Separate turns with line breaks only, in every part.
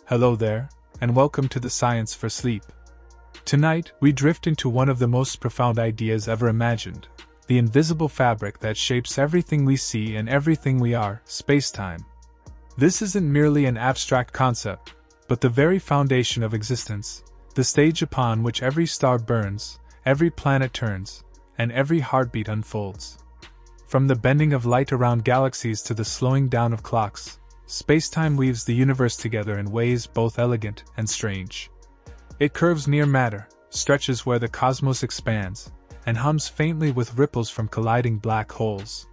Hello there, and welcome to the Science for Sleep. Tonight, we drift into one of the most profound ideas ever imagined, the invisible fabric that shapes everything we see and everything we are, spacetime. This isn't merely an abstract concept, but the very foundation of existence, the stage upon which every star burns, every planet turns, and every heartbeat unfolds. From the bending of light around galaxies to the slowing down of clocks, spacetime weaves the universe together in ways both elegant and strange. It curves near matter, stretches where the cosmos expands, and hums faintly with ripples from colliding black holes.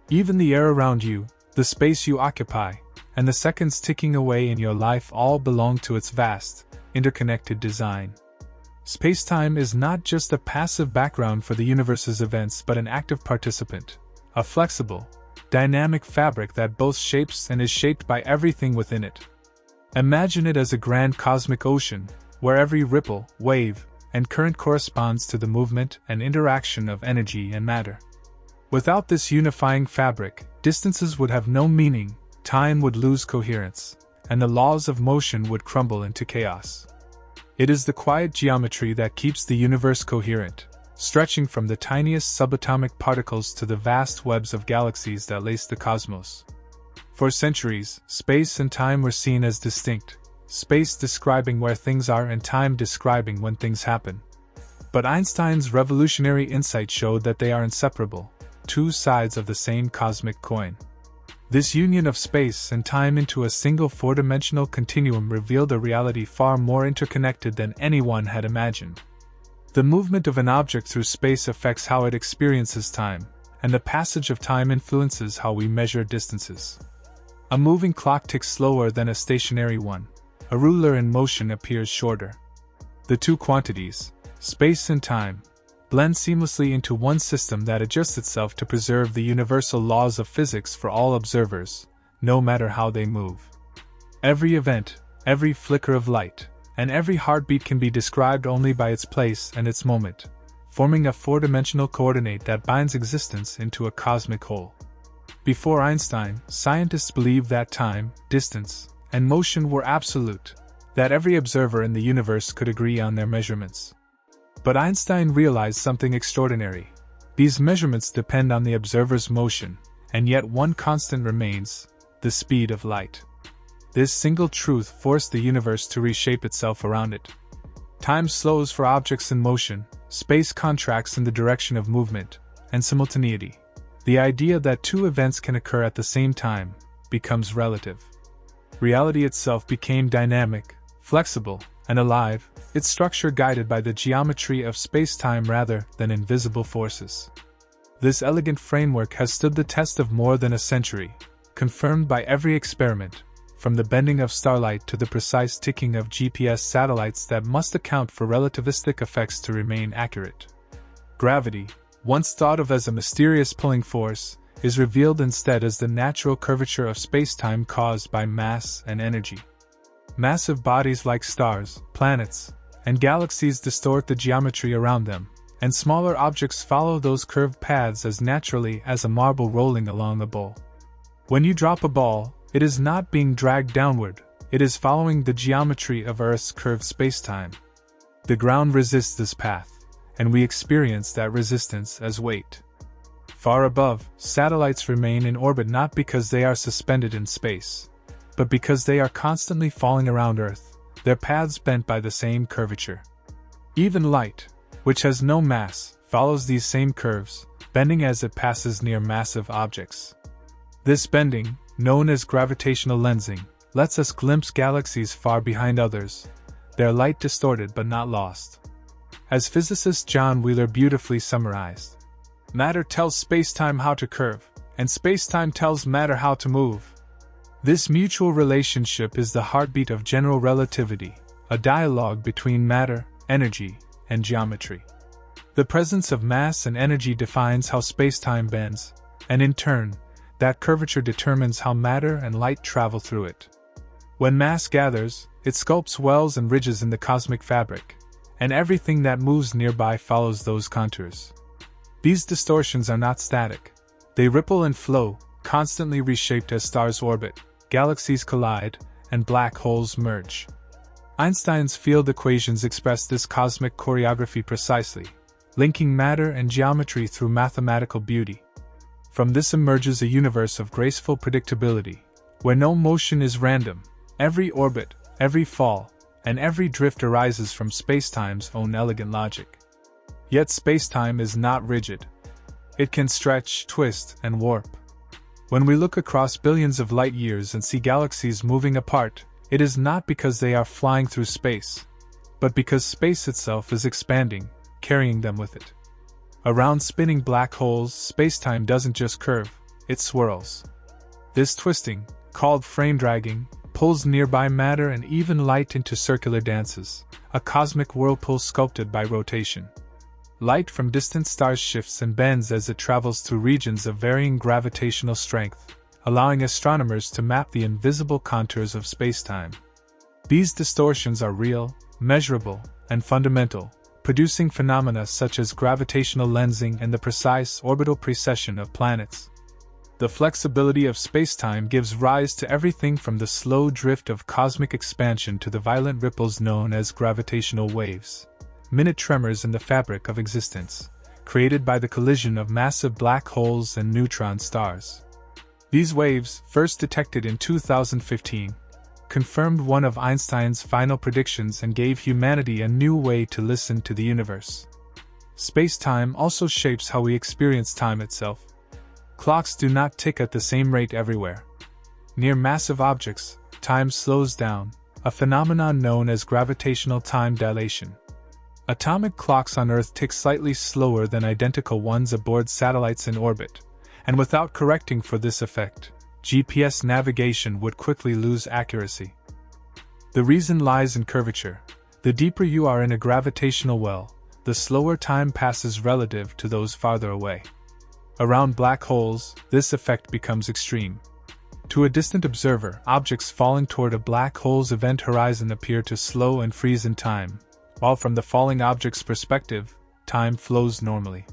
Even the air around you, the space you occupy, and the seconds ticking away in your life all belong to its vast, interconnected design. Spacetime is not just a passive background for the universe's events but an active participant, a flexible, dynamic fabric that both shapes and is shaped by everything within it. Imagine it as a grand cosmic ocean, where every ripple, wave, and current corresponds to the movement and interaction of energy and matter. Without this unifying fabric, distances would have no meaning, time would lose coherence, and the laws of motion would crumble into chaos. It is the quiet geometry that keeps the universe coherent, stretching from the tiniest subatomic particles to the vast webs of galaxies that lace the cosmos. For centuries, space and time were seen as distinct, space describing where things are and time describing when things happen. But Einstein's revolutionary insight showed that they are inseparable, two sides of the same cosmic coin. This union of space and time into a single four-dimensional continuum revealed a reality far more interconnected than anyone had imagined. The movement of an object through space affects how it experiences time, and the passage of time influences how we measure distances. A moving clock ticks slower than a stationary one. A ruler in motion appears shorter. The two quantities, space and time, blend seamlessly into one system that adjusts itself to preserve the universal laws of physics for all observers, no matter how they move. Every event, every flicker of light, and every heartbeat can be described only by its place and its moment, forming a four-dimensional coordinate that binds existence into a cosmic whole. Before Einstein, scientists believed that time, distance, and motion were absolute, that every observer in the universe could agree on their measurements. But Einstein realized something extraordinary. These measurements depend on the observer's motion, and yet one constant remains: the speed of light. This single truth forced the universe to reshape itself around it. Time slows for objects in motion, space contracts in the direction of movement, and simultaneity, the idea that two events can occur at the same time, becomes relative. Reality itself became dynamic, flexible, and alive, its structure guided by the geometry of spacetime rather than invisible forces. This elegant framework has stood the test of more than a century, confirmed by every experiment, from the bending of starlight to the precise ticking of GPS satellites that must account for relativistic effects to remain accurate. Gravity, once thought of as a mysterious pulling force, is revealed instead as the natural curvature of spacetime caused by mass and energy. Massive bodies like stars, planets, and galaxies distort the geometry around them, and smaller objects follow those curved paths as naturally as a marble rolling along the bowl. When you drop a ball, it is not being dragged downward, it is following the geometry of Earth's curved spacetime. The ground resists this path, and we experience that resistance as weight. Far above, satellites remain in orbit not because they are suspended in space, but because they are constantly falling around Earth, their paths bent by the same curvature. Even light, which has no mass, follows these same curves, bending as it passes near massive objects. This bending, known as gravitational lensing, lets us glimpse galaxies far behind others, their light distorted but not lost. As physicist John Wheeler beautifully summarized, "Matter tells spacetime how to curve, and spacetime tells matter how to move." This mutual relationship is the heartbeat of general relativity, a dialogue between matter, energy, and geometry. The presence of mass and energy defines how spacetime bends, and in turn, that curvature determines how matter and light travel through it. When mass gathers, it sculpts wells and ridges in the cosmic fabric, and everything that moves nearby follows those contours. These distortions are not static. They ripple and flow, constantly reshaped as stars orbit, galaxies collide, and black holes merge. Einstein's field equations express this cosmic choreography precisely, linking matter and geometry through mathematical beauty. From this emerges a universe of graceful predictability, where no motion is random. Every orbit, every fall, and every drift arises from spacetime's own elegant logic. Yet spacetime is not rigid. It can stretch, twist, and warp. When we look across billions of light years and see galaxies moving apart, it is not because they are flying through space, but because space itself is expanding, carrying them with it. Around spinning black holes, spacetime doesn't just curve, it swirls. This twisting, called frame dragging, pulls nearby matter and even light into circular dances, a cosmic whirlpool sculpted by rotation. Light from distant stars shifts and bends as it travels through regions of varying gravitational strength, allowing astronomers to map the invisible contours of spacetime. These distortions are real, measurable, and fundamental, producing phenomena such as gravitational lensing and the precise orbital precession of planets. The flexibility of spacetime gives rise to everything from the slow drift of cosmic expansion to the violent ripples known as gravitational waves, minute tremors in the fabric of existence, created by the collision of massive black holes and neutron stars. These waves, first detected in 2015, confirmed one of Einstein's final predictions and gave humanity a new way to listen to the universe. Spacetime also shapes how we experience time itself. Clocks do not tick at the same rate everywhere. Near massive objects, time slows down, a phenomenon known as gravitational time dilation. Atomic clocks on Earth tick slightly slower than identical ones aboard satellites in orbit, and without correcting for this effect, GPS navigation would quickly lose accuracy. The reason lies in curvature. The deeper you are in a gravitational well, the slower time passes relative to those farther away. Around black holes, this effect becomes extreme. To a distant observer, objects falling toward a black hole's event horizon appear to slow and freeze in time, while from the falling object's perspective, time flows normally.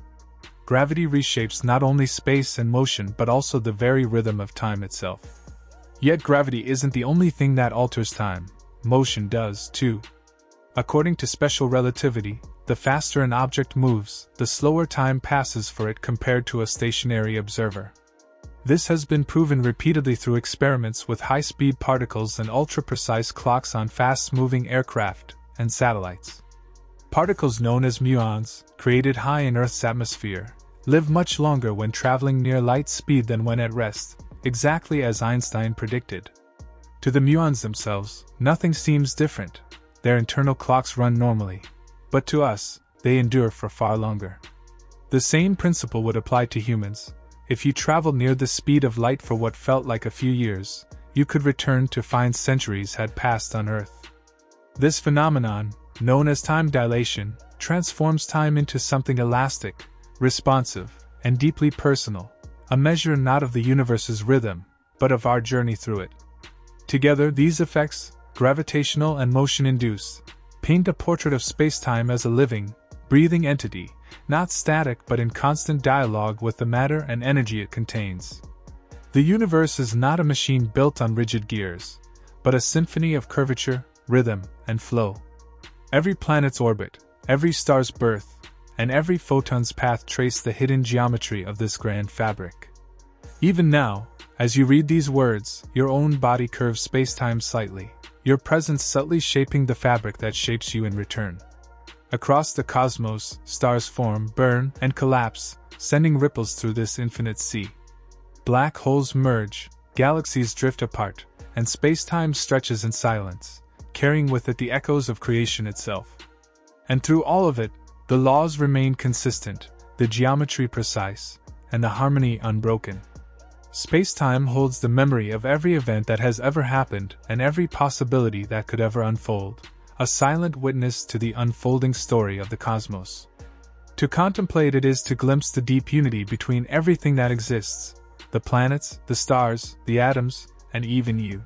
Gravity reshapes not only space and motion but also the very rhythm of time itself. Yet gravity isn't the only thing that alters time, motion does too. According to special relativity, the faster an object moves, the slower time passes for it compared to a stationary observer. This has been proven repeatedly through experiments with high-speed particles and ultra-precise clocks on fast-moving aircraft and satellites. Particles known as muons, created high in Earth's atmosphere, live much longer when traveling near light speed than when at rest, exactly as Einstein predicted. To the muons themselves, nothing seems different. Their internal clocks run normally. But to us, they endure for far longer. The same principle would apply to humans. If you traveled near the speed of light for what felt like a few years, you could return to find centuries had passed on Earth. This phenomenon, known as time dilation, transforms time into something elastic, responsive, and deeply personal, a measure not of the universe's rhythm, but of our journey through it. Together, these effects, gravitational and motion-induced, paint a portrait of spacetime as a living, breathing entity, not static but in constant dialogue with the matter and energy it contains. The universe is not a machine built on rigid gears, but a symphony of curvature, rhythm, and flow. Every planet's orbit, every star's birth, and every photon's path trace the hidden geometry of this grand fabric. Even now, as you read these words, your own body curves spacetime slightly, your presence subtly shaping the fabric that shapes you in return. Across the cosmos, stars form, burn, and collapse, sending ripples through this infinite sea. Black holes merge, galaxies drift apart, and spacetime stretches in silence, carrying with it the echoes of creation itself. And through all of it, the laws remain consistent, the geometry precise, and the harmony unbroken. Spacetime holds the memory of every event that has ever happened and every possibility that could ever unfold, a silent witness to the unfolding story of the cosmos. To contemplate it is to glimpse the deep unity between everything that exists, the planets, the stars, the atoms, and even you.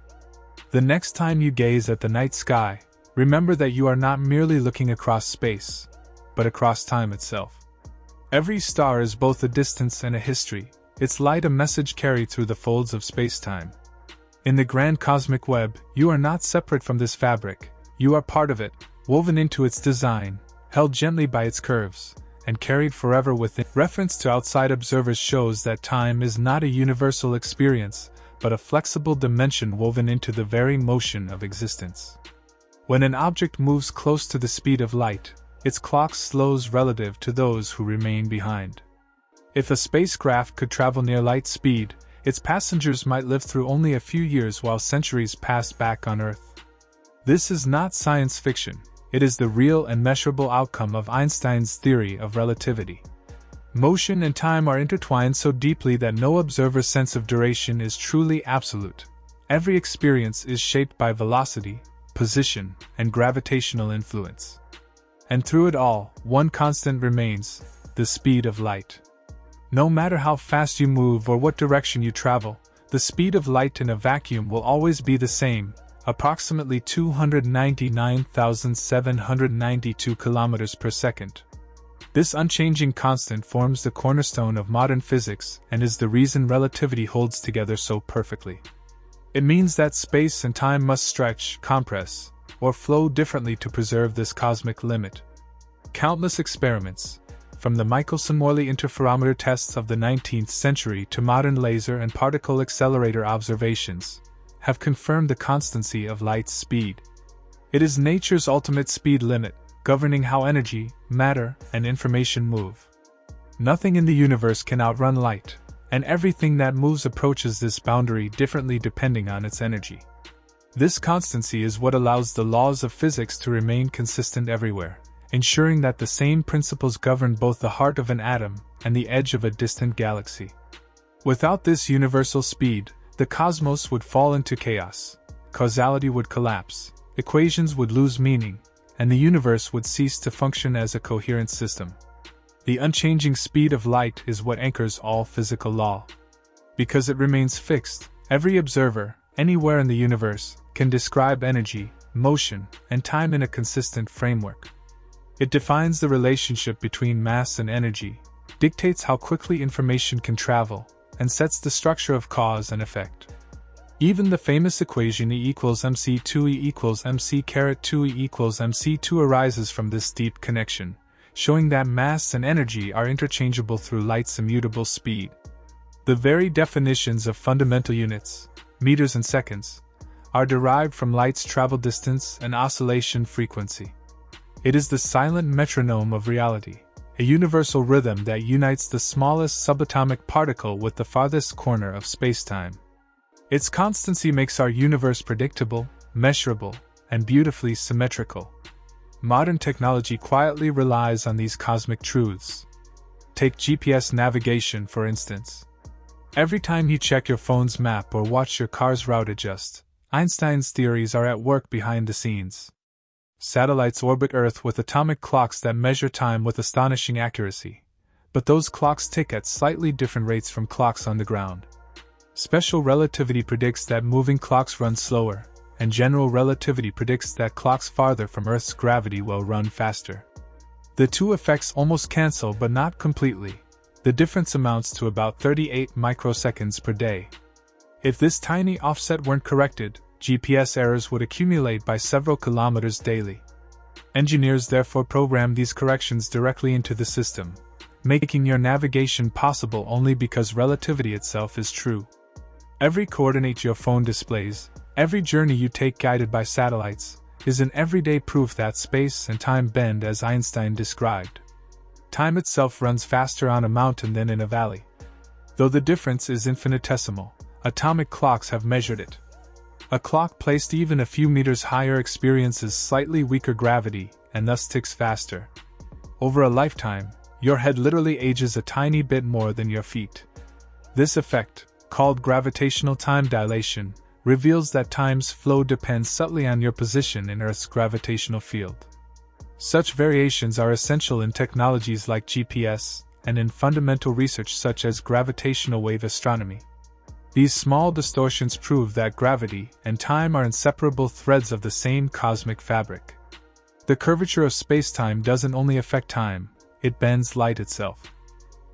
The next time you gaze at the night sky, remember that you are not merely looking across space, but across time itself. Every star is both a distance and a history, its light a message carried through the folds of spacetime. In the grand cosmic web, you are not separate from this fabric, you are part of it, woven into its design, held gently by its curves, and carried forever within. Reference to outside observers shows that time is not a universal experience, but a flexible dimension woven into the very motion of existence. When an object moves close to the speed of light, its clock slows relative to those who remain behind. If a spacecraft could travel near light speed, its passengers might live through only a few years while centuries passed back on Earth. This is not science fiction, it is the real and measurable outcome of Einstein's theory of relativity. Motion and time are intertwined so deeply that no observer's sense of duration is truly absolute. Every experience is shaped by velocity, position, and gravitational influence. And through it all, one constant remains: the speed of light. No matter how fast you move or what direction you travel, the speed of light in a vacuum will always be the same, approximately 299,792 kilometers per second. This unchanging constant forms the cornerstone of modern physics and is the reason relativity holds together so perfectly. It means that space and time must stretch, compress, or flow differently to preserve this cosmic limit. Countless experiments, from the Michelson-Morley interferometer tests of the 19th century to modern laser and particle accelerator observations, have confirmed the constancy of light's speed. It is nature's ultimate speed limit, governing how energy, matter, and information move. Nothing in the universe can outrun light, and everything that moves approaches this boundary differently depending on its energy. This constancy is what allows the laws of physics to remain consistent everywhere, ensuring that the same principles govern both the heart of an atom and the edge of a distant galaxy. Without this universal speed, the cosmos would fall into chaos, causality would collapse, equations would lose meaning, and the universe would cease to function as a coherent system. The unchanging speed of light is what anchors all physical law. Because it remains fixed, every observer, anywhere in the universe, can describe energy, motion, and time in a consistent framework. It defines the relationship between mass and energy, dictates how quickly information can travel, and sets the structure of cause and effect. Even the famous equation E equals mc2 E equals mc2 E equals mc2 arises from this deep connection, showing that mass and energy are interchangeable through light's immutable speed. The very definitions of fundamental units, meters and seconds, are derived from light's travel distance and oscillation frequency. It is the silent metronome of reality, a universal rhythm that unites the smallest subatomic particle with the farthest corner of spacetime. Its constancy makes our universe predictable, measurable, and beautifully symmetrical. Modern technology quietly relies on these cosmic truths. Take GPS navigation, for instance. Every time you check your phone's map or watch your car's route adjust, Einstein's theories are at work behind the scenes. Satellites orbit Earth with atomic clocks that measure time with astonishing accuracy, but those clocks tick at slightly different rates from clocks on the ground. Special relativity predicts that moving clocks run slower, and general relativity predicts that clocks farther from Earth's gravity will run faster. The two effects almost cancel, but not completely. The difference amounts to about 38 microseconds per day. If this tiny offset weren't corrected, GPS errors would accumulate by several kilometers daily. Engineers therefore program these corrections directly into the system, making your navigation possible only because relativity itself is true. Every coordinate your phone displays, every journey you take guided by satellites, is an everyday proof that space and time bend as Einstein described. Time itself runs faster on a mountain than in a valley. Though the difference is infinitesimal, atomic clocks have measured it. A clock placed even a few meters higher experiences slightly weaker gravity and thus ticks faster. Over a lifetime, your head literally ages a tiny bit more than your feet. This effect, called gravitational time dilation, reveals that time's flow depends subtly on your position in Earth's gravitational field. Such variations are essential in technologies like GPS and in fundamental research such as gravitational wave astronomy. These small distortions prove that gravity and time are inseparable threads of the same cosmic fabric. The curvature of spacetime doesn't only affect time, it bends light itself.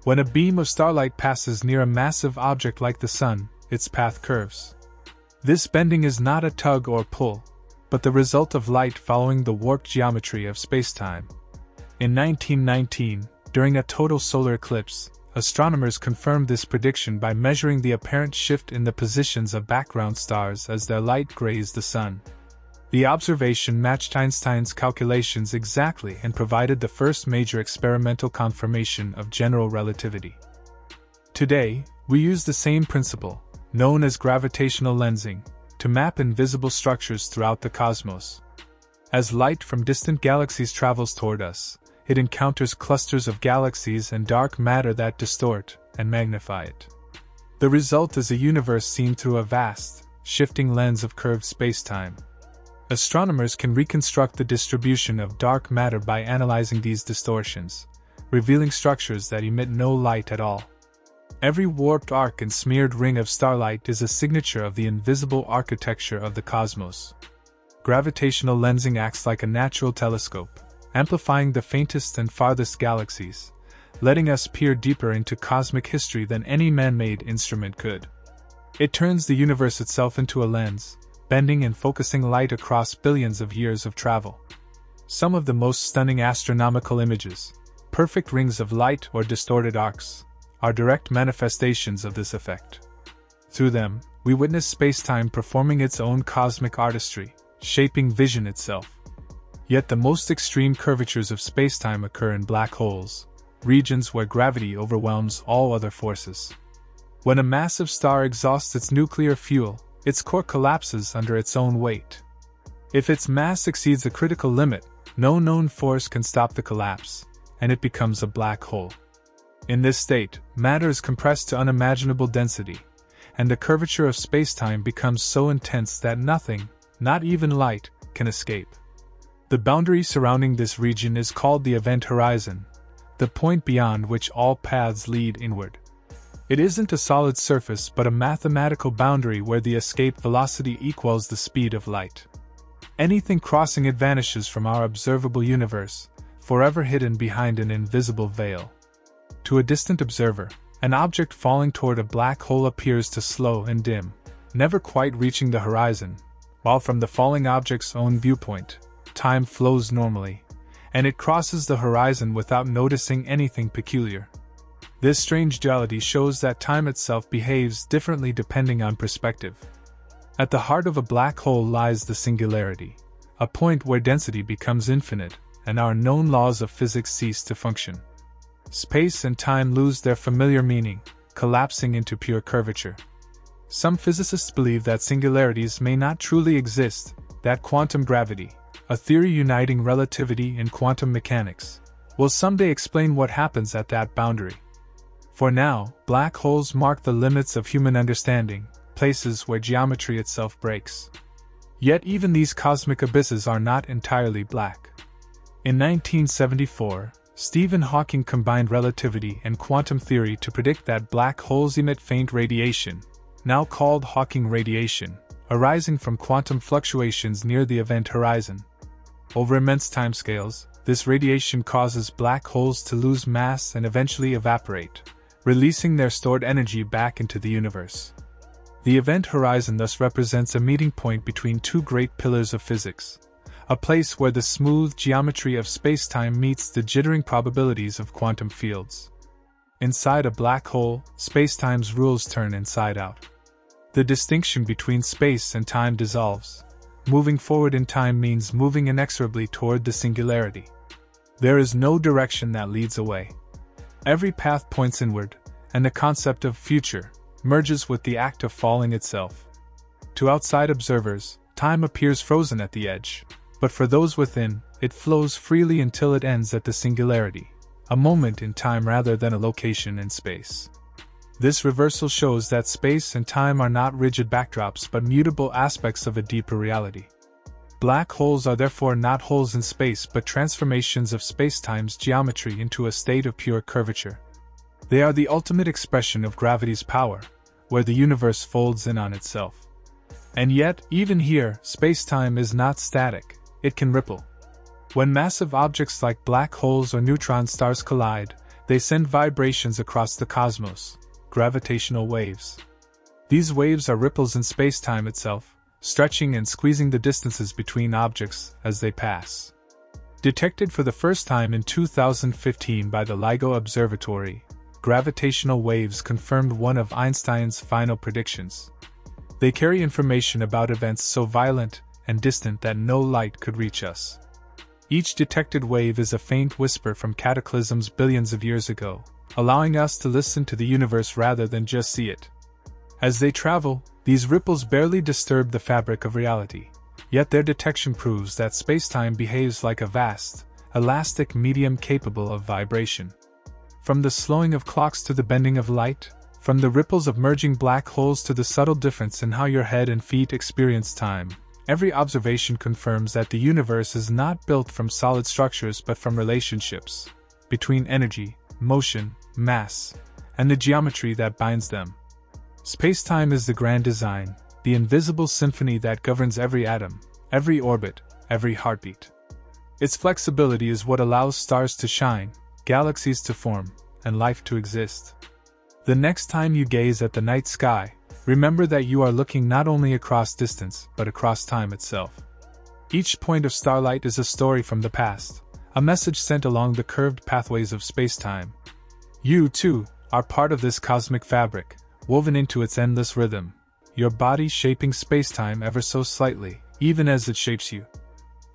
When a beam of starlight passes near a massive object like the sun, its path curves. This bending is not a tug or pull, but the result of light following the warped geometry of spacetime. In 1919, during a total solar eclipse, astronomers confirmed this prediction by measuring the apparent shift in the positions of background stars as their light grazed the sun. The observation matched Einstein's calculations exactly and provided the first major experimental confirmation of general relativity. Today, we use the same principle, known as gravitational lensing, to map invisible structures throughout the cosmos. As light from distant galaxies travels toward us, it encounters clusters of galaxies and dark matter that distort and magnify it. The result is a universe seen through a vast, shifting lens of curved spacetime. Astronomers can reconstruct the distribution of dark matter by analyzing these distortions, revealing structures that emit no light at all. Every warped arc and smeared ring of starlight is a signature of the invisible architecture of the cosmos. Gravitational lensing acts like a natural telescope, amplifying the faintest and farthest galaxies, letting us peer deeper into cosmic history than any man-made instrument could. It turns the universe itself into a lens, bending and focusing light across billions of years of travel. Some of the most stunning astronomical images, perfect rings of light or distorted arcs, are direct manifestations of this effect. Through them, we witness spacetime performing its own cosmic artistry, shaping vision itself. Yet the most extreme curvatures of spacetime occur in black holes, regions where gravity overwhelms all other forces. When a massive star exhausts its nuclear fuel, its core collapses under its own weight. If its mass exceeds a critical limit, no known force can stop the collapse, and it becomes a black hole. In this state, matter is compressed to unimaginable density, and the curvature of spacetime becomes so intense that nothing, not even light, can escape. The boundary surrounding this region is called the event horizon, the point beyond which all paths lead inward. It isn't a solid surface but a mathematical boundary where the escape velocity equals the speed of light. Anything crossing it vanishes from our observable universe, forever hidden behind an invisible veil. To a distant observer, an object falling toward a black hole appears to slow and dim, never quite reaching the horizon, while from the falling object's own viewpoint, time flows normally, and it crosses the horizon without noticing anything peculiar. This strange duality shows that time itself behaves differently depending on perspective. At the heart of a black hole lies the singularity, a point where density becomes infinite, and our known laws of physics cease to function. Space and time lose their familiar meaning, collapsing into pure curvature. Some physicists believe that singularities may not truly exist, that quantum gravity, a theory uniting relativity and quantum mechanics, will someday explain what happens at that boundary. For now, black holes mark the limits of human understanding, places where geometry itself breaks. Yet even these cosmic abysses are not entirely black. In 1974, Stephen Hawking combined relativity and quantum theory to predict that black holes emit faint radiation, now called Hawking radiation, arising from quantum fluctuations near the event horizon. Over immense timescales, this radiation causes black holes to lose mass and eventually evaporate, releasing their stored energy back into the universe. The event horizon thus represents a meeting point between two great pillars of physics, a place where the smooth geometry of spacetime meets the jittering probabilities of quantum fields. Inside a black hole, spacetime's rules turn inside out. The distinction between space and time dissolves. Moving forward in time means moving inexorably toward the singularity. There is no direction that leads away. Every path points inward, and the concept of future merges with the act of falling itself. To outside observers, time appears frozen at the edge, but for those within, it flows freely until it ends at the singularity, a moment in time rather than a location in space. This reversal shows that space and time are not rigid backdrops but mutable aspects of a deeper reality. Black holes are therefore not holes in space but transformations of spacetime's geometry into a state of pure curvature. They are the ultimate expression of gravity's power, where the universe folds in on itself. And yet, even here, spacetime is not static, it can ripple. When massive objects like black holes or neutron stars collide, they send vibrations across the cosmos, gravitational waves. These waves are ripples in spacetime itself, stretching and squeezing the distances between objects as they pass. Detected for the first time in 2015 by the LIGO Observatory, gravitational waves confirmed one of Einstein's final predictions. They carry information about events so violent and distant that no light could reach us. Each detected wave is a faint whisper from cataclysms billions of years ago, allowing us to listen to the universe rather than just see it. As they travel, these ripples barely disturb the fabric of reality, yet their detection proves that spacetime behaves like a vast, elastic medium capable of vibration. From the slowing of clocks to the bending of light, from the ripples of merging black holes to the subtle difference in how your head and feet experience time, every observation confirms that the universe is not built from solid structures but from relationships between energy, motion, mass, and the geometry that binds them. Spacetime is the grand design, the invisible symphony that governs every atom, every orbit, every heartbeat. Its flexibility is what allows stars to shine, galaxies to form, and life to exist. The next time you gaze at the night sky, remember that you are looking not only across distance but across time itself. Each point of starlight is a story from the past, a message sent along the curved pathways of spacetime. You, too, are part of this cosmic fabric, woven into its endless rhythm, your body shaping spacetime ever so slightly, even as it shapes you.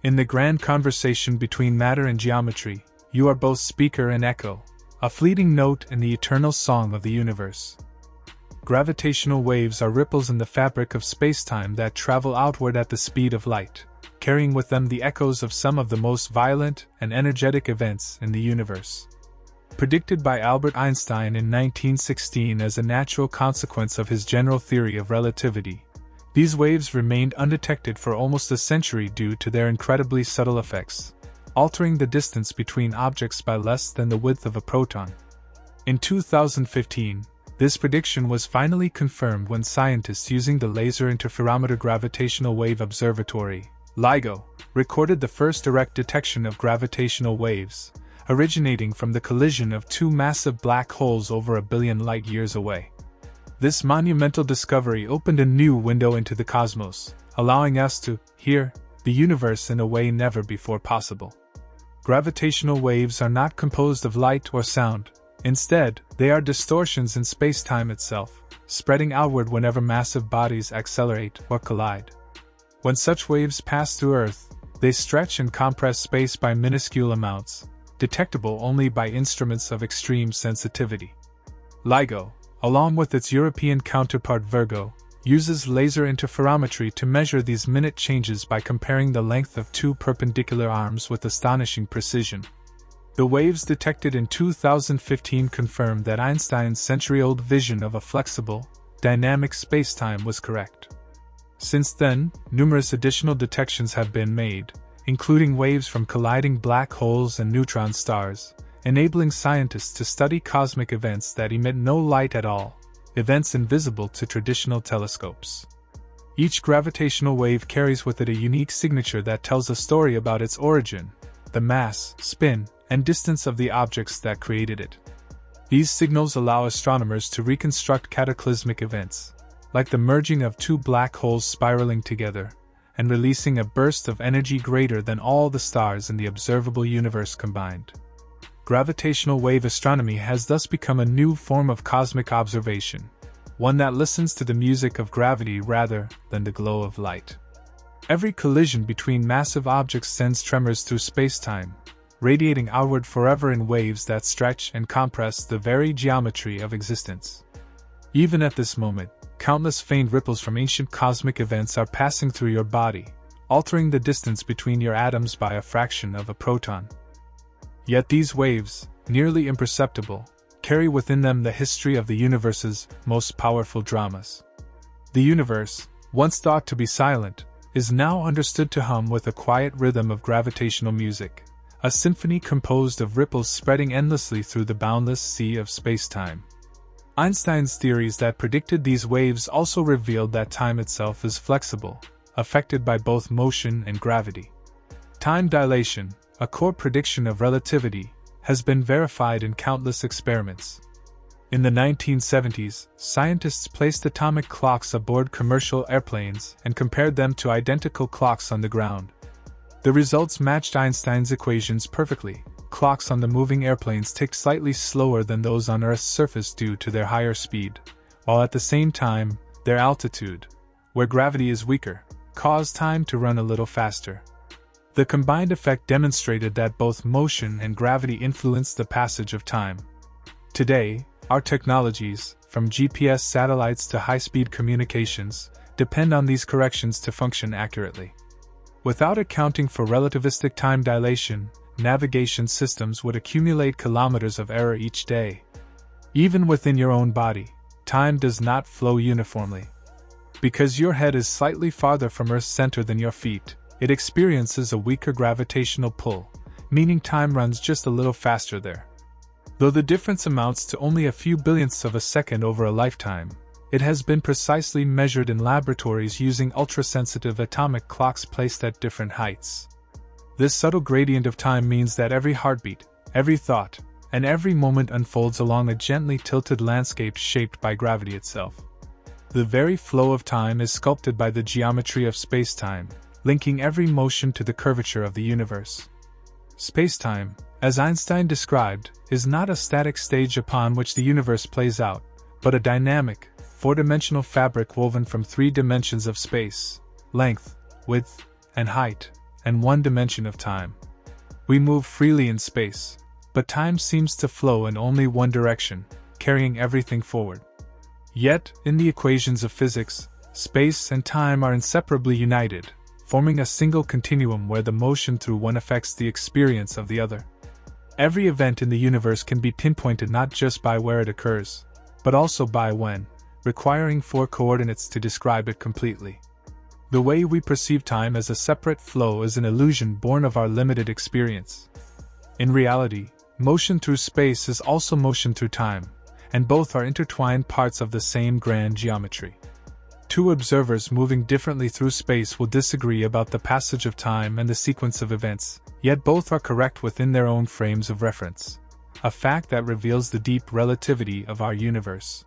In the grand conversation between matter and geometry, you are both speaker and echo, a fleeting note in the eternal song of the universe. Gravitational waves are ripples in the fabric of spacetime that travel outward at the speed of light, carrying with them the echoes of some of the most violent and energetic events in the universe. Predicted by Albert Einstein in 1916 as a natural consequence of his general theory of relativity, these waves remained undetected for almost a century due to their incredibly subtle effects, altering the distance between objects by less than the width of a proton. In 2015, this prediction was finally confirmed when scientists using the Laser Interferometer Gravitational Wave Observatory, LIGO, recorded the first direct detection of gravitational waves, originating from the collision of two massive black holes over 1 billion light-years away. This monumental discovery opened a new window into the cosmos, allowing us to hear the universe in a way never before possible. Gravitational waves are not composed of light or sound. Instead, they are distortions in spacetime itself, spreading outward whenever massive bodies accelerate or collide. When such waves pass through Earth, they stretch and compress space by minuscule amounts, detectable only by instruments of extreme sensitivity. LIGO, along with its European counterpart Virgo, uses laser interferometry to measure these minute changes by comparing the length of two perpendicular arms with astonishing precision. The waves detected in 2015 confirmed that Einstein's century-old vision of a flexible, dynamic spacetime was correct. Since then, numerous additional detections have been made, including waves from colliding black holes and neutron stars, enabling scientists to study cosmic events that emit no light at all, events invisible to traditional telescopes. Each gravitational wave carries with it a unique signature that tells a story about its origin, the mass, spin, and distance of the objects that created it. These signals allow astronomers to reconstruct cataclysmic events, like the merging of two black holes spiraling together, and releasing a burst of energy greater than all the stars in the observable universe combined. Gravitational wave astronomy has thus become a new form of cosmic observation, one that listens to the music of gravity rather than the glow of light. Every collision between massive objects sends tremors through spacetime, radiating outward forever in waves that stretch and compress the very geometry of existence. Even at this moment, countless faint ripples from ancient cosmic events are passing through your body, altering the distance between your atoms by a fraction of a proton. Yet these waves, nearly imperceptible, carry within them the history of the universe's most powerful dramas. The universe, once thought to be silent, is now understood to hum with a quiet rhythm of gravitational music, a symphony composed of ripples spreading endlessly through the boundless sea of spacetime. Einstein's theories that predicted these waves also revealed that time itself is flexible, affected by both motion and gravity. Time dilation, a core prediction of relativity, has been verified in countless experiments. In the 1970s, scientists placed atomic clocks aboard commercial airplanes and compared them to identical clocks on the ground. The results matched Einstein's equations perfectly. Clocks on the moving airplanes ticked slightly slower than those on Earth's surface due to their higher speed, while at the same time, their altitude, where gravity is weaker, caused time to run a little faster. The combined effect demonstrated that both motion and gravity influence the passage of time. Today, our technologies, from GPS satellites to high-speed communications, depend on these corrections to function accurately. Without accounting for relativistic time dilation, navigation systems would accumulate kilometers of error each day. Even within your own body, time does not flow uniformly. Because your head is slightly farther from Earth's center than your feet, it experiences a weaker gravitational pull, meaning time runs just a little faster there. Though the difference amounts to only a few billionths of a second over a lifetime, it has been precisely measured in laboratories using ultra-sensitive atomic clocks placed at different heights. This subtle gradient of time means that every heartbeat, every thought, and every moment unfolds along a gently tilted landscape shaped by gravity itself. The very flow of time is sculpted by the geometry of spacetime, linking every motion to the curvature of the universe. Spacetime, as Einstein described, is not a static stage upon which the universe plays out, but a dynamic, four-dimensional fabric woven from three dimensions of space, length, width, and height, and one dimension of time. We move freely in space, but time seems to flow in only one direction, carrying everything forward. Yet, in the equations of physics, space and time are inseparably united, forming a single continuum where the motion through one affects the experience of the other. Every event in the universe can be pinpointed not just by where it occurs, but also by when, requiring four coordinates to describe it completely. The way we perceive time as a separate flow is an illusion born of our limited experience. In reality, motion through space is also motion through time, and both are intertwined parts of the same grand geometry. Two observers moving differently through space will disagree about the passage of time and the sequence of events, yet both are correct within their own frames of reference, a fact that reveals the deep relativity of our universe.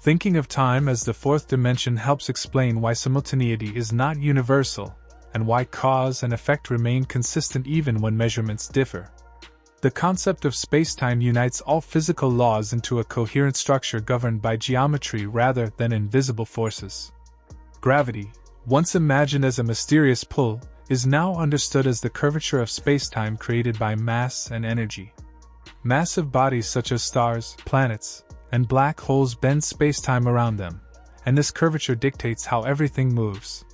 Thinking of time as the fourth dimension helps explain why simultaneity is not universal, and why cause and effect remain consistent even when measurements differ. The concept of spacetime unites all physical laws into a coherent structure governed by geometry rather than invisible forces. Gravity, once imagined as a mysterious pull, is now understood as the curvature of spacetime created by mass and energy. Massive bodies such as stars, planets, and black holes bend spacetime around them, and this curvature dictates how everything moves.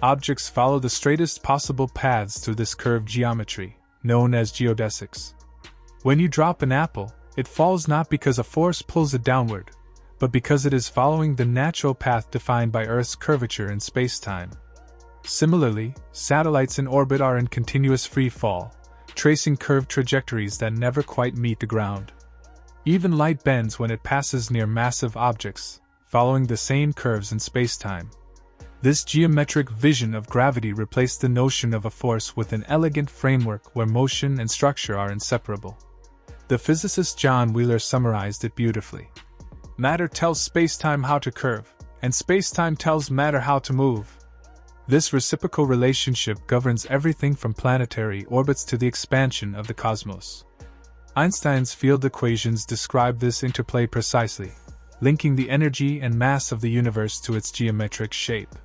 Objects follow the straightest possible paths through this curved geometry, known as geodesics. When you drop an apple, it falls not because a force pulls it downward, but because it is following the natural path defined by Earth's curvature in spacetime. Similarly, satellites in orbit are in continuous free fall, tracing curved trajectories that never quite meet the ground. Even light bends when it passes near massive objects, following the same curves in spacetime. This geometric vision of gravity replaced the notion of a force with an elegant framework where motion and structure are inseparable. The physicist John Wheeler summarized it beautifully. Matter tells spacetime how to curve, and spacetime tells matter how to move. This reciprocal relationship governs everything from planetary orbits to the expansion of the cosmos. Einstein's field equations describe this interplay precisely, linking the energy and mass of the universe to its geometric shape.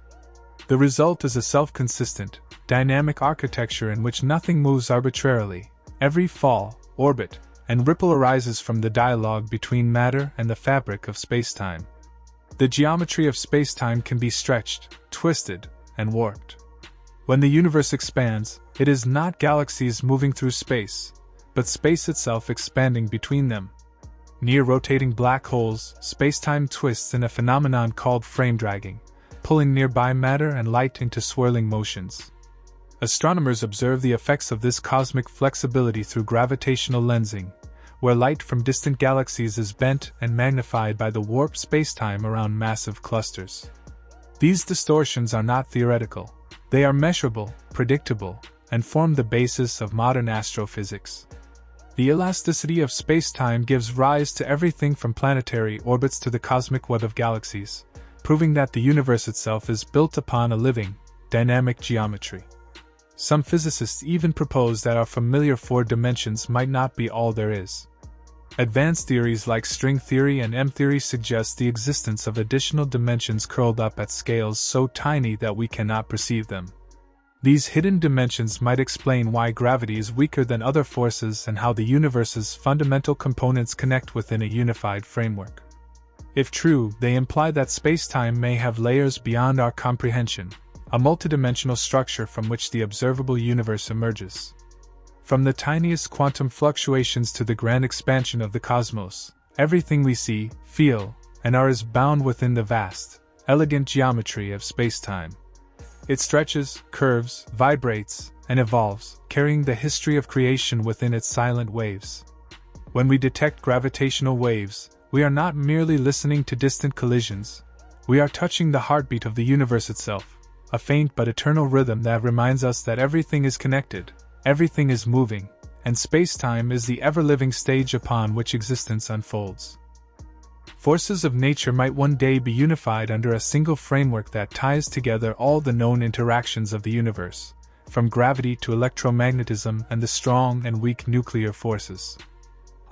The result is a self-consistent, dynamic architecture in which nothing moves arbitrarily. Every fall, orbit, and ripple arises from the dialogue between matter and the fabric of spacetime. The geometry of spacetime can be stretched, twisted, and warped. When the universe expands, it is not galaxies moving through space, but space itself expanding between them. Near rotating black holes, spacetime twists in a phenomenon called frame dragging, pulling nearby matter and light into swirling motions. Astronomers observe the effects of this cosmic flexibility through gravitational lensing, where light from distant galaxies is bent and magnified by the warped spacetime around massive clusters. These distortions are not theoretical, they are measurable, predictable, and form the basis of modern astrophysics. The elasticity of spacetime gives rise to everything from planetary orbits to the cosmic web of galaxies, proving that the universe itself is built upon a living, dynamic geometry. Some physicists even propose that our familiar four dimensions might not be all there is. Advanced theories like string theory and M-theory suggest the existence of additional dimensions curled up at scales so tiny that we cannot perceive them. These hidden dimensions might explain why gravity is weaker than other forces and how the universe's fundamental components connect within a unified framework. If true, they imply that spacetime may have layers beyond our comprehension, a multidimensional structure from which the observable universe emerges. From the tiniest quantum fluctuations to the grand expansion of the cosmos, everything we see, feel, and are is bound within the vast, elegant geometry of spacetime. It stretches, curves, vibrates, and evolves, carrying the history of creation within its silent waves. When we detect gravitational waves, we are not merely listening to distant collisions, we are touching the heartbeat of the universe itself, a faint but eternal rhythm that reminds us that everything is connected, everything is moving, and spacetime is the ever-living stage upon which existence unfolds. Forces of nature might one day be unified under a single framework that ties together all the known interactions of the universe, from gravity to electromagnetism and the strong and weak nuclear forces.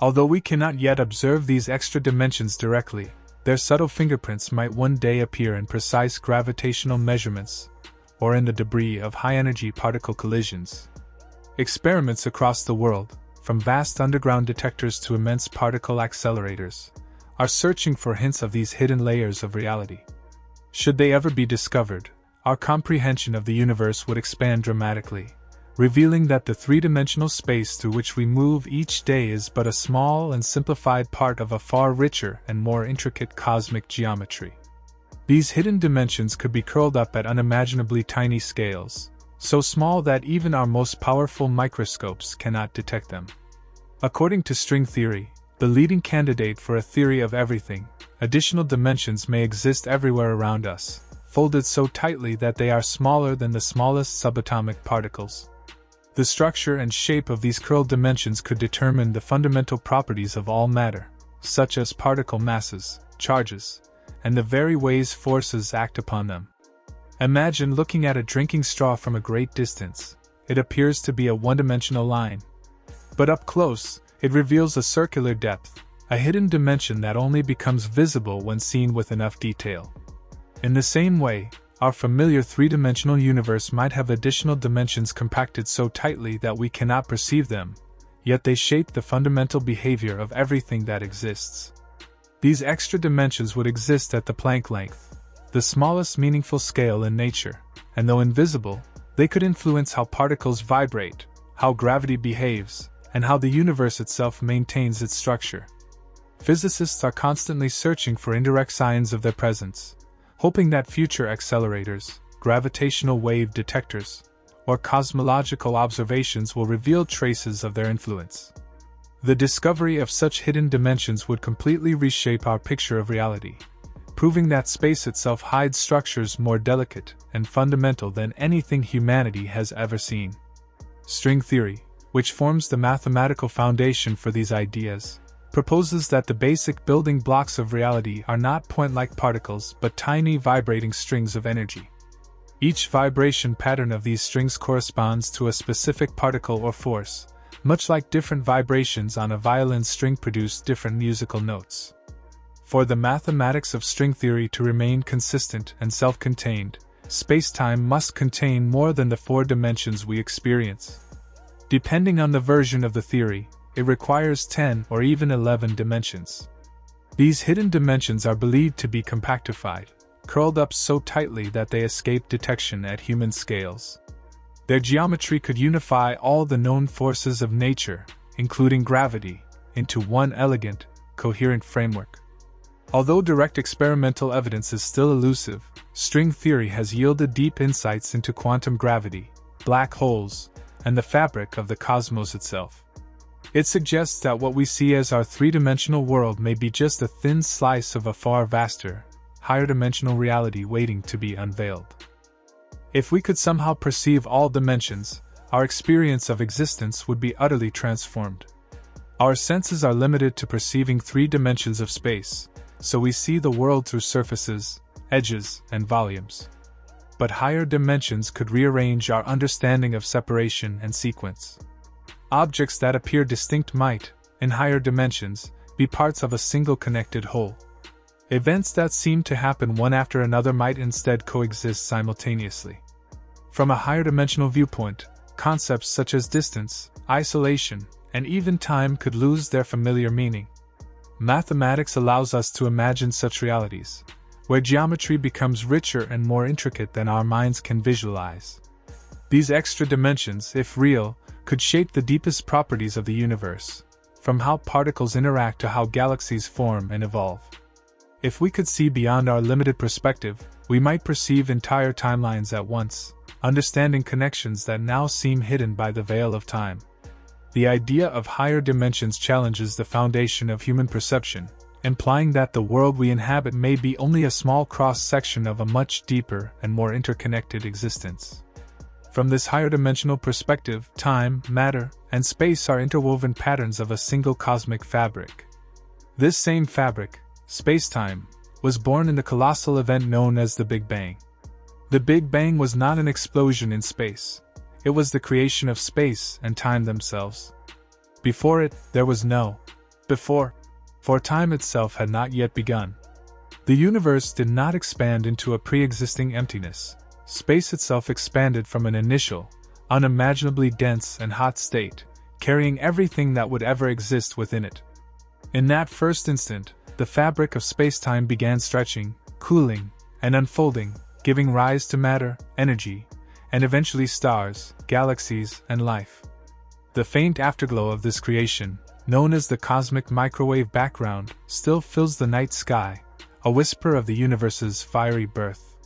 Although we cannot yet observe these extra dimensions directly, their subtle fingerprints might one day appear in precise gravitational measurements, or in the debris of high-energy particle collisions. Experiments across the world, from vast underground detectors to immense particle accelerators, are searching for hints of these hidden layers of reality. Should they ever be discovered, our comprehension of the universe would expand dramatically, revealing that the three-dimensional space through which we move each day is but a small and simplified part of a far richer and more intricate cosmic geometry. These hidden dimensions could be curled up at unimaginably tiny scales, so small that even our most powerful microscopes cannot detect them. According to string theory, the leading candidate for a theory of everything, additional dimensions may exist everywhere around us, folded so tightly that they are smaller than the smallest subatomic particles. The structure and shape of these curled dimensions could determine the fundamental properties of all matter, such as particle masses, charges, and the very ways forces act upon them. Imagine looking at a drinking straw from a great distance. It appears to be a one-dimensional line. But up close, it reveals a circular depth, a hidden dimension that only becomes visible when seen with enough detail. In the same way, our familiar three-dimensional universe might have additional dimensions compacted so tightly that we cannot perceive them, yet they shape the fundamental behavior of everything that exists. These extra dimensions would exist at the Planck length, the smallest meaningful scale in nature, and though invisible, they could influence how particles vibrate, how gravity behaves, and how the universe itself maintains its structure. Physicists are constantly searching for indirect signs of their presence, hoping that future accelerators, gravitational wave detectors, or cosmological observations will reveal traces of their influence. The discovery of such hidden dimensions would completely reshape our picture of reality, proving that space itself hides structures more delicate and fundamental than anything humanity has ever seen. String theory, which forms the mathematical foundation for these ideas, proposes that the basic building blocks of reality are not point-like particles but tiny vibrating strings of energy. Each vibration pattern of these strings corresponds to a specific particle or force, much like different vibrations on a violin string produce different musical notes. For the mathematics of string theory to remain consistent and self-contained, spacetime must contain more than the four dimensions we experience. Depending on the version of the theory, it requires 10 or even 11 dimensions. These hidden dimensions are believed to be compactified, curled up so tightly that they escape detection at human scales. Their geometry could unify all the known forces of nature, including gravity, into one elegant, coherent framework. Although direct experimental evidence is still elusive, string theory has yielded deep insights into quantum gravity, black holes, and the fabric of the cosmos itself. It suggests that what we see as our three-dimensional world may be just a thin slice of a far vaster, higher-dimensional reality waiting to be unveiled. If we could somehow perceive all dimensions, our experience of existence would be utterly transformed. Our senses are limited to perceiving 3 dimensions of space, so we see the world through surfaces, edges, and volumes. But higher dimensions could rearrange our understanding of separation and sequence. Objects that appear distinct might, in higher dimensions, be parts of a single connected whole. Events that seem to happen one after another might instead coexist simultaneously. From a higher dimensional viewpoint, concepts such as distance, isolation, and even time could lose their familiar meaning. Mathematics allows us to imagine such realities, where geometry becomes richer and more intricate than our minds can visualize. These extra dimensions, if real, could shape the deepest properties of the universe, from how particles interact to how galaxies form and evolve. If we could see beyond our limited perspective, we might perceive entire timelines at once, understanding connections that now seem hidden by the veil of time. The idea of higher dimensions challenges the foundation of human perception, implying that the world we inhabit may be only a small cross-section of a much deeper and more interconnected existence. From this higher dimensional perspective, time, matter, and space are interwoven patterns of a single cosmic fabric. This same fabric, Spacetime, was born in the colossal event known as the Big Bang. The Big Bang was not an explosion in space. It was the creation of space and time themselves. Before it, there was no before, for time itself had not yet begun. The universe did not expand into a pre-existing emptiness. Space itself expanded from an initial, unimaginably dense and hot state, carrying everything that would ever exist within it. In that first instant, the fabric of spacetime began stretching, cooling, and unfolding, giving rise to matter, energy, and eventually stars, galaxies, and life. The faint afterglow of this creation, known as the cosmic microwave background, still fills the night sky, a whisper of the universe's fiery birth.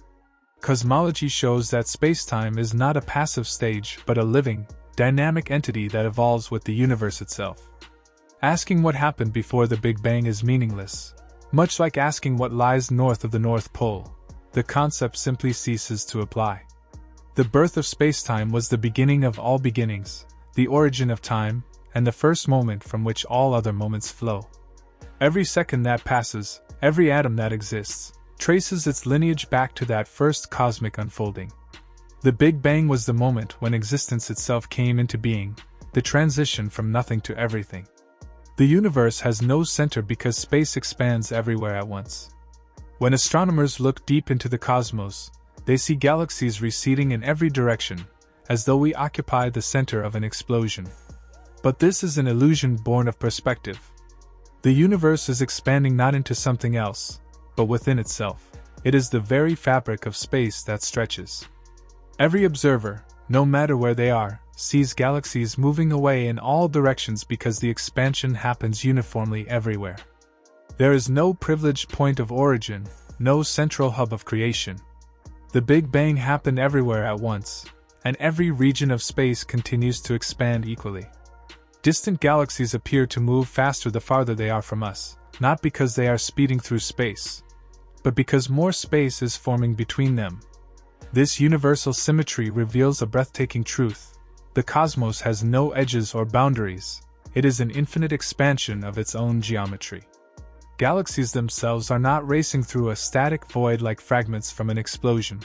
Cosmology shows that spacetime is not a passive stage but a living, dynamic entity that evolves with the universe itself. Asking what happened before the Big Bang is meaningless. Much like asking what lies north of the North Pole, the concept simply ceases to apply. The birth of spacetime was the beginning of all beginnings, the origin of time, and the first moment from which all other moments flow. Every second that passes, every atom that exists, traces its lineage back to that first cosmic unfolding. The Big Bang was the moment when existence itself came into being, the transition from nothing to everything. The universe has no center because space expands everywhere at once. When astronomers look deep into the cosmos, they see galaxies receding in every direction, as though we occupy the center of an explosion. But this is an illusion born of perspective. The universe is expanding not into something else, but within itself. It is the very fabric of space that stretches. Every observer, no matter where they are, sees galaxies moving away in all directions because the expansion happens uniformly everywhere. There is no privileged point of origin, no central hub of creation. The Big Bang happened everywhere at once, and every region of space continues to expand equally. Distant galaxies appear to move faster the farther they are from us, not because they are speeding through space, but because more space is forming between them. This universal symmetry reveals a breathtaking truth. The cosmos has no edges or boundaries. It is an infinite expansion of its own geometry. Galaxies themselves are not racing through a static void like fragments from an explosion.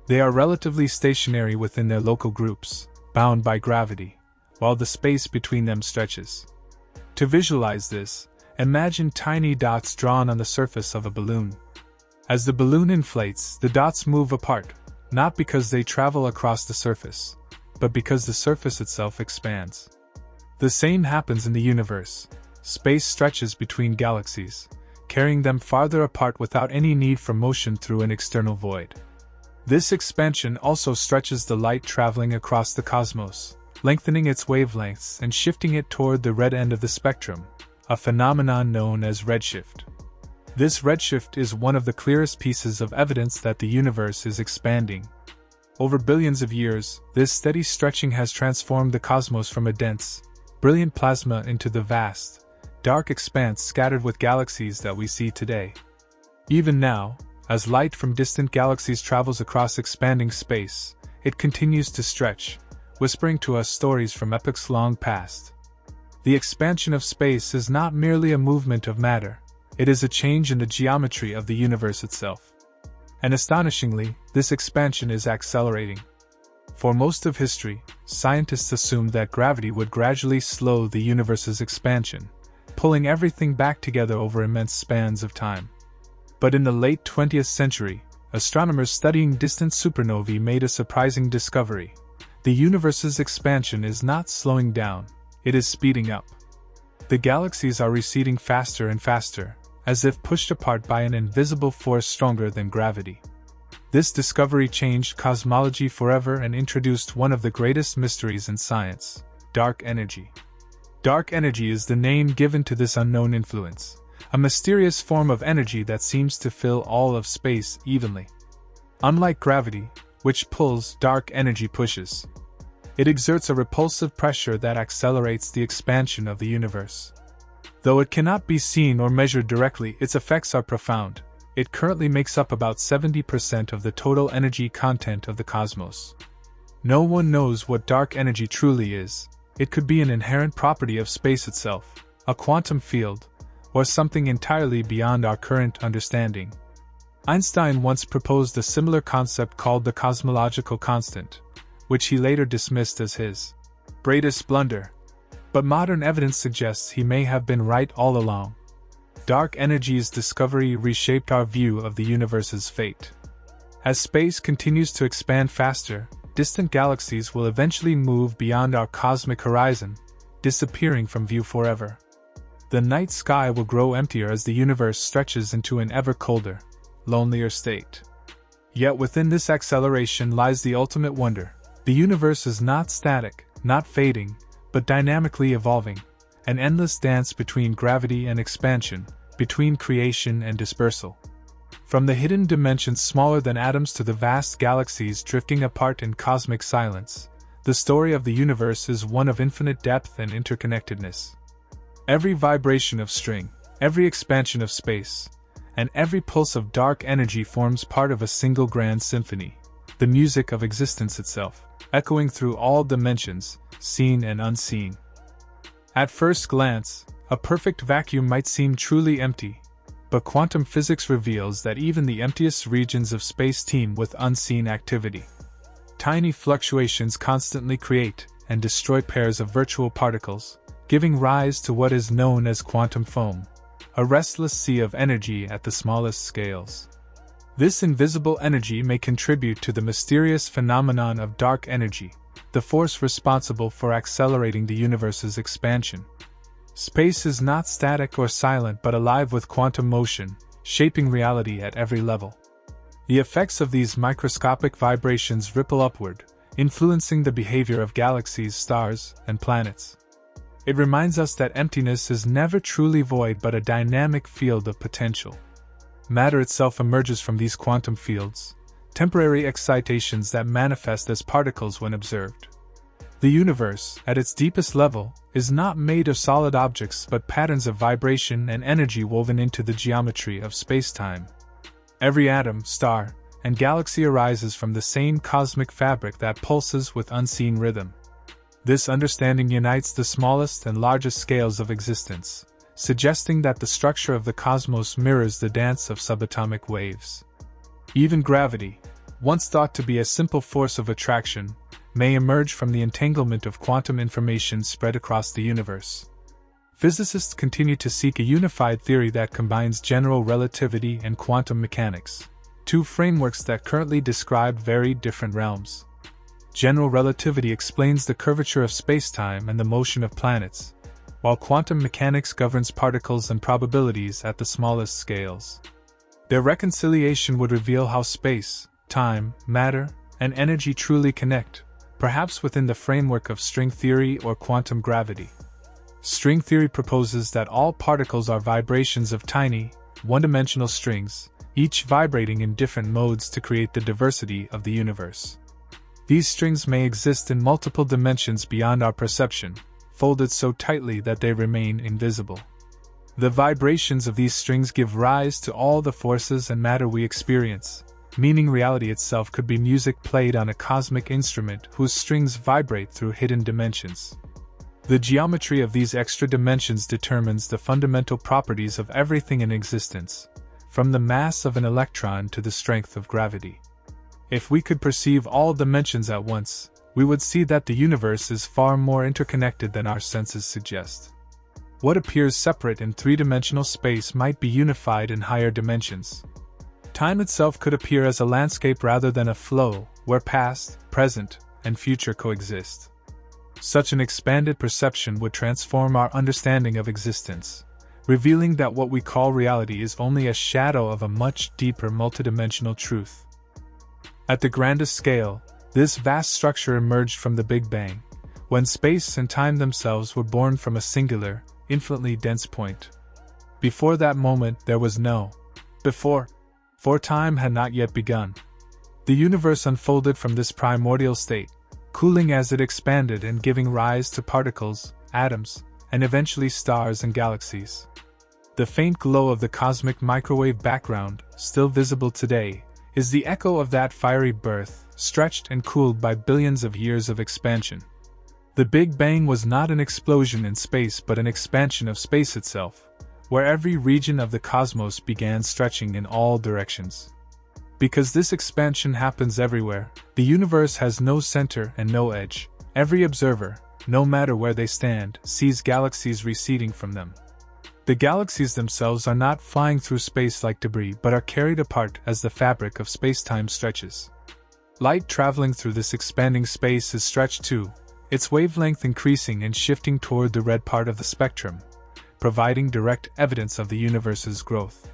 They are relatively stationary within their local groups, bound by gravity, while the space between them stretches. To visualize this, imagine tiny dots drawn on the surface of a balloon. As the balloon inflates, the dots move apart, not because they travel across the surface, but because the surface itself expands. The same happens in the universe. Space stretches between galaxies, carrying them farther apart without any need for motion through an external void. This expansion also stretches the light traveling across the cosmos, lengthening its wavelengths and shifting it toward the red end of the spectrum, a phenomenon known as redshift. This redshift is one of the clearest pieces of evidence that the universe is expanding. Over billions of years, this steady stretching has transformed the cosmos from a dense, brilliant plasma into the vast, dark expanse scattered with galaxies that we see today. Even now, as light from distant galaxies travels across expanding space, it continues to stretch, whispering to us stories from epochs long past. The expansion of space is not merely a movement of matter, it is a change in the geometry of the universe itself. And astonishingly, this expansion is accelerating. For most of history, scientists assumed that gravity would gradually slow the universe's expansion, pulling everything back together over immense spans of time. But in the late 20th century, astronomers studying distant supernovae made a surprising discovery. The universe's expansion is not slowing down, it is speeding up. The galaxies are receding faster and faster, as if pushed apart by an invisible force stronger than gravity. This discovery changed cosmology forever and introduced one of the greatest mysteries in science: dark energy. Dark energy is the name given to this unknown influence, a mysterious form of energy that seems to fill all of space evenly. Unlike gravity, which pulls, dark energy pushes. It exerts a repulsive pressure that accelerates the expansion of the universe. Though it cannot be seen or measured directly, its effects are profound. It currently makes up about 70% of the total energy content of the cosmos. No one knows what dark energy truly is. It could be an inherent property of space itself, a quantum field, or something entirely beyond our current understanding. Einstein once proposed a similar concept called the cosmological constant, which he later dismissed as his greatest blunder. But modern evidence suggests he may have been right all along. Dark energy's discovery reshaped our view of the universe's fate. As space continues to expand faster, distant galaxies will eventually move beyond our cosmic horizon, disappearing from view forever. The night sky will grow emptier as the universe stretches into an ever colder, lonelier state. Yet within this acceleration lies the ultimate wonder. The universe is not static, not fading, but dynamically evolving, an endless dance between gravity and expansion, between creation and dispersal. From the hidden dimensions smaller than atoms to the vast galaxies drifting apart in cosmic silence, the story of the universe is one of infinite depth and interconnectedness. Every vibration of string, every expansion of space, and every pulse of dark energy forms part of a single grand symphony, the music of existence itself, echoing through all dimensions, seen and unseen. At first glance, a perfect vacuum might seem truly empty, but quantum physics reveals that even the emptiest regions of space teem with unseen activity. Tiny fluctuations constantly create and destroy pairs of virtual particles, giving rise to what is known as quantum foam, a restless sea of energy at the smallest scales. This invisible energy may contribute to the mysterious phenomenon of dark energy, the force responsible for accelerating the universe's expansion. Space is not static or silent but alive with quantum motion, shaping reality at every level. The effects of these microscopic vibrations ripple upward, influencing the behavior of galaxies, stars, and planets. It reminds us that emptiness is never truly void but a dynamic field of potential. Matter itself emerges from these quantum fields, temporary excitations that manifest as particles when observed. The universe, at its deepest level, is not made of solid objects but patterns of vibration and energy woven into the geometry of spacetime. Every atom, star, and galaxy arises from the same cosmic fabric that pulses with unseen rhythm. This understanding unites the smallest and largest scales of existence, suggesting that the structure of the cosmos mirrors the dance of subatomic waves. Even gravity, once thought to be a simple force of attraction, may emerge from the entanglement of quantum information spread across the universe. Physicists continue to seek a unified theory that combines general relativity and quantum mechanics, two frameworks that currently describe very different realms. General relativity explains the curvature of spacetime and the motion of planets, while quantum mechanics governs particles and probabilities at the smallest scales. Their reconciliation would reveal how space, time, matter, and energy truly connect, perhaps within the framework of string theory or quantum gravity. String theory proposes that all particles are vibrations of tiny, one-dimensional strings, each vibrating in different modes to create the diversity of the universe. These strings may exist in multiple dimensions beyond our perception, folded so tightly that they remain invisible. The vibrations of these strings give rise to all the forces and matter we experience, meaning reality itself could be music played on a cosmic instrument whose strings vibrate through hidden dimensions. The geometry of these extra dimensions determines the fundamental properties of everything in existence, from the mass of an electron to the strength of gravity. If we could perceive all dimensions at once, we would see that the universe is far more interconnected than our senses suggest. What appears separate in three-dimensional space might be unified in higher dimensions. Time itself could appear as a landscape rather than a flow, where past, present, and future coexist. Such an expanded perception would transform our understanding of existence, revealing that what we call reality is only a shadow of a much deeper multidimensional truth. At the grandest scale, this vast structure emerged from the Big Bang, when space and time themselves were born from a singular, infinitely dense point. Before that moment there was no before, for time had not yet begun. The universe unfolded from this primordial state, cooling as it expanded and giving rise to particles, atoms, and eventually stars and galaxies. The faint glow of the cosmic microwave background, still visible today, is the echo of that fiery birth, stretched and cooled by billions of years of expansion. The Big Bang was not an explosion in space but an expansion of space itself, where every region of the cosmos began stretching in all directions. Because this expansion happens everywhere, the universe has no center and no edge. Every observer, no matter where they stand, sees galaxies receding from them. The galaxies themselves are not flying through space like debris but are carried apart as the fabric of spacetime stretches. Light traveling through this expanding space is stretched too, its wavelength increasing and shifting toward the red part of the spectrum, providing direct evidence of the universe's growth.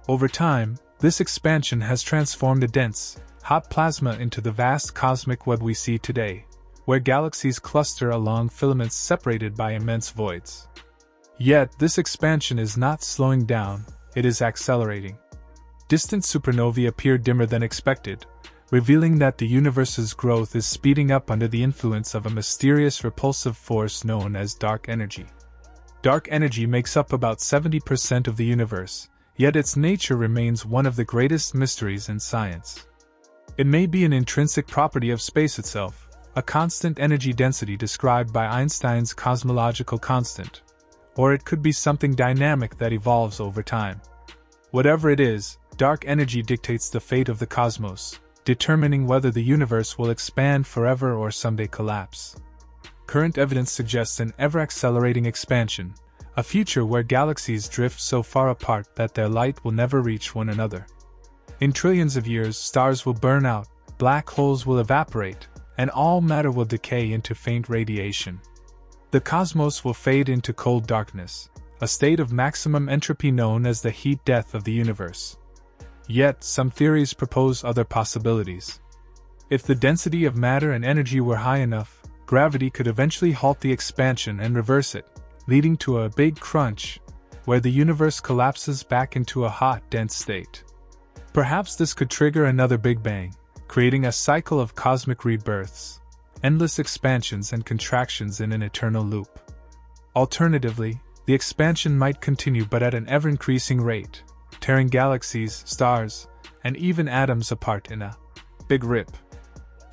Over time, this expansion has transformed a dense, hot plasma into the vast cosmic web we see today, where galaxies cluster along filaments separated by immense voids. Yet, this expansion is not slowing down, it is accelerating. Distant supernovae appear dimmer than expected, revealing that the universe's growth is speeding up under the influence of a mysterious repulsive force known as dark energy. Dark energy makes up about 70% of the universe, yet its nature remains one of the greatest mysteries in science. It may be an intrinsic property of space itself, a constant energy density described by Einstein's cosmological constant, or it could be something dynamic that evolves over time. Whatever it is, dark energy dictates the fate of the cosmos, determining whether the universe will expand forever or someday collapse. Current evidence suggests an ever-accelerating expansion, a future where galaxies drift so far apart that their light will never reach one another. In trillions of years, stars will burn out, black holes will evaporate, and all matter will decay into faint radiation. The cosmos will fade into cold darkness, a state of maximum entropy known as the heat death of the universe. Yet, some theories propose other possibilities. If the density of matter and energy were high enough, gravity could eventually halt the expansion and reverse it, leading to a big crunch, where the universe collapses back into a hot, dense state. Perhaps this could trigger another Big Bang, creating a cycle of cosmic rebirths, endless expansions and contractions in an eternal loop. Alternatively, the expansion might continue but at an ever-increasing rate, tearing galaxies, stars, and even atoms apart in a big rip.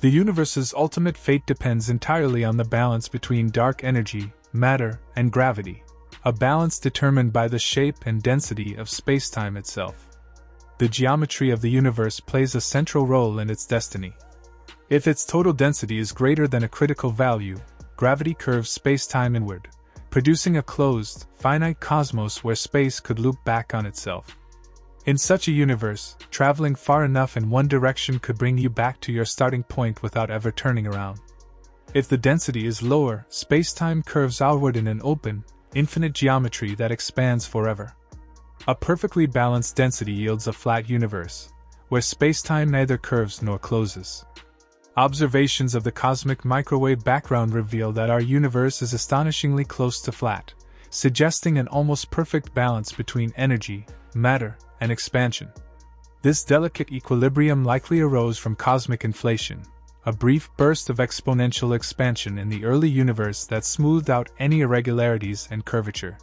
The universe's ultimate fate depends entirely on the balance between dark energy, matter, and gravity, a balance determined by the shape and density of spacetime itself. The geometry of the universe plays a central role in its destiny. If its total density is greater than a critical value, gravity curves spacetime inward, producing a closed, finite cosmos where space could loop back on itself. In such a universe, traveling far enough in one direction could bring you back to your starting point without ever turning around. If the density is lower, spacetime curves outward in an open, infinite geometry that expands forever. A perfectly balanced density yields a flat universe, where spacetime neither curves nor closes. Observations of the cosmic microwave background reveal that our universe is astonishingly close to flat, suggesting an almost perfect balance between energy, matter, and expansion. This delicate equilibrium likely arose from cosmic inflation, a brief burst of exponential expansion in the early universe that smoothed out any irregularities and curvature.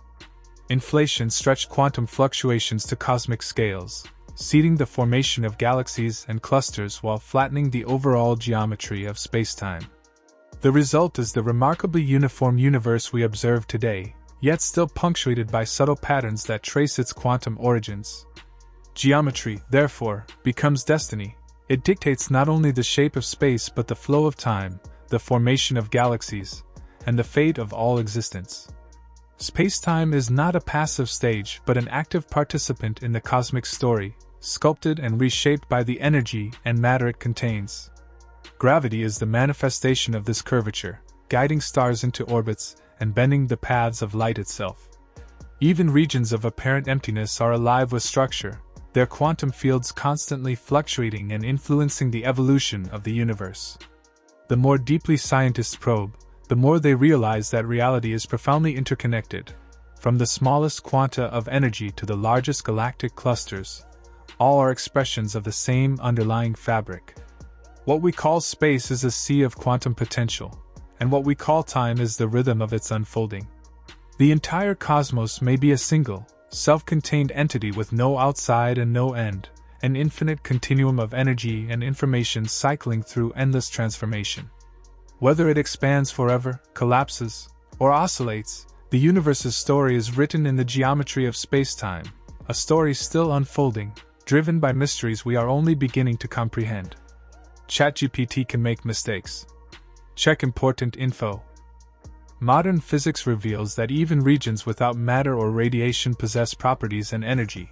Inflation stretched quantum fluctuations to cosmic scales, seeding the formation of galaxies and clusters while flattening the overall geometry of spacetime. The result is the remarkably uniform universe we observe today, yet still punctuated by subtle patterns that trace its quantum origins. Geometry, therefore, becomes destiny. It dictates not only the shape of space but the flow of time, the formation of galaxies, and the fate of all existence. Spacetime is not a passive stage but an active participant in the cosmic story, sculpted and reshaped by the energy and matter it contains. Gravity is the manifestation of this curvature, guiding stars into orbits and bending the paths of light itself. Even regions of apparent emptiness are alive with structure, their quantum fields constantly fluctuating and influencing the evolution of the universe. The more deeply scientists probe, the more they realize that reality is profoundly interconnected. From the smallest quanta of energy to the largest galactic clusters, all are expressions of the same underlying fabric. What we call space is a sea of quantum potential, and what we call time is the rhythm of its unfolding. The entire cosmos may be a single, self-contained entity with no outside and no end, an infinite continuum of energy and information cycling through endless transformation. Whether it expands forever, collapses, or oscillates, the universe's story is written in the geometry of spacetime, a story still unfolding, driven by mysteries we are only beginning to comprehend. ChatGPT can make mistakes. Check important info. Modern physics reveals that even regions without matter or radiation possess properties and energy,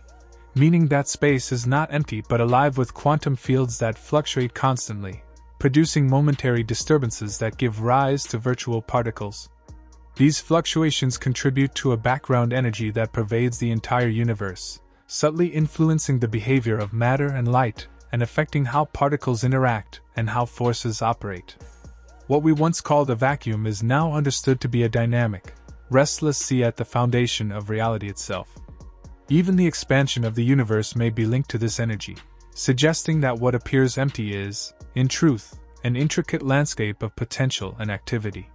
meaning that space is not empty but alive with quantum fields that fluctuate constantly, producing momentary disturbances that give rise to virtual particles. These fluctuations contribute to a background energy that pervades the entire universe, subtly influencing the behavior of matter and light, and affecting how particles interact and how forces operate. What we once called a vacuum is now understood to be a dynamic, restless sea at the foundation of reality itself. Even the expansion of the universe may be linked to this energy, suggesting that what appears empty is, in truth, an intricate landscape of potential and activity.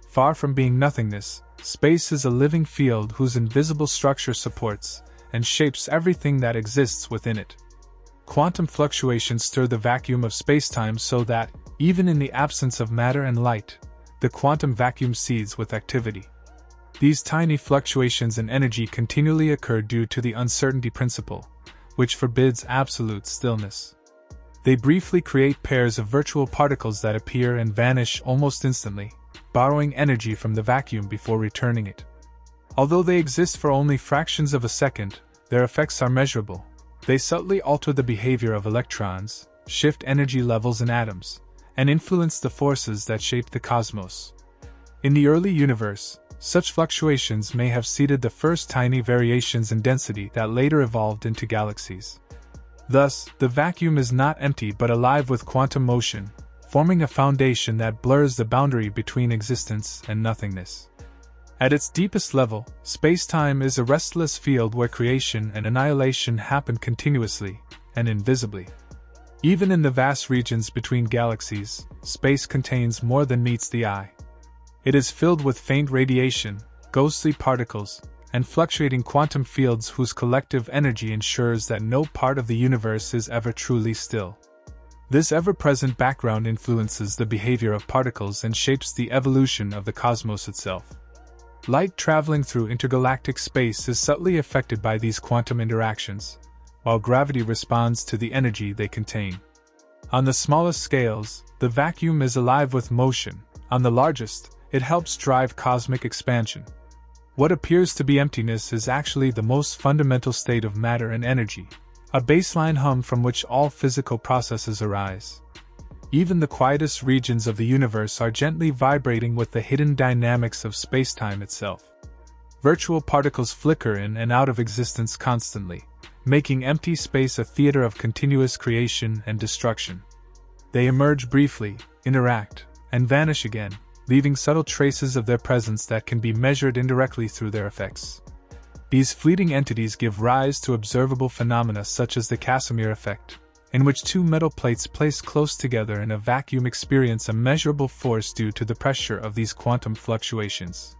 Far from being nothingness, space is a living field whose invisible structure supports and shapes everything that exists within it. Quantum fluctuations stir the vacuum of spacetime so that, even in the absence of matter and light, the quantum vacuum seethes with activity. These tiny fluctuations in energy continually occur due to the uncertainty principle, which forbids absolute stillness. They briefly create pairs of virtual particles that appear and vanish almost instantly, borrowing energy from the vacuum before returning it. Although they exist for only fractions of a second, their effects are measurable. They subtly alter the behavior of electrons, shift energy levels in atoms, and influence the forces that shape the cosmos. In the early universe, such fluctuations may have seeded the first tiny variations in density that later evolved into galaxies. Thus, the vacuum is not empty but alive with quantum motion, forming a foundation that blurs the boundary between existence and nothingness. At its deepest level, spacetime is a restless field where creation and annihilation happen continuously and invisibly. Even in the vast regions between galaxies, space contains more than meets the eye. It is filled with faint radiation, ghostly particles, and fluctuating quantum fields whose collective energy ensures that no part of the universe is ever truly still. This ever-present background influences the behavior of particles and shapes the evolution of the cosmos itself. Light traveling through intergalactic space is subtly affected by these quantum interactions, while gravity responds to the energy they contain. On the smallest scales, the vacuum is alive with motion. On the largest, it helps drive cosmic expansion. What appears to be emptiness is actually the most fundamental state of matter and energy, a baseline hum from which all physical processes arise. Even the quietest regions of the universe are gently vibrating with the hidden dynamics of spacetime itself. Virtual particles flicker in and out of existence constantly, making empty space a theater of continuous creation and destruction. They emerge briefly, interact, and vanish again, leaving subtle traces of their presence that can be measured indirectly through their effects. These fleeting entities give rise to observable phenomena such as the Casimir effect, in which two metal plates placed close together in a vacuum experience a measurable force due to the pressure of these quantum fluctuations.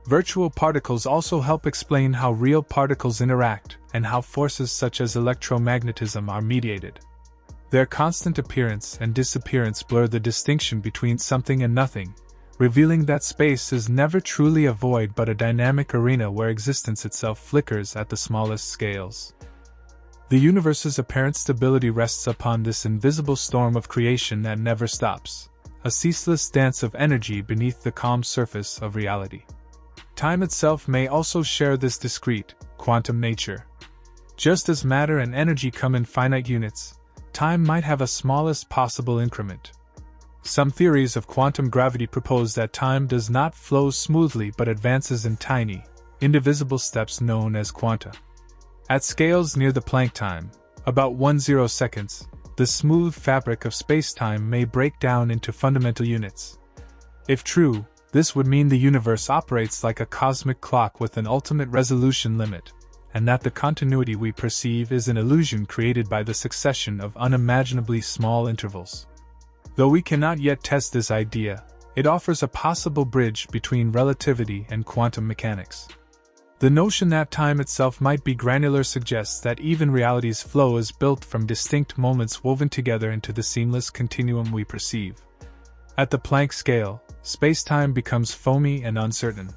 Virtual particles also help explain how real particles interact and how forces such as electromagnetism are mediated. Their constant appearance and disappearance blur the distinction between something and nothing, revealing that space is never truly a void but a dynamic arena where existence itself flickers at the smallest scales. The universe's apparent stability rests upon this invisible storm of creation that never stops, a ceaseless dance of energy beneath the calm surface of reality. Time itself may also share this discrete, quantum nature. Just as matter and energy come in finite units, time might have a smallest possible increment. Some theories of quantum gravity propose that time does not flow smoothly but advances in tiny, indivisible steps known as quanta. At scales near the Planck time, about 10 seconds, the smooth fabric of spacetime may break down into fundamental units. If true, this would mean the universe operates like a cosmic clock with an ultimate resolution limit, and that the continuity we perceive is an illusion created by the succession of unimaginably small intervals. Though we cannot yet test this idea, it offers a possible bridge between relativity and quantum mechanics. The notion that time itself might be granular suggests that even reality's flow is built from distinct moments woven together into the seamless continuum we perceive. At the Planck scale, spacetime becomes foamy and uncertain.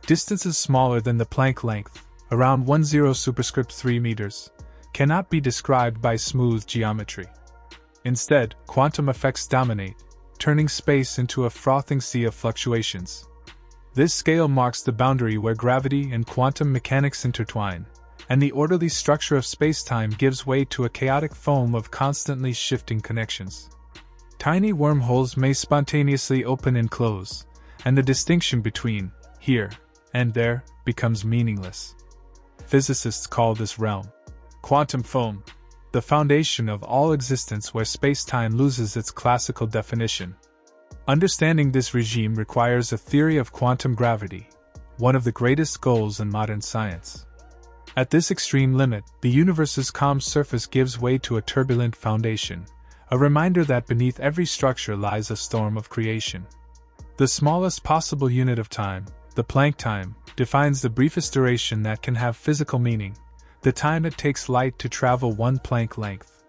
Distances smaller than the Planck length, around 10^3 meters, cannot be described by smooth geometry. Instead, quantum effects dominate, turning space into a frothing sea of fluctuations. This scale marks the boundary where gravity and quantum mechanics intertwine, and the orderly structure of spacetime gives way to a chaotic foam of constantly shifting connections. Tiny wormholes may spontaneously open and close, and the distinction between here and there becomes meaningless. Physicists call this realm quantum foam, the foundation of all existence where spacetime loses its classical definition. Understanding this regime requires a theory of quantum gravity, one of the greatest goals in modern science. At this extreme limit, the universe's calm surface gives way to a turbulent foundation, a reminder that beneath every structure lies a storm of creation. The smallest possible unit of time, the Planck time, defines the briefest duration that can have physical meaning, the time it takes light to travel one Planck length.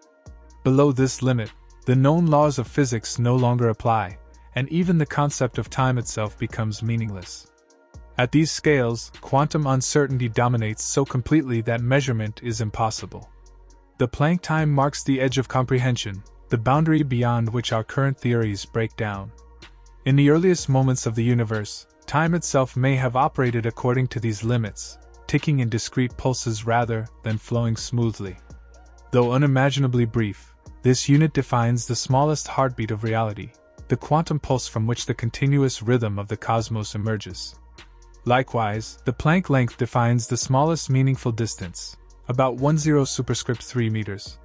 Below this limit, the known laws of physics no longer apply, and even the concept of time itself becomes meaningless. At these scales, quantum uncertainty dominates so completely that measurement is impossible. The Planck time marks the edge of comprehension, the boundary beyond which our current theories break down. In the earliest moments of the universe, time itself may have operated according to these limits, ticking in discrete pulses rather than flowing smoothly. Though unimaginably brief, this unit defines the smallest heartbeat of reality, the quantum pulse from which the continuous rhythm of the cosmos emerges. Likewise, the Planck length defines the smallest meaningful distance, about 10^3 meters,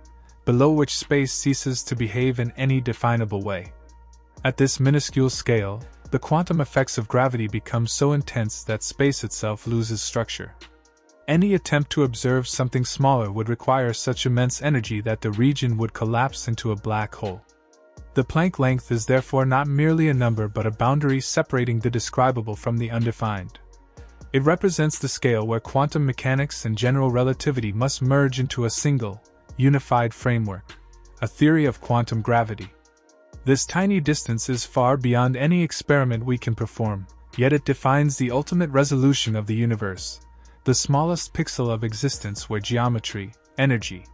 below which space ceases to behave in any definable way. At this minuscule scale, the quantum effects of gravity become so intense that space itself loses structure. Any attempt to observe something smaller would require such immense energy that the region would collapse into a black hole. The Planck length is therefore not merely a number but a boundary separating the describable from the undefined. It represents the scale where quantum mechanics and general relativity must merge into a single, unified framework, a theory of quantum gravity. This tiny distance is far beyond any experiment we can perform, yet it defines the ultimate resolution of the universe, the smallest pixel of existence where geometry, energy,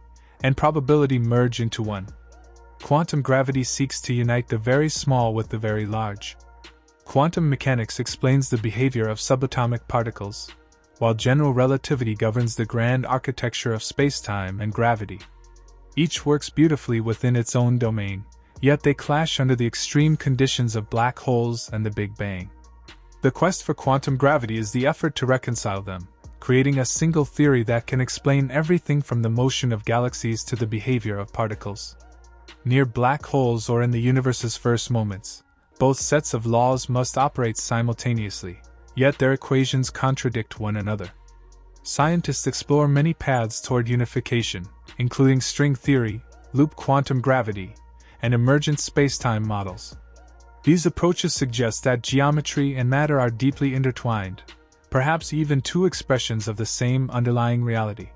and probability merge into one. Quantum gravity seeks to unite the very small with the very large. Quantum mechanics explains the behavior of subatomic particles, while general relativity governs the grand architecture of spacetime and gravity. Each works beautifully within its own domain, yet they clash under the extreme conditions of black holes and the Big Bang. The quest for quantum gravity is the effort to reconcile them, creating a single theory that can explain everything from the motion of galaxies to the behavior of particles. Near black holes or in the universe's first moments, both sets of laws must operate simultaneously, yet their equations contradict one another. Scientists explore many paths toward unification, including string theory, loop quantum gravity, and emergent spacetime models. These approaches suggest that geometry and matter are deeply intertwined, perhaps even two expressions of the same underlying reality.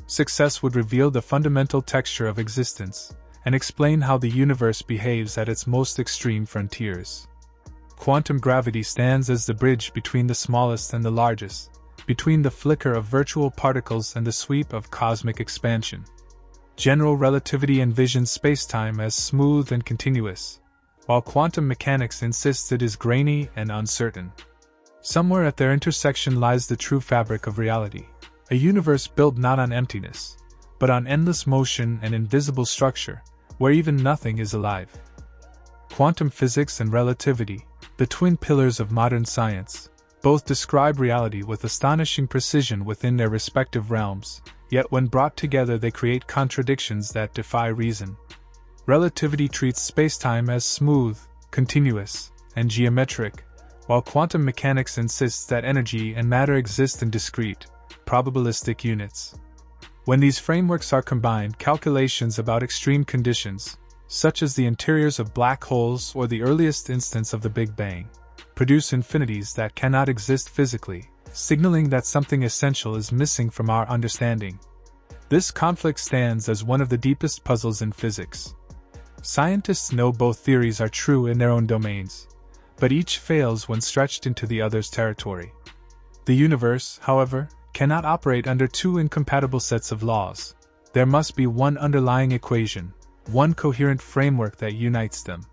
Success would reveal the fundamental texture of existence, and explain how the universe behaves at its most extreme frontiers. Quantum gravity stands as the bridge between the smallest and the largest, between the flicker of virtual particles and the sweep of cosmic expansion. General relativity envisions spacetime as smooth and continuous, while quantum mechanics insists it is grainy and uncertain. Somewhere at their intersection lies the true fabric of reality, a universe built not on emptiness, but on endless motion and invisible structure, where even nothing is alive. Quantum physics and relativity, the twin pillars of modern science, both describe reality with astonishing precision within their respective realms, yet when brought together they create contradictions that defy reason. Relativity treats spacetime as smooth, continuous, and geometric, while quantum mechanics insists that energy and matter exist in discrete, probabilistic units. When these frameworks are combined, calculations about extreme conditions, such as the interiors of black holes or the earliest instance of the Big Bang, produce infinities that cannot exist physically, signaling that something essential is missing from our understanding. This conflict stands as one of the deepest puzzles in physics. Scientists know both theories are true in their own domains, but each fails when stretched into the other's territory. The universe, however, cannot operate under two incompatible sets of laws. There must be one underlying equation, one coherent framework that unites them.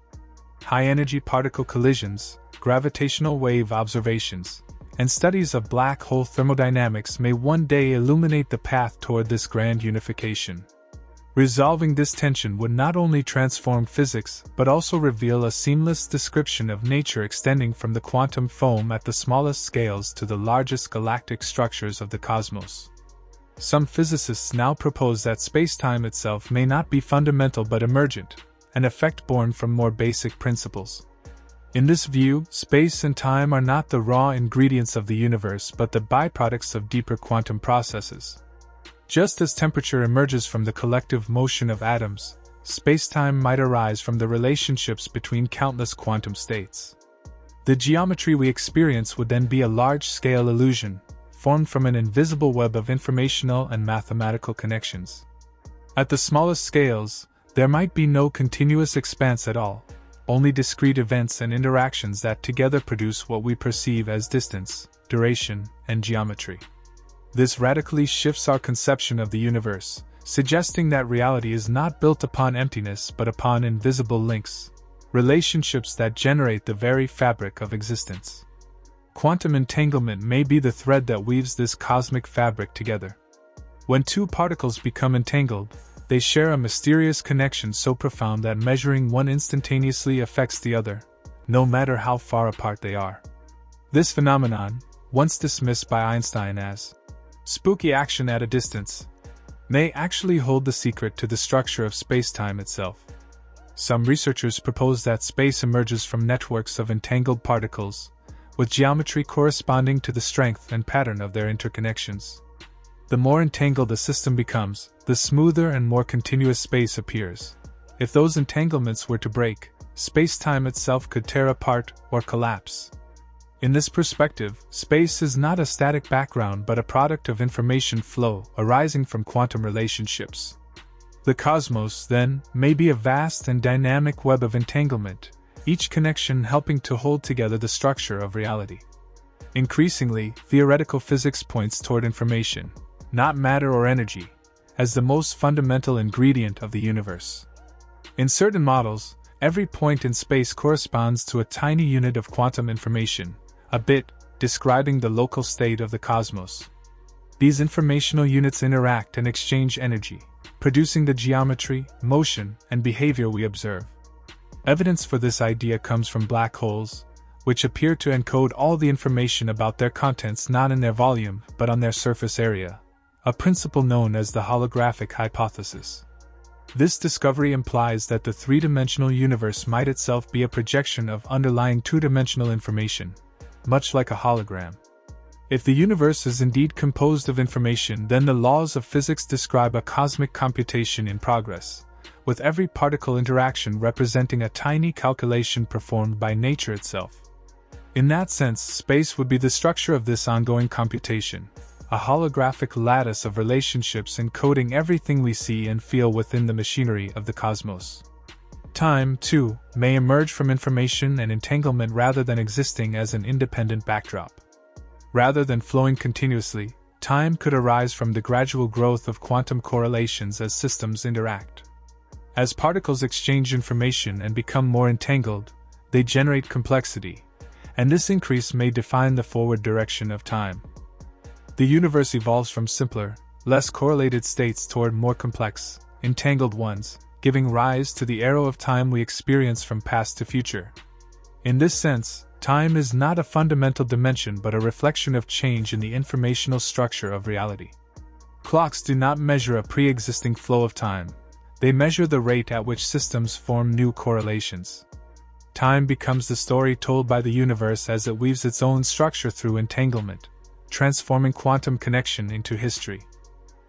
High-energy particle collisions, gravitational wave observations, and studies of black hole thermodynamics may one day illuminate the path toward this grand unification. Resolving this tension would not only transform physics but also reveal a seamless description of nature extending from the quantum foam at the smallest scales to the largest galactic structures of the cosmos. Some physicists now propose that spacetime itself may not be fundamental but emergent, an effect born from more basic principles. In this view, space and time are not the raw ingredients of the universe but the byproducts of deeper quantum processes. Just as temperature emerges from the collective motion of atoms, spacetime might arise from the relationships between countless quantum states. The geometry we experience would then be a large-scale illusion, formed from an invisible web of informational and mathematical connections. At the smallest scales, there might be no continuous expanse at all, only discrete events and interactions that together produce what we perceive as distance, duration, and geometry. This radically shifts our conception of the universe, suggesting that reality is not built upon emptiness but upon invisible links, relationships that generate the very fabric of existence. Quantum entanglement may be the thread that weaves this cosmic fabric together. When two particles become entangled, they share a mysterious connection so profound that measuring one instantaneously affects the other, no matter how far apart they are. This phenomenon, once dismissed by Einstein as spooky action at a distance, may actually hold the secret to the structure of spacetime itself. Some researchers propose that space emerges from networks of entangled particles, with geometry corresponding to the strength and pattern of their interconnections. The more entangled a system becomes, the smoother and more continuous space appears. If those entanglements were to break, spacetime itself could tear apart or collapse. In this perspective, space is not a static background but a product of information flow arising from quantum relationships. The cosmos, then, may be a vast and dynamic web of entanglement, each connection helping to hold together the structure of reality. Increasingly, theoretical physics points toward information, not matter or energy, as the most fundamental ingredient of the universe. In certain models, every point in space corresponds to a tiny unit of quantum information, a bit, describing the local state of the cosmos. These informational units interact and exchange energy, producing the geometry, motion, and behavior we observe. Evidence for this idea comes from black holes, which appear to encode all the information about their contents not in their volume but on their surface area, a principle known as the holographic hypothesis. This discovery implies that the three-dimensional universe might itself be a projection of underlying two-dimensional information, much like a hologram. If the universe is indeed composed of information, then the laws of physics describe a cosmic computation in progress, with every particle interaction representing a tiny calculation performed by nature itself. In that sense, space would be the structure of this ongoing computation, a holographic lattice of relationships encoding everything we see and feel within the machinery of the cosmos. Time, too, may emerge from information and entanglement rather than existing as an independent backdrop. Rather than flowing continuously, time could arise from the gradual growth of quantum correlations as systems interact. As particles exchange information and become more entangled, they generate complexity, and this increase may define the forward direction of time. The universe evolves from simpler, less correlated states toward more complex, entangled ones, giving rise to the arrow of time we experience from past to future. In this sense, time is not a fundamental dimension but a reflection of change in the informational structure of reality. Clocks do not measure a pre-existing flow of time, they measure the rate at which systems form new correlations. Time becomes the story told by the universe as it weaves its own structure through entanglement, transforming quantum connection into history.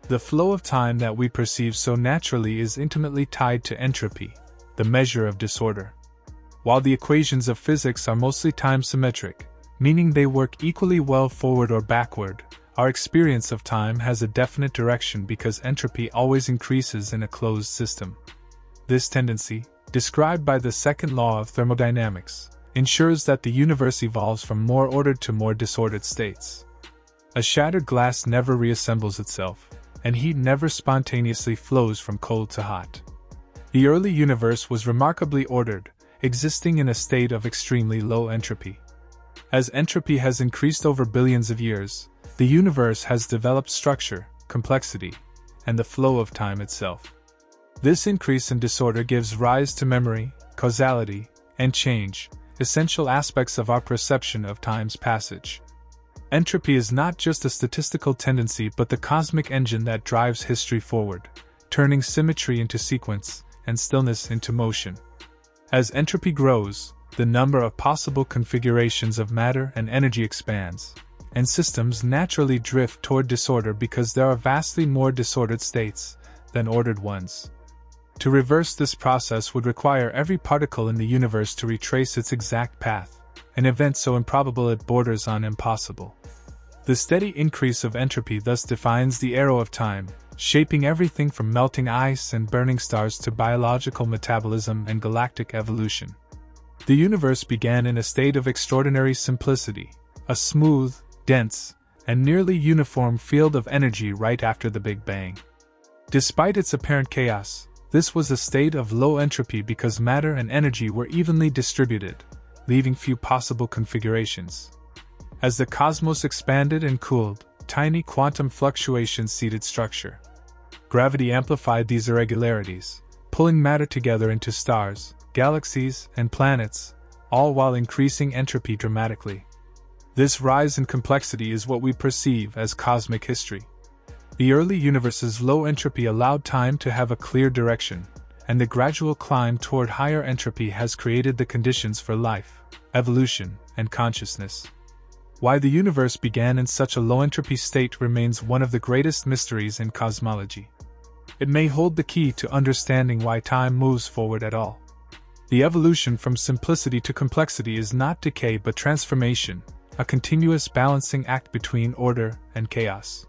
The flow of time that we perceive so naturally is intimately tied to entropy, the measure of disorder. While the equations of physics are mostly time-symmetric, meaning they work equally well forward or backward, our experience of time has a definite direction because entropy always increases in a closed system. This tendency, described by the second law of thermodynamics, ensures that the universe evolves from more ordered to more disordered states. A shattered glass never reassembles itself, and heat never spontaneously flows from cold to hot. The early universe was remarkably ordered, existing in a state of extremely low entropy. As entropy has increased over billions of years, the universe has developed structure, complexity, and the flow of time itself. This increase in disorder gives rise to memory, causality, and change, essential aspects of our perception of time's passage. Entropy is not just a statistical tendency but the cosmic engine that drives history forward, turning symmetry into sequence and stillness into motion. As entropy grows, the number of possible configurations of matter and energy expands, and systems naturally drift toward disorder because there are vastly more disordered states than ordered ones. To reverse this process would require every particle in the universe to retrace its exact path, an event so improbable it borders on impossible. The steady increase of entropy thus defines the arrow of time, shaping everything from melting ice and burning stars to biological metabolism and galactic evolution. The universe began in a state of extraordinary simplicity, a smooth, dense, and nearly uniform field of energy right after the Big Bang. Despite its apparent chaos, this was a state of low entropy because matter and energy were evenly distributed, leaving few possible configurations. As the cosmos expanded and cooled, tiny quantum fluctuations seeded structure. Gravity amplified these irregularities, pulling matter together into stars, galaxies, and planets, all while increasing entropy dramatically. This rise in complexity is what we perceive as cosmic history. The early universe's low entropy allowed time to have a clear direction, and the gradual climb toward higher entropy has created the conditions for life, evolution, and consciousness. Why the universe began in such a low-entropy state remains one of the greatest mysteries in cosmology. It may hold the key to understanding why time moves forward at all. The evolution from simplicity to complexity is not decay but transformation, a continuous balancing act between order and chaos.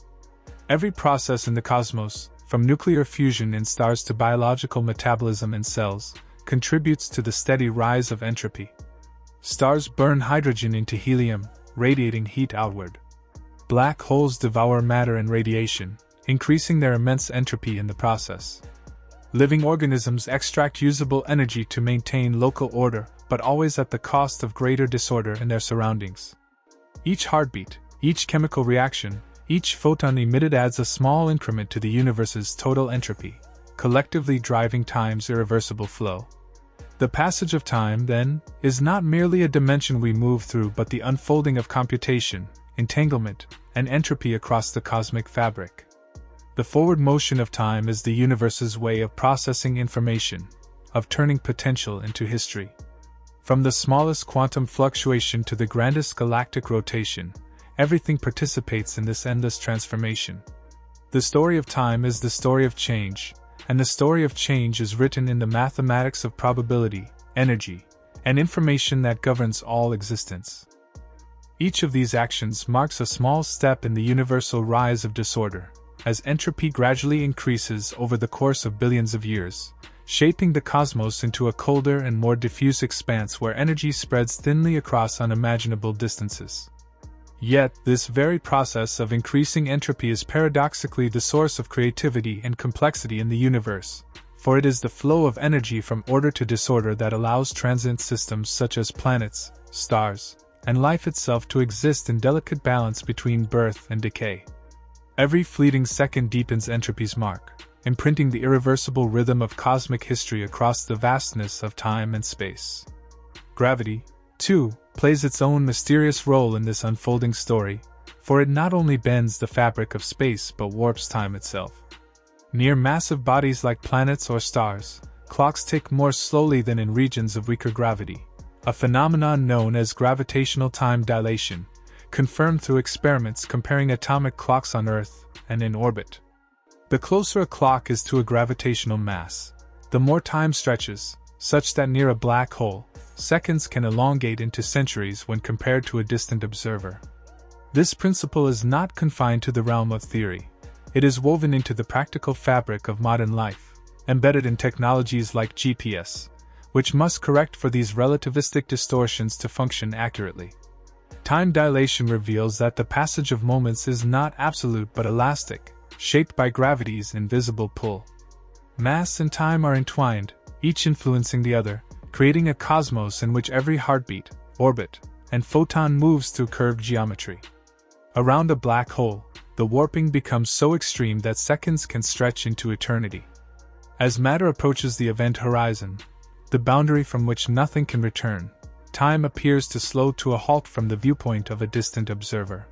Every process in the cosmos, from nuclear fusion in stars to biological metabolism in cells, contributes to the steady rise of entropy. Stars burn hydrogen into helium, radiating heat outward. Black holes devour matter and radiation, increasing their immense entropy in the process. Living organisms extract usable energy to maintain local order, but always at the cost of greater disorder in their surroundings. Each heartbeat, each chemical reaction, each photon emitted adds a small increment to the universe's total entropy, collectively driving time's irreversible flow. The passage of time, then, is not merely a dimension we move through but the unfolding of computation, entanglement, and entropy across the cosmic fabric. The forward motion of time is the universe's way of processing information, of turning potential into history. From the smallest quantum fluctuation to the grandest galactic rotation, everything participates in this endless transformation. The story of time is the story of change, and the story of change is written in the mathematics of probability, energy, and information that governs all existence. Each of these actions marks a small step in the universal rise of disorder, as entropy gradually increases over the course of billions of years, shaping the cosmos into a colder and more diffuse expanse where energy spreads thinly across unimaginable distances. Yet, this very process of increasing entropy is paradoxically the source of creativity and complexity in the universe, for it is the flow of energy from order to disorder that allows transient systems such as planets, stars, and life itself to exist in delicate balance between birth and decay. Every fleeting second deepens entropy's mark, imprinting the irreversible rhythm of cosmic history across the vastness of time and space. Gravity, too, plays its own mysterious role in this unfolding story, for it not only bends the fabric of space but warps time itself. Near massive bodies like planets or stars, clocks tick more slowly than in regions of weaker gravity, a phenomenon known as gravitational time dilation, confirmed through experiments comparing atomic clocks on Earth and in orbit. The closer a clock is to a gravitational mass, the more time stretches, such that near a black hole, seconds can elongate into centuries when compared to a distant observer. This principle is not confined to the realm of theory. It is woven into the practical fabric of modern life, embedded in technologies like GPS, which must correct for these relativistic distortions to function accurately. Time dilation reveals that the passage of moments is not absolute but elastic, shaped by gravity's invisible pull. Mass and time are entwined, each influencing the other, creating a cosmos in which every heartbeat, orbit, and photon moves through curved geometry. Around a black hole, the warping becomes so extreme that seconds can stretch into eternity. As matter approaches the event horizon, the boundary from which nothing can return, time appears to slow to a halt from the viewpoint of a distant observer.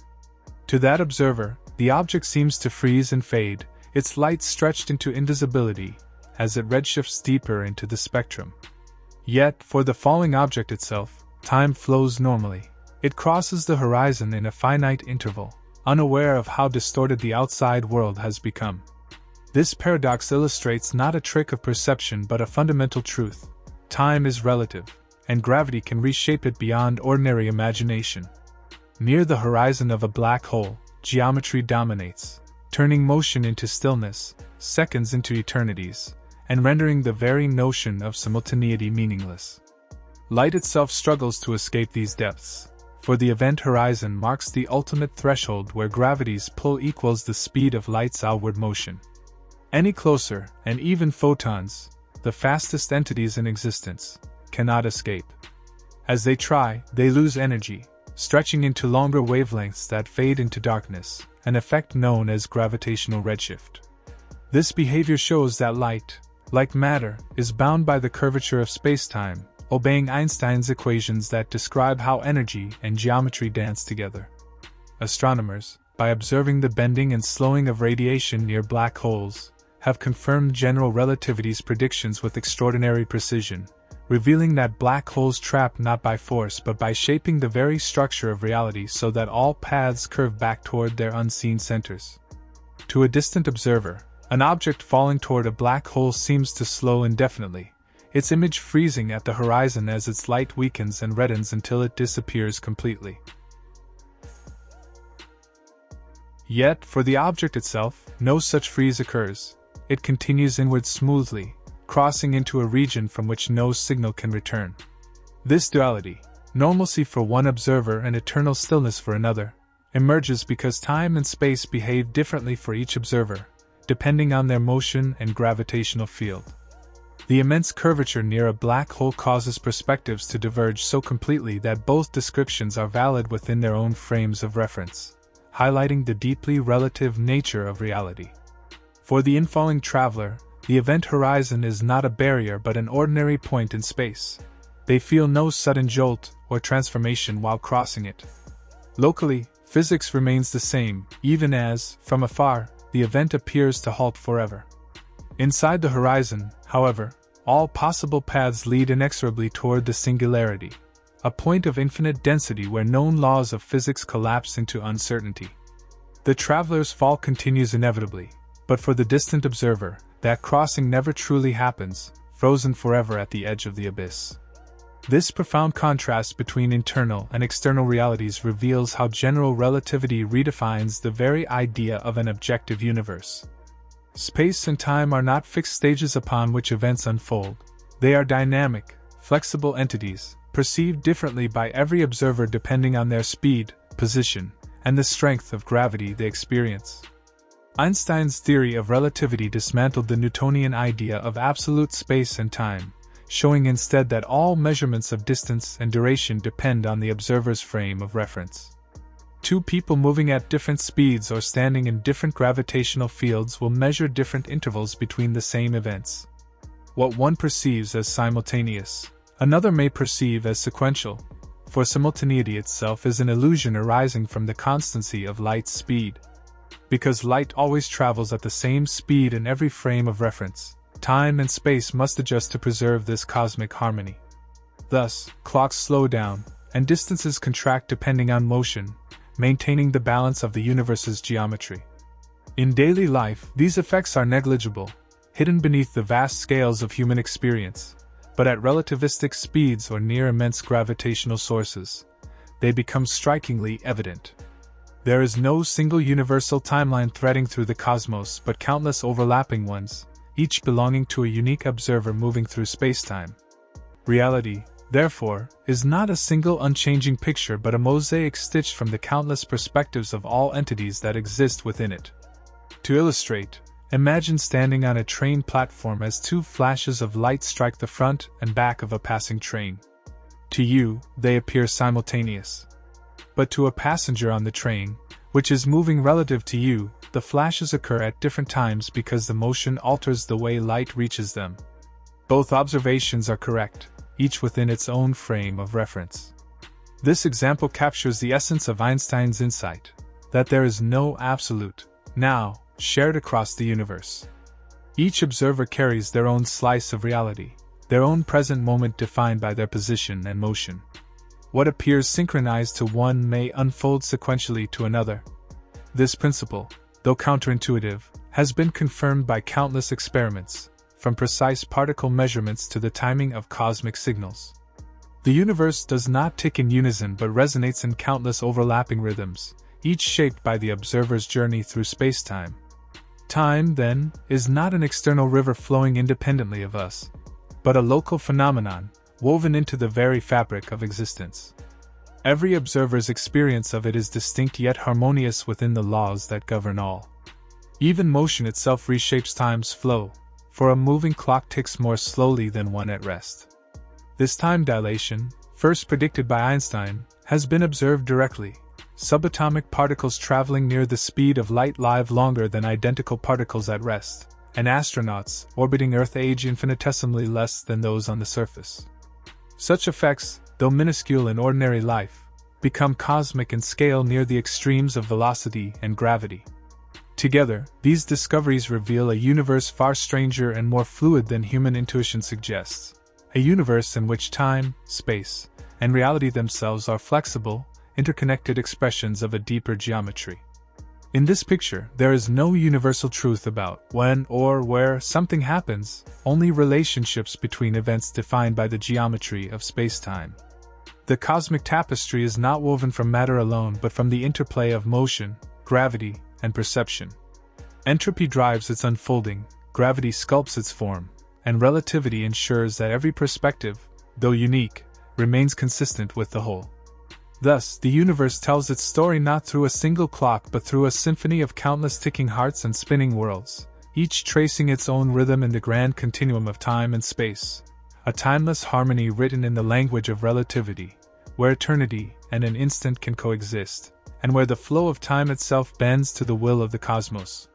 To that observer, the object seems to freeze and fade, its light stretched into invisibility, as it redshifts deeper into the spectrum. Yet, for the falling object itself, time flows normally. It crosses the horizon in a finite interval, unaware of how distorted the outside world has become. This paradox illustrates not a trick of perception but a fundamental truth. Time is relative, and gravity can reshape it beyond ordinary imagination. Near the horizon of a black hole, geometry dominates, turning motion into stillness, seconds into eternities, and rendering the very notion of simultaneity meaningless. Light itself struggles to escape these depths, for the event horizon marks the ultimate threshold where gravity's pull equals the speed of light's outward motion. Any closer, and even photons, the fastest entities in existence, cannot escape. As they try, they lose energy, stretching into longer wavelengths that fade into darkness, an effect known as gravitational redshift. This behavior shows that light, like matter, is bound by the curvature of spacetime, obeying Einstein's equations that describe how energy and geometry dance together. Astronomers, by observing the bending and slowing of radiation near black holes, have confirmed general relativity's predictions with extraordinary precision, revealing that black holes trap not by force but by shaping the very structure of reality so that all paths curve back toward their unseen centers. To a distant observer, an object falling toward a black hole seems to slow indefinitely, its image freezing at the horizon as its light weakens and reddens until it disappears completely. Yet, for the object itself, no such freeze occurs. It continues inward smoothly, crossing into a region from which no signal can return. This duality, normalcy for one observer and eternal stillness for another, emerges because time and space behave differently for each observer, depending on their motion and gravitational field. The immense curvature near a black hole causes perspectives to diverge so completely that both descriptions are valid within their own frames of reference, highlighting the deeply relative nature of reality. For the infalling traveler, the event horizon is not a barrier but an ordinary point in space. They feel no sudden jolt or transformation while crossing it. Locally, physics remains the same, even as, from afar, the event appears to halt forever. Inside the horizon, however, all possible paths lead inexorably toward the singularity, a point of infinite density where known laws of physics collapse into uncertainty. The traveler's fall continues inevitably, but for the distant observer, that crossing never truly happens, frozen forever at the edge of the abyss. This profound contrast between internal and external realities reveals how general relativity redefines the very idea of an objective universe. Space and time are not fixed stages upon which events unfold. They are dynamic, flexible entities, perceived differently by every observer depending on their speed, position, and the strength of gravity they experience. Einstein's theory of relativity dismantled the Newtonian idea of absolute space and time, showing instead that all measurements of distance and duration depend on the observer's frame of reference. Two people moving at different speeds or standing in different gravitational fields will measure different intervals between the same events. What one perceives as simultaneous, another may perceive as sequential, for simultaneity itself is an illusion arising from the constancy of light's speed. Because light always travels at the same speed in every frame of reference, time and space must adjust to preserve this cosmic harmony. Thus, clocks slow down, and distances contract depending on motion, maintaining the balance of the universe's geometry. In daily life, these effects are negligible, hidden beneath the vast scales of human experience, but at relativistic speeds or near immense gravitational sources, they become strikingly evident. There is no single universal timeline threading through the cosmos but countless overlapping ones, each belonging to a unique observer moving through spacetime. Reality, therefore, is not a single unchanging picture but a mosaic stitched from the countless perspectives of all entities that exist within it. To illustrate, imagine standing on a train platform as two flashes of light strike the front and back of a passing train. To you, they appear simultaneous. But to a passenger on the train, which is moving relative to you, the flashes occur at different times because the motion alters the way light reaches them. Both observations are correct, each within its own frame of reference. This example captures the essence of Einstein's insight, that there is no absolute, now, shared across the universe. Each observer carries their own slice of reality, their own present moment defined by their position and motion. What appears synchronized to one may unfold sequentially to another. This principle, though counterintuitive, has been confirmed by countless experiments, from precise particle measurements to the timing of cosmic signals. The universe does not tick in unison but resonates in countless overlapping rhythms, each shaped by the observer's journey through spacetime. Time, then, is not an external river flowing independently of us, but a local phenomenon, woven into the very fabric of existence. Every observer's experience of it is distinct yet harmonious within the laws that govern all. Even motion itself reshapes time's flow, for a moving clock ticks more slowly than one at rest. This time dilation, first predicted by Einstein, has been observed directly. Subatomic particles traveling near the speed of light live longer than identical particles at rest, and astronauts orbiting Earth age infinitesimally less than those on the surface. Such effects, though minuscule in ordinary life, become cosmic in scale near the extremes of velocity and gravity. Together, these discoveries reveal a universe far stranger and more fluid than human intuition suggests, a universe in which time, space, and reality themselves are flexible, interconnected expressions of a deeper geometry. In this picture, there is no universal truth about when or where something happens, only relationships between events defined by the geometry of spacetime. The cosmic tapestry is not woven from matter alone but from the interplay of motion, gravity, and perception. Entropy drives its unfolding, gravity sculpts its form, and relativity ensures that every perspective, though unique, remains consistent with the whole. Thus, the universe tells its story not through a single clock but through a symphony of countless ticking hearts and spinning worlds, each tracing its own rhythm in the grand continuum of time and space, a timeless harmony written in the language of relativity, where eternity and an instant can coexist, and where the flow of time itself bends to the will of the cosmos.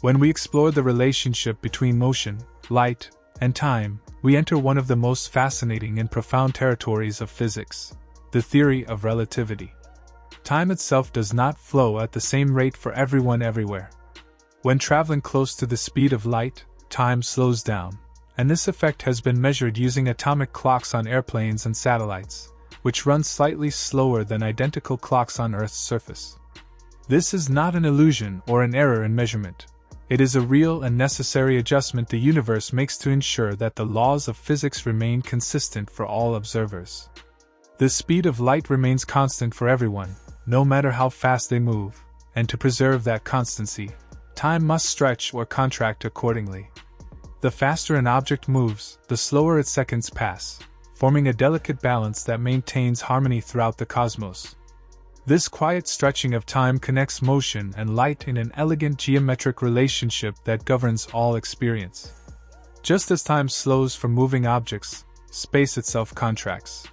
When we explore the relationship between motion, light, and time, we enter one of the most fascinating and profound territories of physics, the theory of relativity. Time itself does not flow at the same rate for everyone everywhere. When traveling close to the speed of light, time slows down, and this effect has been measured using atomic clocks on airplanes and satellites, which run slightly slower than identical clocks on Earth's surface. This is not an illusion or an error in measurement. It is a real and necessary adjustment the universe makes to ensure that the laws of physics remain consistent for all observers. The speed of light remains constant for everyone, no matter how fast they move, and to preserve that constancy, time must stretch or contract accordingly. The faster an object moves, the slower its seconds pass, forming a delicate balance that maintains harmony throughout the cosmos. This quiet stretching of time connects motion and light in an elegant geometric relationship that governs all experience. Just as time slows for moving objects, space itself contracts.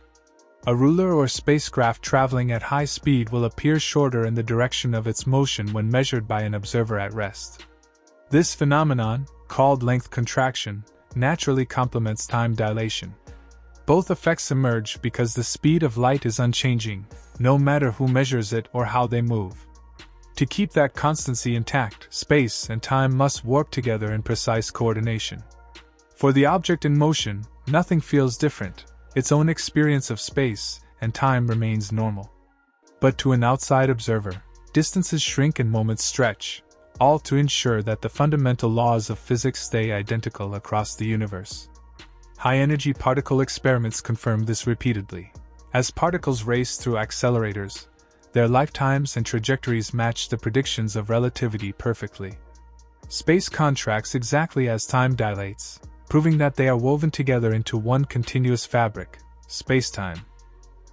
A ruler or spacecraft traveling at high speed will appear shorter in the direction of its motion when measured by an observer at rest. This phenomenon, called length contraction, naturally complements time dilation. Both effects emerge because the speed of light is unchanging, no matter who measures it or how they move. To keep that constancy intact, space and time must work together in precise coordination. For the object in motion, nothing feels different. Its own experience of space and time remains normal. But to an outside observer, distances shrink and moments stretch, all to ensure that the fundamental laws of physics stay identical across the universe. High-energy particle experiments confirm this repeatedly. As particles race through accelerators, their lifetimes and trajectories match the predictions of relativity perfectly. Space contracts exactly as time dilates, proving that they are woven together into one continuous fabric, spacetime.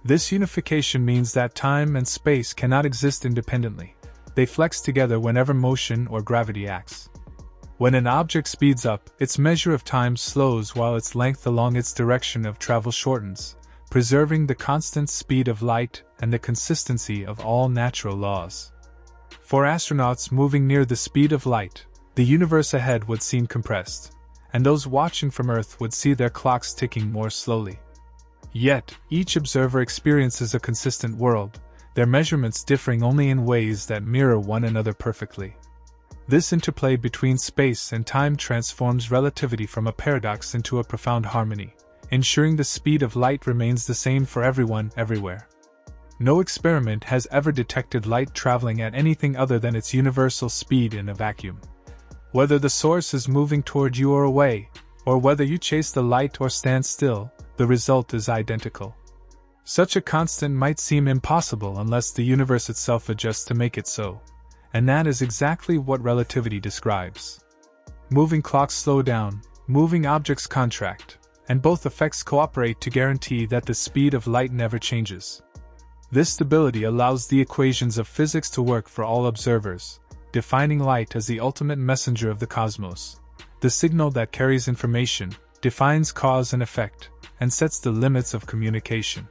This unification means that time and space cannot exist independently. They flex together whenever motion or gravity acts. When an object speeds up, its measure of time slows while its length along its direction of travel shortens, preserving the constant speed of light and the consistency of all natural laws. For astronauts moving near the speed of light, the universe ahead would seem compressed, and those watching from Earth would see their clocks ticking more slowly. Yet, each observer experiences a consistent world, their measurements differing only in ways that mirror one another perfectly. This interplay between space and time transforms relativity from a paradox into a profound harmony, ensuring the speed of light remains the same for everyone, everywhere. No experiment has ever detected light traveling at anything other than its universal speed in a vacuum. Whether the source is moving toward you or away, or whether you chase the light or stand still, the result is identical. Such a constant might seem impossible unless the universe itself adjusts to make it so. And that is exactly what relativity describes. Moving clocks slow down, moving objects contract, and both effects cooperate to guarantee that the speed of light never changes. This stability allows the equations of physics to work for all observers, defining light as the ultimate messenger of the cosmos, the signal that carries information, defines cause and effect, and sets the limits of communication.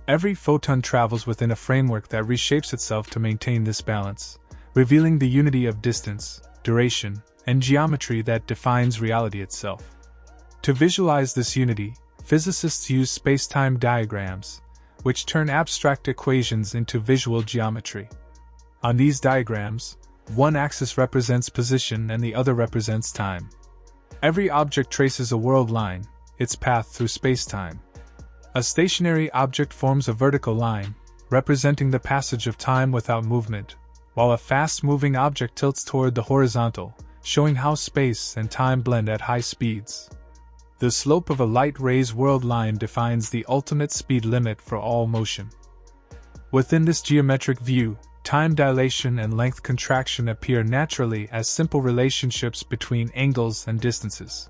Every photon travels within a framework that reshapes itself to maintain this balance, revealing the unity of distance, duration, and geometry that defines reality itself. To visualize this unity, physicists use spacetime diagrams, which turn abstract equations into visual geometry. On these diagrams, one axis represents position and the other represents time. Every object traces a world line, its path through spacetime. A stationary object forms a vertical line, representing the passage of time without movement, while a fast-moving object tilts toward the horizontal, showing how space and time blend at high speeds. The slope of a light ray's world line defines the ultimate speed limit for all motion. Within this geometric view, time dilation and length contraction appear naturally as simple relationships between angles and distances.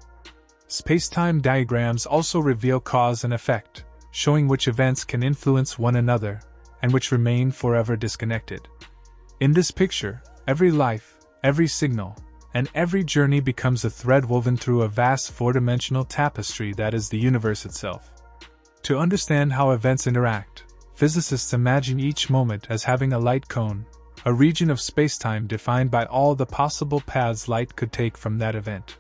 Spacetime diagrams also reveal cause and effect, showing which events can influence one another, and which remain forever disconnected. In this picture, every life, every signal, and every journey becomes a thread woven through a vast four-dimensional tapestry that is the universe itself. To understand how events interact, physicists imagine each moment as having a light cone, a region of spacetime defined by all the possible paths light could take from that event.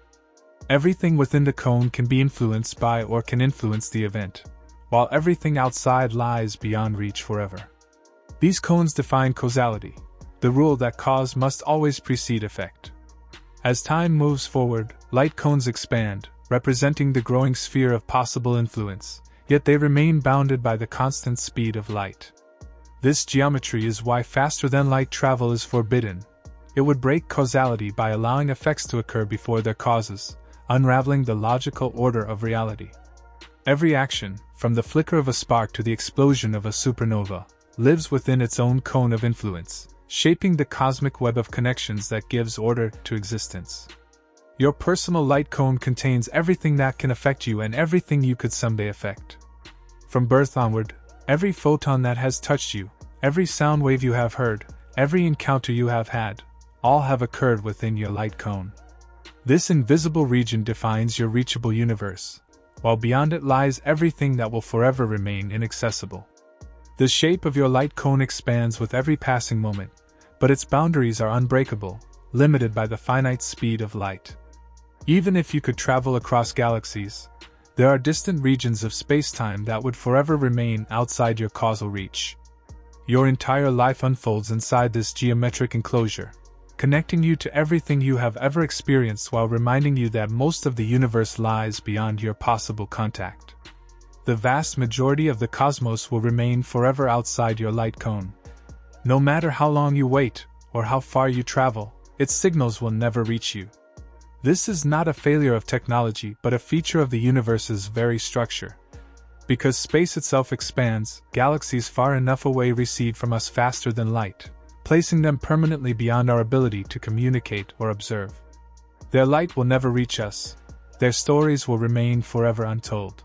Everything within the cone can be influenced by or can influence the event, while everything outside lies beyond reach forever. These cones define causality, the rule that cause must always precede effect. As time moves forward, light cones expand, representing the growing sphere of possible influence, yet they remain bounded by the constant speed of light. This geometry is why faster-than-light travel is forbidden, It would break causality by allowing effects to occur before their causes, unraveling the logical order of reality. Every action, from the flicker of a spark to the explosion of a supernova, lives within its own cone of influence, shaping the cosmic web of connections that gives order to existence. Your personal light cone contains everything that can affect you and everything you could someday affect. From birth onward, every photon that has touched you, every sound wave you have heard, every encounter you have had, all have occurred within your light cone. This invisible region defines your reachable universe, while beyond it lies everything that will forever remain inaccessible. The shape of your light cone expands with every passing moment, but its boundaries are unbreakable, limited by the finite speed of light. Even if you could travel across galaxies, there are distant regions of spacetime that would forever remain outside your causal reach. Your entire life unfolds inside this geometric enclosure, connecting you to everything you have ever experienced while reminding you that most of the universe lies beyond your possible contact. The vast majority of the cosmos will remain forever outside your light cone. No matter how long you wait, or how far you travel, its signals will never reach you. This is not a failure of technology but a feature of the universe's very structure. Because space itself expands, galaxies far enough away recede from us faster than light, placing them permanently beyond our ability to communicate or observe. Their light will never reach us. Their stories will remain forever untold.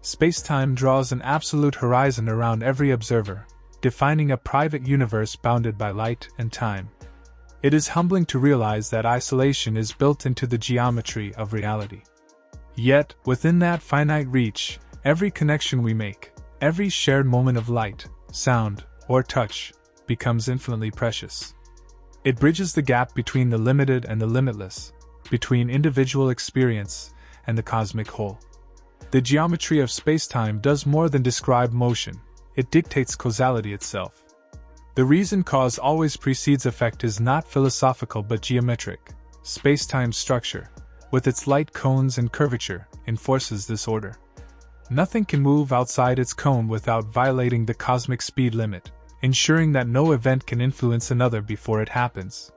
Spacetime draws an absolute horizon around every observer, defining a private universe bounded by light and time. It is humbling to realize that isolation is built into the geometry of reality. Yet, within that finite reach, every connection we make, every shared moment of light, sound, or touch, becomes infinitely precious. It bridges the gap between the limited and the limitless, between individual experience and the cosmic whole. The geometry of spacetime does more than describe motion, it dictates causality itself. The reason cause always precedes effect is not philosophical but geometric. Spacetime's structure, with its light cones and curvature, enforces this order. Nothing can move outside its cone without violating the cosmic speed limit, ensuring that no event can influence another before it happens.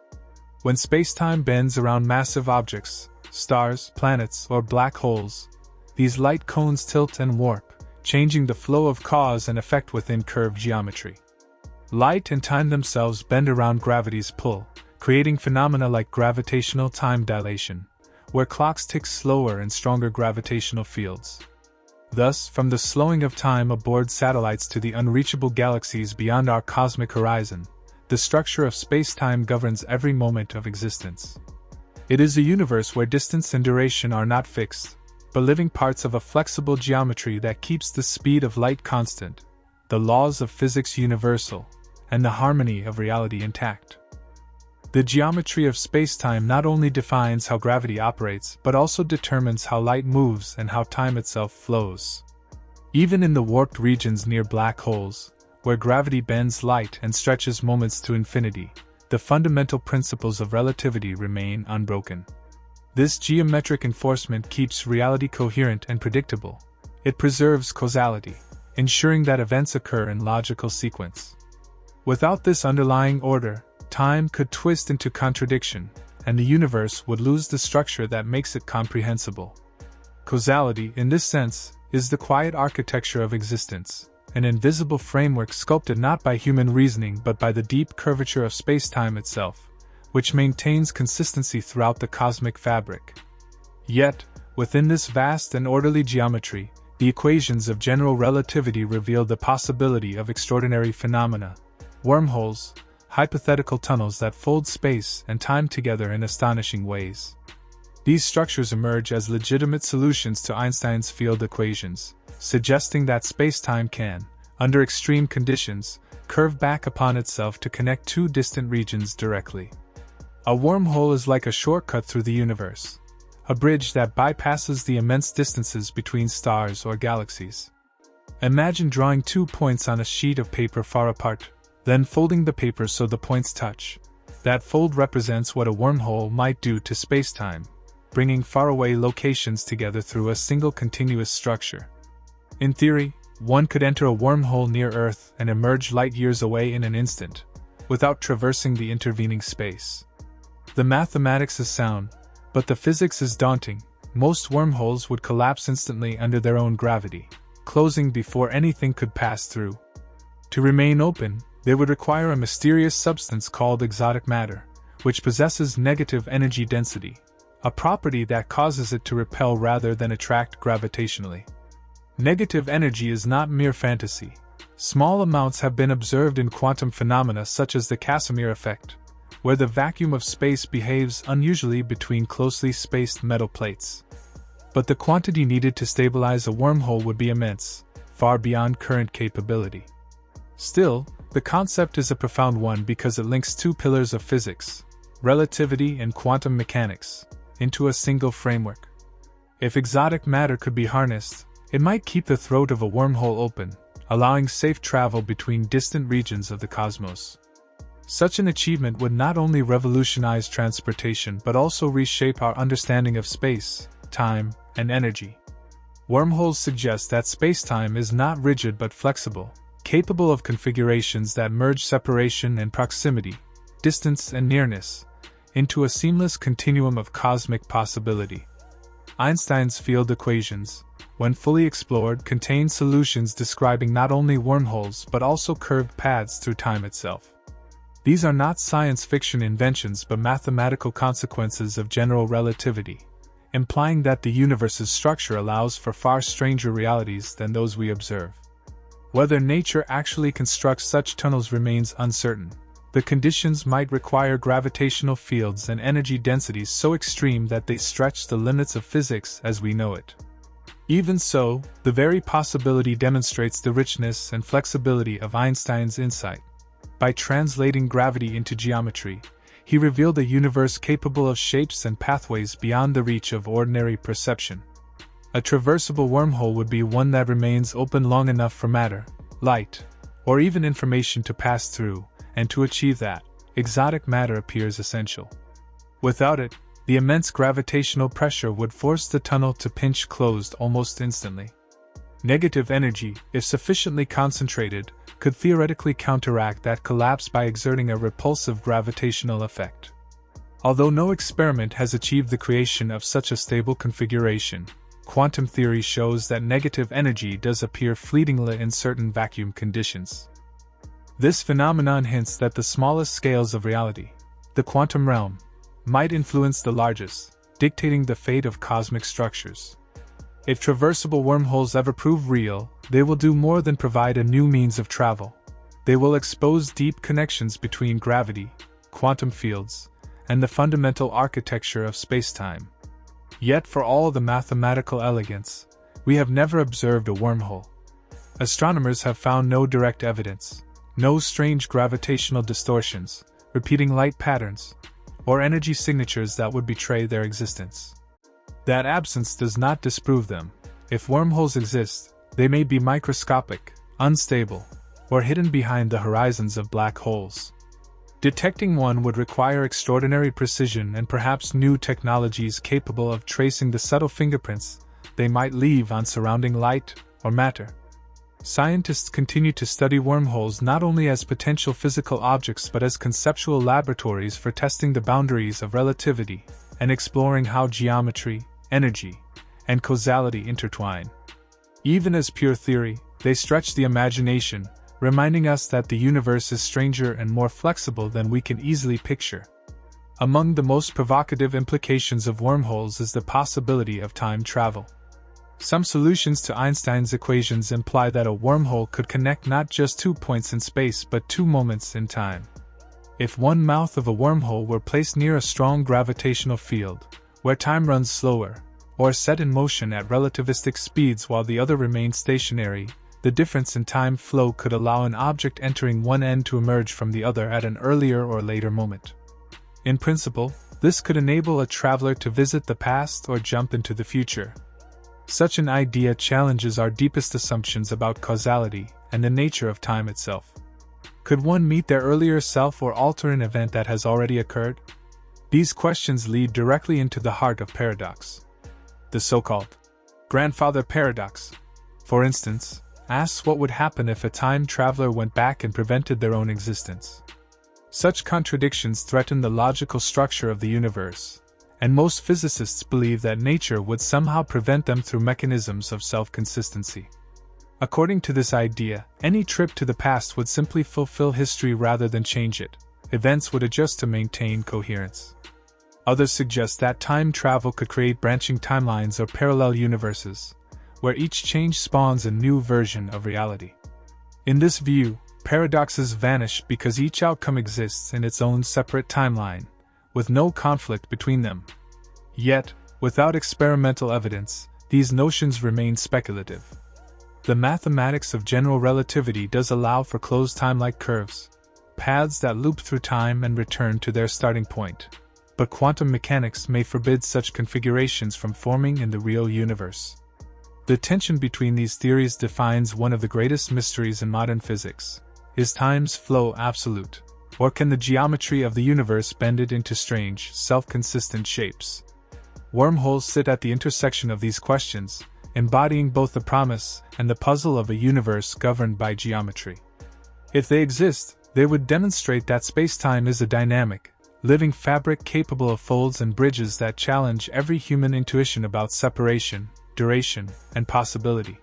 When spacetime bends around massive objects, stars, planets, or black holes, these light cones tilt and warp, changing the flow of cause and effect within curved geometry. Light and time themselves bend around gravity's pull, creating phenomena like gravitational time dilation, where clocks tick slower and stronger gravitational fields. Thus, from the slowing of time aboard satellites to the unreachable galaxies beyond our cosmic horizon, the structure of spacetime governs every moment of existence. It is a universe where distance and duration are not fixed, but living parts of a flexible geometry that keeps the speed of light constant, the laws of physics universal, and the harmony of reality intact. The geometry of spacetime not only defines how gravity operates but also determines how light moves and how time itself flows. Even in the warped regions near black holes, where gravity bends light and stretches moments to infinity, the fundamental principles of relativity remain unbroken. This geometric enforcement keeps reality coherent and predictable. It preserves causality, ensuring that events occur in logical sequence. Without this underlying order, time could twist into contradiction, and the universe would lose the structure that makes it comprehensible. Causality, in this sense, is the quiet architecture of existence, an invisible framework sculpted not by human reasoning but by the deep curvature of spacetime itself, which maintains consistency throughout the cosmic fabric. Yet, within this vast and orderly geometry, the equations of general relativity reveal the possibility of extraordinary phenomena, wormholes, hypothetical tunnels that fold space and time together in astonishing ways. These structures emerge as legitimate solutions to Einstein's field equations, suggesting that spacetime can, under extreme conditions, curve back upon itself to connect two distant regions directly. A wormhole is like a shortcut through the universe, a bridge that bypasses the immense distances between stars or galaxies. Imagine drawing 2 points on a sheet of paper far apart, then folding the paper so the points touch. That fold represents what a wormhole might do to spacetime, bringing faraway locations together through a single continuous structure. In theory, one could enter a wormhole near Earth and emerge light years away in an instant, without traversing the intervening space. The mathematics is sound, but the physics is daunting. Most wormholes would collapse instantly under their own gravity, closing before anything could pass through. To remain open, they would require a mysterious substance called exotic matter, which possesses negative energy density, a property that causes it to repel rather than attract gravitationally. Negative energy is not mere fantasy. Small amounts have been observed in quantum phenomena such as the Casimir effect, where the vacuum of space behaves unusually between closely spaced metal plates. But the quantity needed to stabilize a wormhole would be immense, far beyond current capability. Still, the concept is a profound one because it links two pillars of physics, relativity and quantum mechanics, into a single framework. If exotic matter could be harnessed, it might keep the throat of a wormhole open, allowing safe travel between distant regions of the cosmos. Such an achievement would not only revolutionize transportation but also reshape our understanding of space, time, and energy. Wormholes suggest that spacetime is not rigid but flexible, capable of configurations that merge separation and proximity, distance and nearness, into a seamless continuum of cosmic possibility. Einstein's field equations, when fully explored, contain solutions describing not only wormholes but also curved paths through time itself. These are not science fiction inventions but mathematical consequences of general relativity, implying that the universe's structure allows for far stranger realities than those we observe. Whether nature actually constructs such tunnels remains uncertain. The conditions might require gravitational fields and energy densities so extreme that they stretch the limits of physics as we know it. Even so, the very possibility demonstrates the richness and flexibility of Einstein's insight. By translating gravity into geometry, he revealed a universe capable of shapes and pathways beyond the reach of ordinary perception. A traversable wormhole would be one that remains open long enough for matter, light, or even information to pass through, and to achieve that, exotic matter appears essential. Without it, the immense gravitational pressure would force the tunnel to pinch closed almost instantly. Negative energy, if sufficiently concentrated, could theoretically counteract that collapse by exerting a repulsive gravitational effect. Although no experiment has achieved the creation of such a stable configuration, quantum theory shows that negative energy does appear fleetingly in certain vacuum conditions. This phenomenon hints that the smallest scales of reality, the quantum realm, might influence the largest, dictating the fate of cosmic structures. If traversable wormholes ever prove real, they will do more than provide a new means of travel. They will expose deep connections between gravity, quantum fields, and the fundamental architecture of spacetime. Yet for all the mathematical elegance, we have never observed a wormhole. Astronomers have found no direct evidence, no strange gravitational distortions, repeating light patterns, or energy signatures that would betray their existence. That absence does not disprove them. If wormholes exist, they may be microscopic, unstable, or hidden behind the horizons of black holes. Detecting one would require extraordinary precision and perhaps new technologies capable of tracing the subtle fingerprints they might leave on surrounding light or matter. Scientists continue to study wormholes not only as potential physical objects but as conceptual laboratories for testing the boundaries of relativity and exploring how geometry, energy, and causality intertwine. Even as pure theory, they stretch the imagination, reminding us that the universe is stranger and more flexible than we can easily picture. Among the most provocative implications of wormholes is the possibility of time travel. Some solutions to Einstein's equations imply that a wormhole could connect not just 2 points in space but 2 moments in time. If one mouth of a wormhole were placed near a strong gravitational field, where time runs slower, or set in motion at relativistic speeds while the other remained stationary, the difference in time flow could allow an object entering one end to emerge from the other at an earlier or later moment. In principle, this could enable a traveler to visit the past or jump into the future. Such an idea challenges our deepest assumptions about causality and the nature of time itself. Could one meet their earlier self or alter an event that has already occurred? These questions lead directly into the heart of paradox. The so-called grandfather paradox, for instance, asks what would happen if a time traveler went back and prevented their own existence. Such contradictions threaten the logical structure of the universe, and most physicists believe that nature would somehow prevent them through mechanisms of self-consistency. According to this idea, any trip to the past would simply fulfill history rather than change it. Events would adjust to maintain coherence. Others suggest that time travel could create branching timelines or parallel universes, where each change spawns a new version of reality. In this view, paradoxes vanish because each outcome exists in its own separate timeline, with no conflict between them. Yet, without experimental evidence, these notions remain speculative. The mathematics of general relativity does allow for closed time-like curves, paths that loop through time and return to their starting point. But quantum mechanics may forbid such configurations from forming in the real universe. The tension between these theories defines one of the greatest mysteries in modern physics. Is time's flow absolute, or can the geometry of the universe bend it into strange, self-consistent shapes? Wormholes sit at the intersection of these questions, embodying both the promise and the puzzle of a universe governed by geometry. If they exist, they would demonstrate that spacetime is a dynamic, living fabric capable of folds and bridges that challenge every human intuition about separation, duration, and possibility.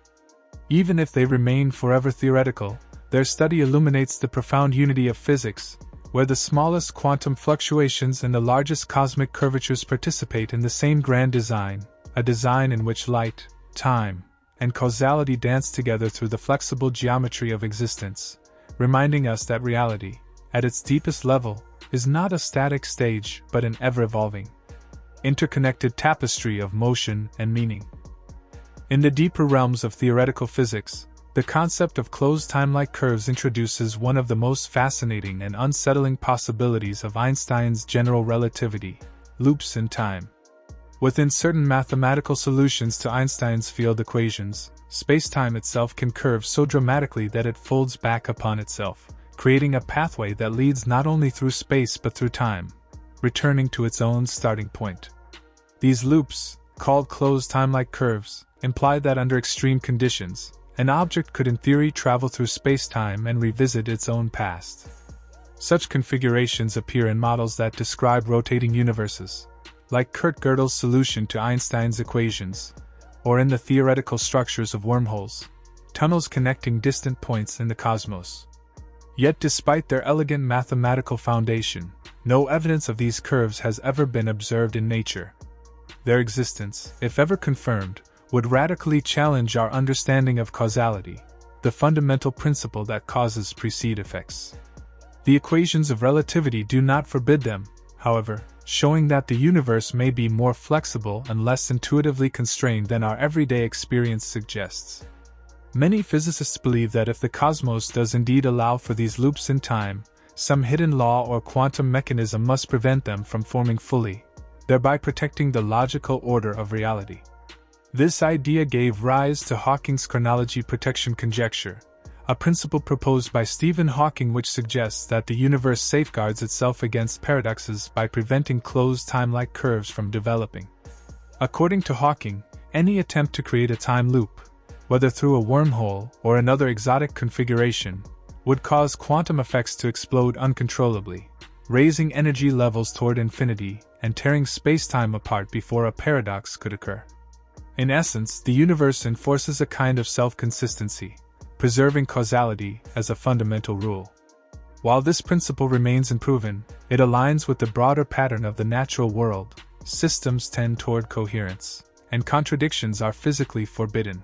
Even if they remain forever theoretical, their study illuminates the profound unity of physics, where the smallest quantum fluctuations and the largest cosmic curvatures participate in the same grand design, a design in which light, time, and causality dance together through the flexible geometry of existence, reminding us that reality, at its deepest level, is not a static stage but an ever-evolving, interconnected tapestry of motion and meaning. In the deeper realms of theoretical physics, the concept of closed time-like curves introduces one of the most fascinating and unsettling possibilities of Einstein's general relativity: loops in time. Within certain mathematical solutions to Einstein's field equations, spacetime itself can curve so dramatically that it folds back upon itself, creating a pathway that leads not only through space but through time, returning to its own starting point. These loops, called closed time-like curves, imply that under extreme conditions, an object could in theory travel through spacetime and revisit its own past. Such configurations appear in models that describe rotating universes, like Kurt Gödel's solution to Einstein's equations, or in the theoretical structures of wormholes, tunnels connecting distant points in the cosmos. Yet despite their elegant mathematical foundation, no evidence of these curves has ever been observed in nature. Their existence, if ever confirmed, would radically challenge our understanding of causality, the fundamental principle that causes precede effects. The equations of relativity do not forbid them, however, showing that the universe may be more flexible and less intuitively constrained than our everyday experience suggests. Many physicists believe that if the cosmos does indeed allow for these loops in time, some hidden law or quantum mechanism must prevent them from forming fully, thereby protecting the logical order of reality. This idea gave rise to Hawking's chronology protection conjecture, a principle proposed by Stephen Hawking which suggests that the universe safeguards itself against paradoxes by preventing closed time-like curves from developing. According to Hawking, any attempt to create a time loop, whether through a wormhole or another exotic configuration, would cause quantum effects to explode uncontrollably, raising energy levels toward infinity and tearing spacetime apart before a paradox could occur. In essence, the universe enforces a kind of self-consistency, preserving causality as a fundamental rule. While this principle remains unproven, it aligns with the broader pattern of the natural world. Systems tend toward coherence, and contradictions are physically forbidden.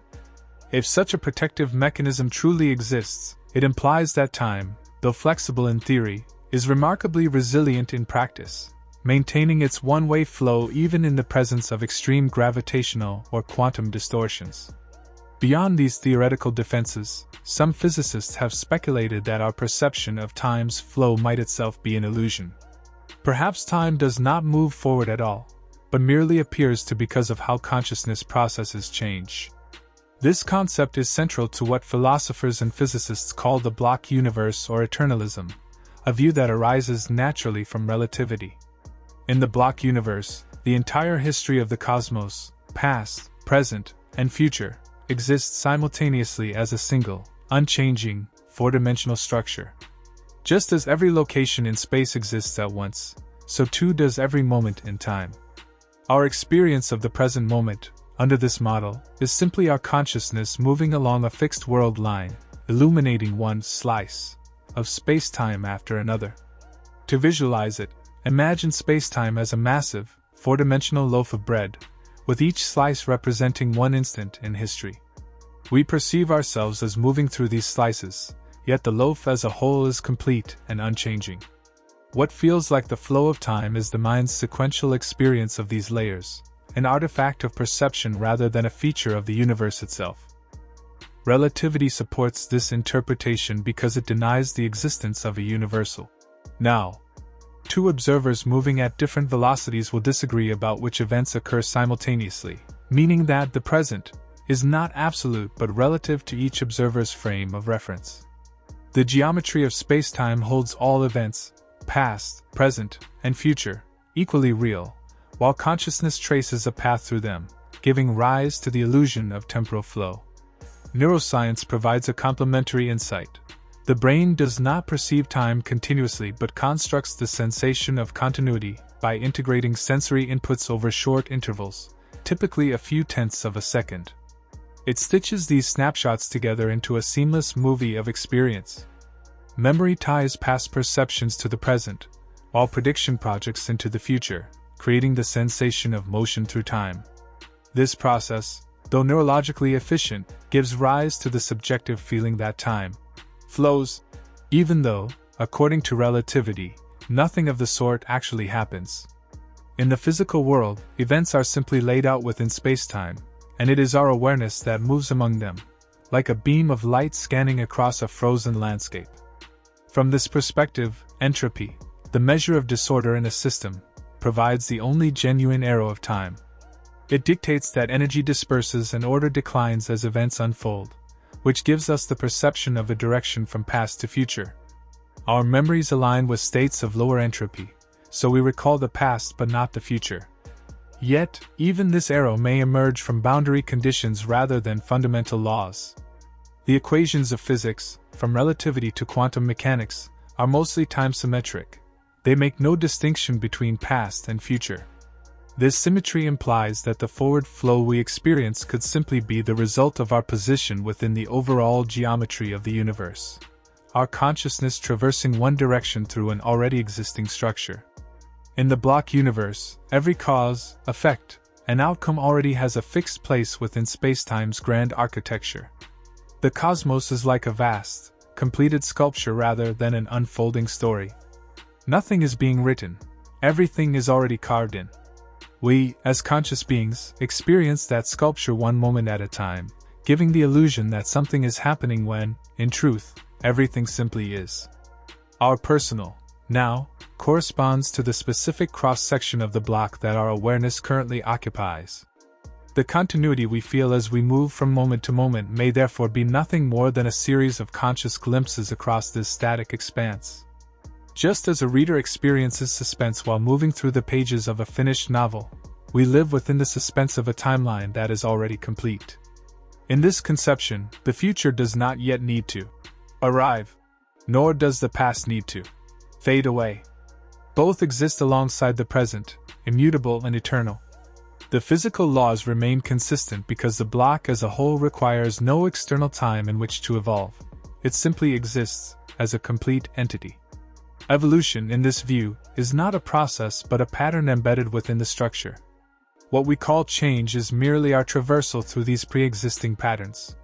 If such a protective mechanism truly exists, it implies that time, though flexible in theory, is remarkably resilient in practice, maintaining its one-way flow even in the presence of extreme gravitational or quantum distortions. Beyond these theoretical defenses, some physicists have speculated that our perception of time's flow might itself be an illusion. Perhaps time does not move forward at all, but merely appears to because of how consciousness processes change. This concept is central to what philosophers and physicists call the block universe or eternalism, a view that arises naturally from relativity. In the block universe, the entire history of the cosmos, past, present, and future, exists simultaneously as a single, unchanging, four-dimensional structure. Just as every location in space exists at once, so too does every moment in time. Our experience of the present moment, under this model, is simply our consciousness moving along a fixed world line, illuminating one slice of space-time after another. To visualize it, imagine space-time as a massive, four-dimensional loaf of bread, with each slice representing one instant in history. We perceive ourselves as moving through these slices, yet the loaf as a whole is complete and unchanging. What feels like the flow of time is the mind's sequential experience of these layers, an artifact of perception rather than a feature of the universe itself. Relativity supports this interpretation because it denies the existence of a universal. Now, two observers moving at different velocities will disagree about which events occur simultaneously, meaning that the present is not absolute but relative to each observer's frame of reference. The geometry of spacetime holds all events, past, present, and future, equally real, while consciousness traces a path through them, giving rise to the illusion of temporal flow. Neuroscience provides a complementary insight. The brain does not perceive time continuously but constructs the sensation of continuity by integrating sensory inputs over short intervals, typically a few tenths of a second. It stitches these snapshots together into a seamless movie of experience. Memory ties past perceptions to the present, while prediction projects into the future, creating the sensation of motion through time. This process, though neurologically efficient, gives rise to the subjective feeling that time flows, even though, according to relativity, nothing of the sort actually happens. In the physical world, events are simply laid out within spacetime, and it is our awareness that moves among them, like a beam of light scanning across a frozen landscape. From this perspective, entropy, the measure of disorder in a system, provides the only genuine arrow of time. It dictates that energy disperses and order declines as events unfold, which gives us the perception of a direction from past to future. Our memories align with states of lower entropy, so we recall the past but not the future. Yet, even this arrow may emerge from boundary conditions rather than fundamental laws. The equations of physics, from relativity to quantum mechanics, are mostly time-symmetric. They make no distinction between past and future. This symmetry implies that the forward flow we experience could simply be the result of our position within the overall geometry of the universe, our consciousness traversing one direction through an already existing structure. In the block universe, every cause, effect, and outcome already has a fixed place within spacetime's grand architecture. The cosmos is like a vast, completed sculpture rather than an unfolding story. Nothing is being written, everything is already carved in. We, as conscious beings, experience that sculpture one moment at a time, giving the illusion that something is happening when, in truth, everything simply is. Our personal now corresponds to the specific cross-section of the block that our awareness currently occupies. The continuity we feel as we move from moment to moment may therefore be nothing more than a series of conscious glimpses across this static expanse. Just as a reader experiences suspense while moving through the pages of a finished novel, we live within the suspense of a timeline that is already complete. In this conception, the future does not yet need to arrive, nor does the past need to fade away. Both exist alongside the present, immutable and eternal. The physical laws remain consistent because the block as a whole requires no external time in which to evolve. It simply exists as a complete entity. Evolution, in this view, is not a process but a pattern embedded within the structure. What we call change is merely our traversal through these pre-existing patterns.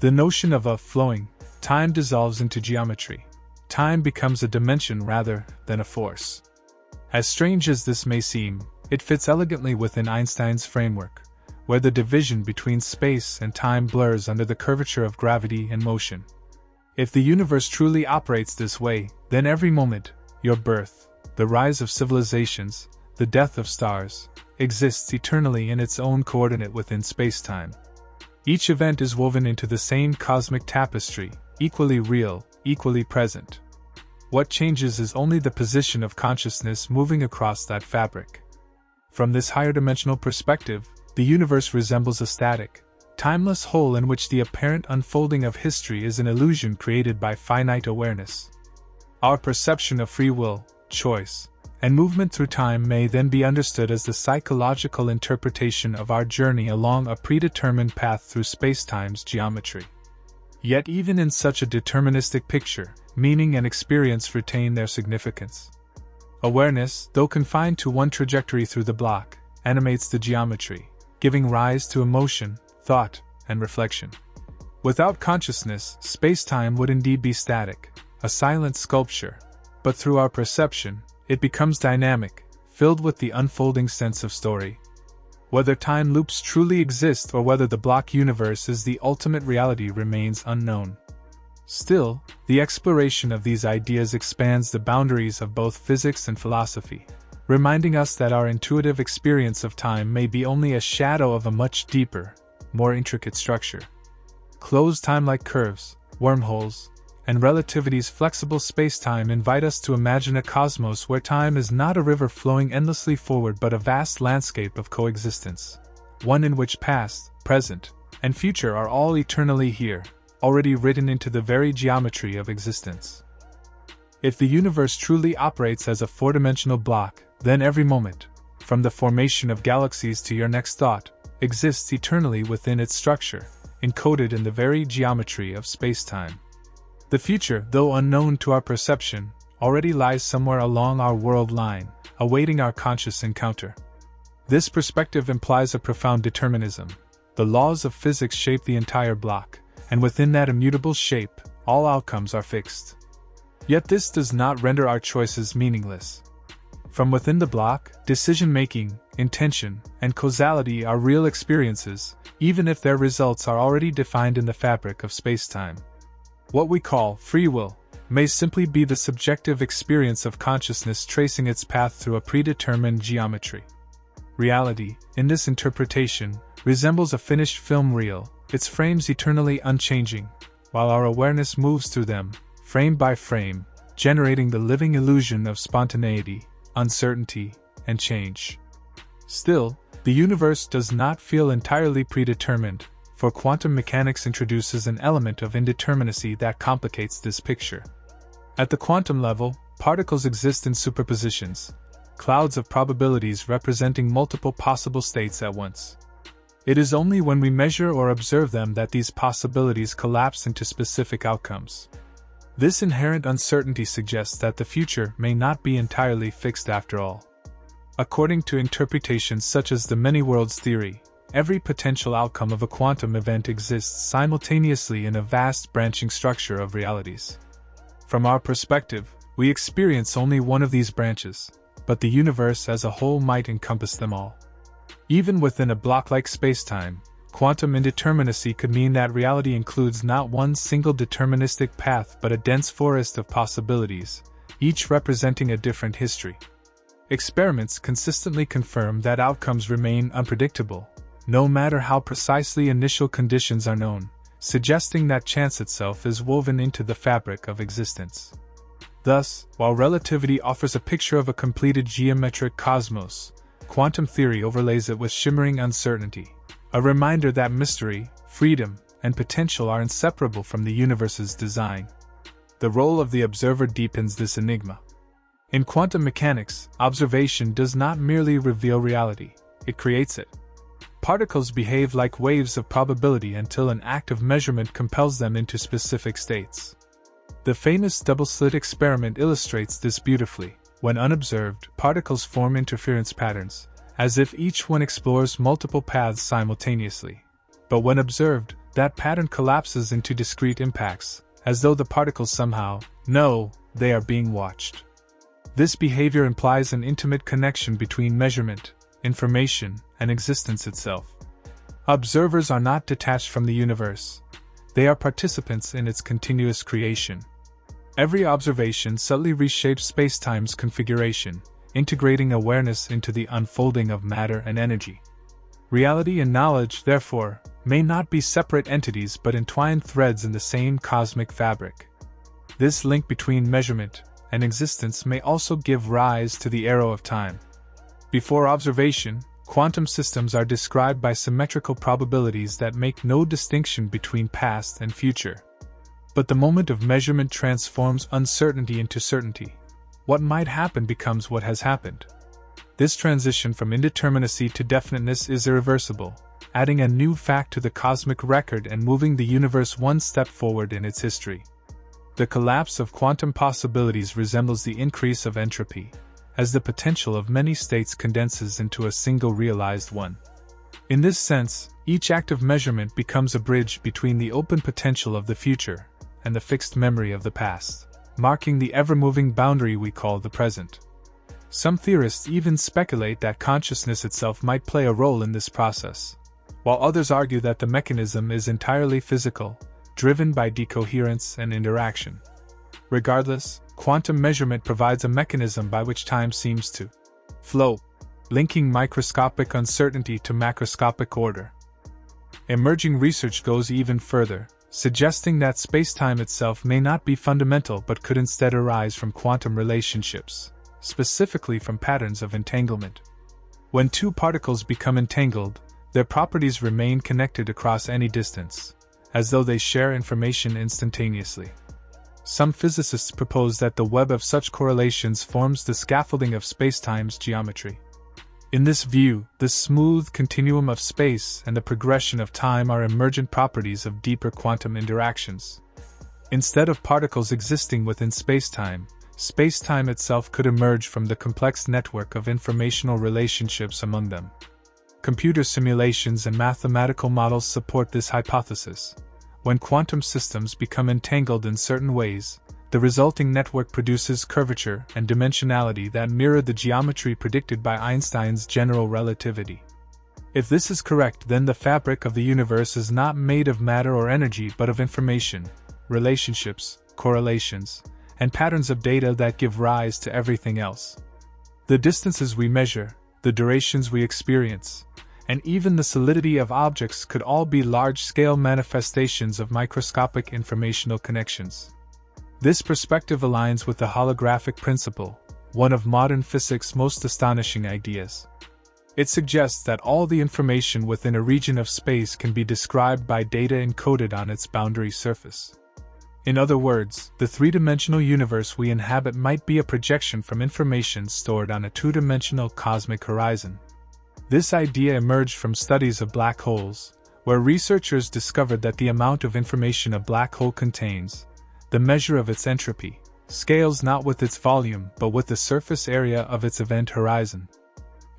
The notion of a flowing time dissolves into geometry. Time becomes a dimension rather than a force. As strange as this may seem, it fits elegantly within Einstein's framework, where the division between space and time blurs under the curvature of gravity and motion. If the universe truly operates this way, then every moment, your birth, the rise of civilizations, the death of stars, exists eternally in its own coordinate within spacetime. Each event is woven into the same cosmic tapestry, equally real, equally present. What changes is only the position of consciousness moving across that fabric. From this higher dimensional perspective, the universe resembles a static, timeless whole in which the apparent unfolding of history is an illusion created by finite awareness. Our perception of free will, choice, and movement through time may then be understood as the psychological interpretation of our journey along a predetermined path through spacetime's geometry. Yet even in such a deterministic picture, meaning and experience retain their significance. Awareness, though confined to one trajectory through the block, animates the geometry, giving rise to emotion, thought, and reflection. Without consciousness, spacetime would indeed be static, a silent sculpture, but through our perception, it becomes dynamic, filled with the unfolding sense of story. Whether time loops truly exist or whether the block universe is the ultimate reality remains unknown. Still, the exploration of these ideas expands the boundaries of both physics and philosophy, reminding us that our intuitive experience of time may be only a shadow of a much deeper, more intricate structure. Closed time-like curves, wormholes, and relativity's flexible spacetime invite us to imagine a cosmos where time is not a river flowing endlessly forward but a vast landscape of coexistence, one in which past, present, and future are all eternally here, already written into the very geometry of existence. If the universe truly operates as a four-dimensional block, then every moment, from the formation of galaxies to your next thought, exists eternally within its structure, encoded in the very geometry of spacetime. The future, though unknown to our perception, already lies somewhere along our world line, awaiting our conscious encounter. This perspective implies a profound determinism. The laws of physics shape the entire block, and within that immutable shape, all outcomes are fixed. Yet this does not render our choices meaningless. From within the block, decision-making, intention, and causality are real experiences, even if their results are already defined in the fabric of spacetime. What we call free will may simply be the subjective experience of consciousness tracing its path through a predetermined geometry. Reality, in this interpretation, resembles a finished film reel, its frames eternally unchanging, while our awareness moves through them, frame by frame, generating the living illusion of spontaneity, uncertainty, and change. Still, the universe does not feel entirely predetermined, for quantum mechanics introduces an element of indeterminacy that complicates this picture. At the quantum level, particles exist in superpositions, clouds of probabilities representing multiple possible states at once. It is only when we measure or observe them that these possibilities collapse into specific outcomes. This inherent uncertainty suggests that the future may not be entirely fixed after all. According to interpretations such as the many worlds theory, every potential outcome of a quantum event exists simultaneously in a vast branching structure of realities. From our perspective, we experience only one of these branches, but the universe as a whole might encompass them all. Even within a block-like spacetime, quantum indeterminacy could mean that reality includes not one single deterministic path but a dense forest of possibilities, each representing a different history. Experiments consistently confirm that outcomes remain unpredictable, no matter how precisely initial conditions are known, suggesting that chance itself is woven into the fabric of existence. Thus, while relativity offers a picture of a completed geometric cosmos, quantum theory overlays it with shimmering uncertainty, a reminder that mystery, freedom, and potential are inseparable from the universe's design. The role of the observer deepens this enigma. In quantum mechanics, observation does not merely reveal reality, it creates it. Particles behave like waves of probability until an act of measurement compels them into specific states. The famous double-slit experiment illustrates this beautifully. When unobserved, particles form interference patterns, as if each one explores multiple paths simultaneously. But when observed, that pattern collapses into discrete impacts, as though the particles somehow know they are being watched. This behavior implies an intimate connection between measurement, information, and existence itself. Observers are not detached from the universe. They are participants in its continuous creation. Every observation subtly reshapes spacetime's configuration, integrating awareness into the unfolding of matter and energy. Reality and knowledge, therefore, may not be separate entities but entwined threads in the same cosmic fabric. This link between measurement and existence may also give rise to the arrow of time. Before observation, quantum systems are described by symmetrical probabilities that make no distinction between past and future. But the moment of measurement transforms uncertainty into certainty. What might happen becomes what has happened. This transition from indeterminacy to definiteness is irreversible, adding a new fact to the cosmic record and moving the universe one step forward in its history. The collapse of quantum possibilities resembles the increase of entropy, as the potential of many states condenses into a single realized one. In this sense, each act of measurement becomes a bridge between the open potential of the future and the fixed memory of the past, marking the ever-moving boundary we call the present. Some theorists even speculate that consciousness itself might play a role in this process, while others argue that the mechanism is entirely physical, driven by decoherence and interaction. Regardless, quantum measurement provides a mechanism by which time seems to flow, linking microscopic uncertainty to macroscopic order. Emerging research goes even further, suggesting that spacetime itself may not be fundamental but could instead arise from quantum relationships, specifically from patterns of entanglement. When two particles become entangled, their properties remain connected across any distance, as though they share information instantaneously. Some physicists propose that the web of such correlations forms the scaffolding of spacetime's geometry. In this view, the smooth continuum of space and the progression of time are emergent properties of deeper quantum interactions. Instead of particles existing within spacetime, spacetime itself could emerge from the complex network of informational relationships among them. Computer simulations and mathematical models support this hypothesis. When quantum systems become entangled in certain ways, the resulting network produces curvature and dimensionality that mirror the geometry predicted by Einstein's general relativity. If this is correct, then the fabric of the universe is not made of matter or energy but of information, relationships, correlations, and patterns of data that give rise to everything else. The distances we measure, the durations we experience, and even the solidity of objects could all be large-scale manifestations of microscopic informational connections. This perspective aligns with the holographic principle, one of modern physics' most astonishing ideas. It suggests that all the information within a region of space can be described by data encoded on its boundary surface. In other words, the three-dimensional universe we inhabit might be a projection from information stored on a two-dimensional cosmic horizon. This idea emerged from studies of black holes, where researchers discovered that the amount of information a black hole contains, the measure of its entropy, scales not with its volume but with the surface area of its event horizon.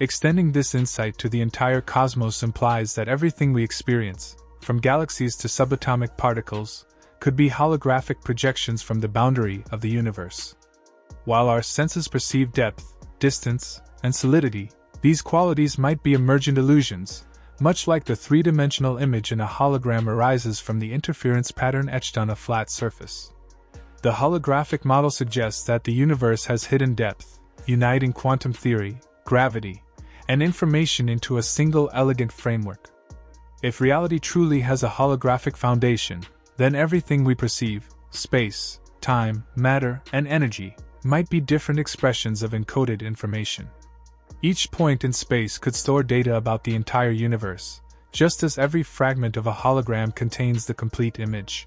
Extending this insight to the entire cosmos implies that everything we experience, from galaxies to subatomic particles, could be holographic projections from the boundary of the universe. While our senses perceive depth, distance, and solidity, these qualities might be emergent illusions, much like the three-dimensional image in a hologram arises from the interference pattern etched on a flat surface. The holographic model suggests that the universe has hidden depth, uniting quantum theory, gravity, and information into a single elegant framework. If reality truly has a holographic foundation, then everything we perceive, space, time, matter, and energy, might be different expressions of encoded information. Each point in space could store data about the entire universe, just as every fragment of a hologram contains the complete image.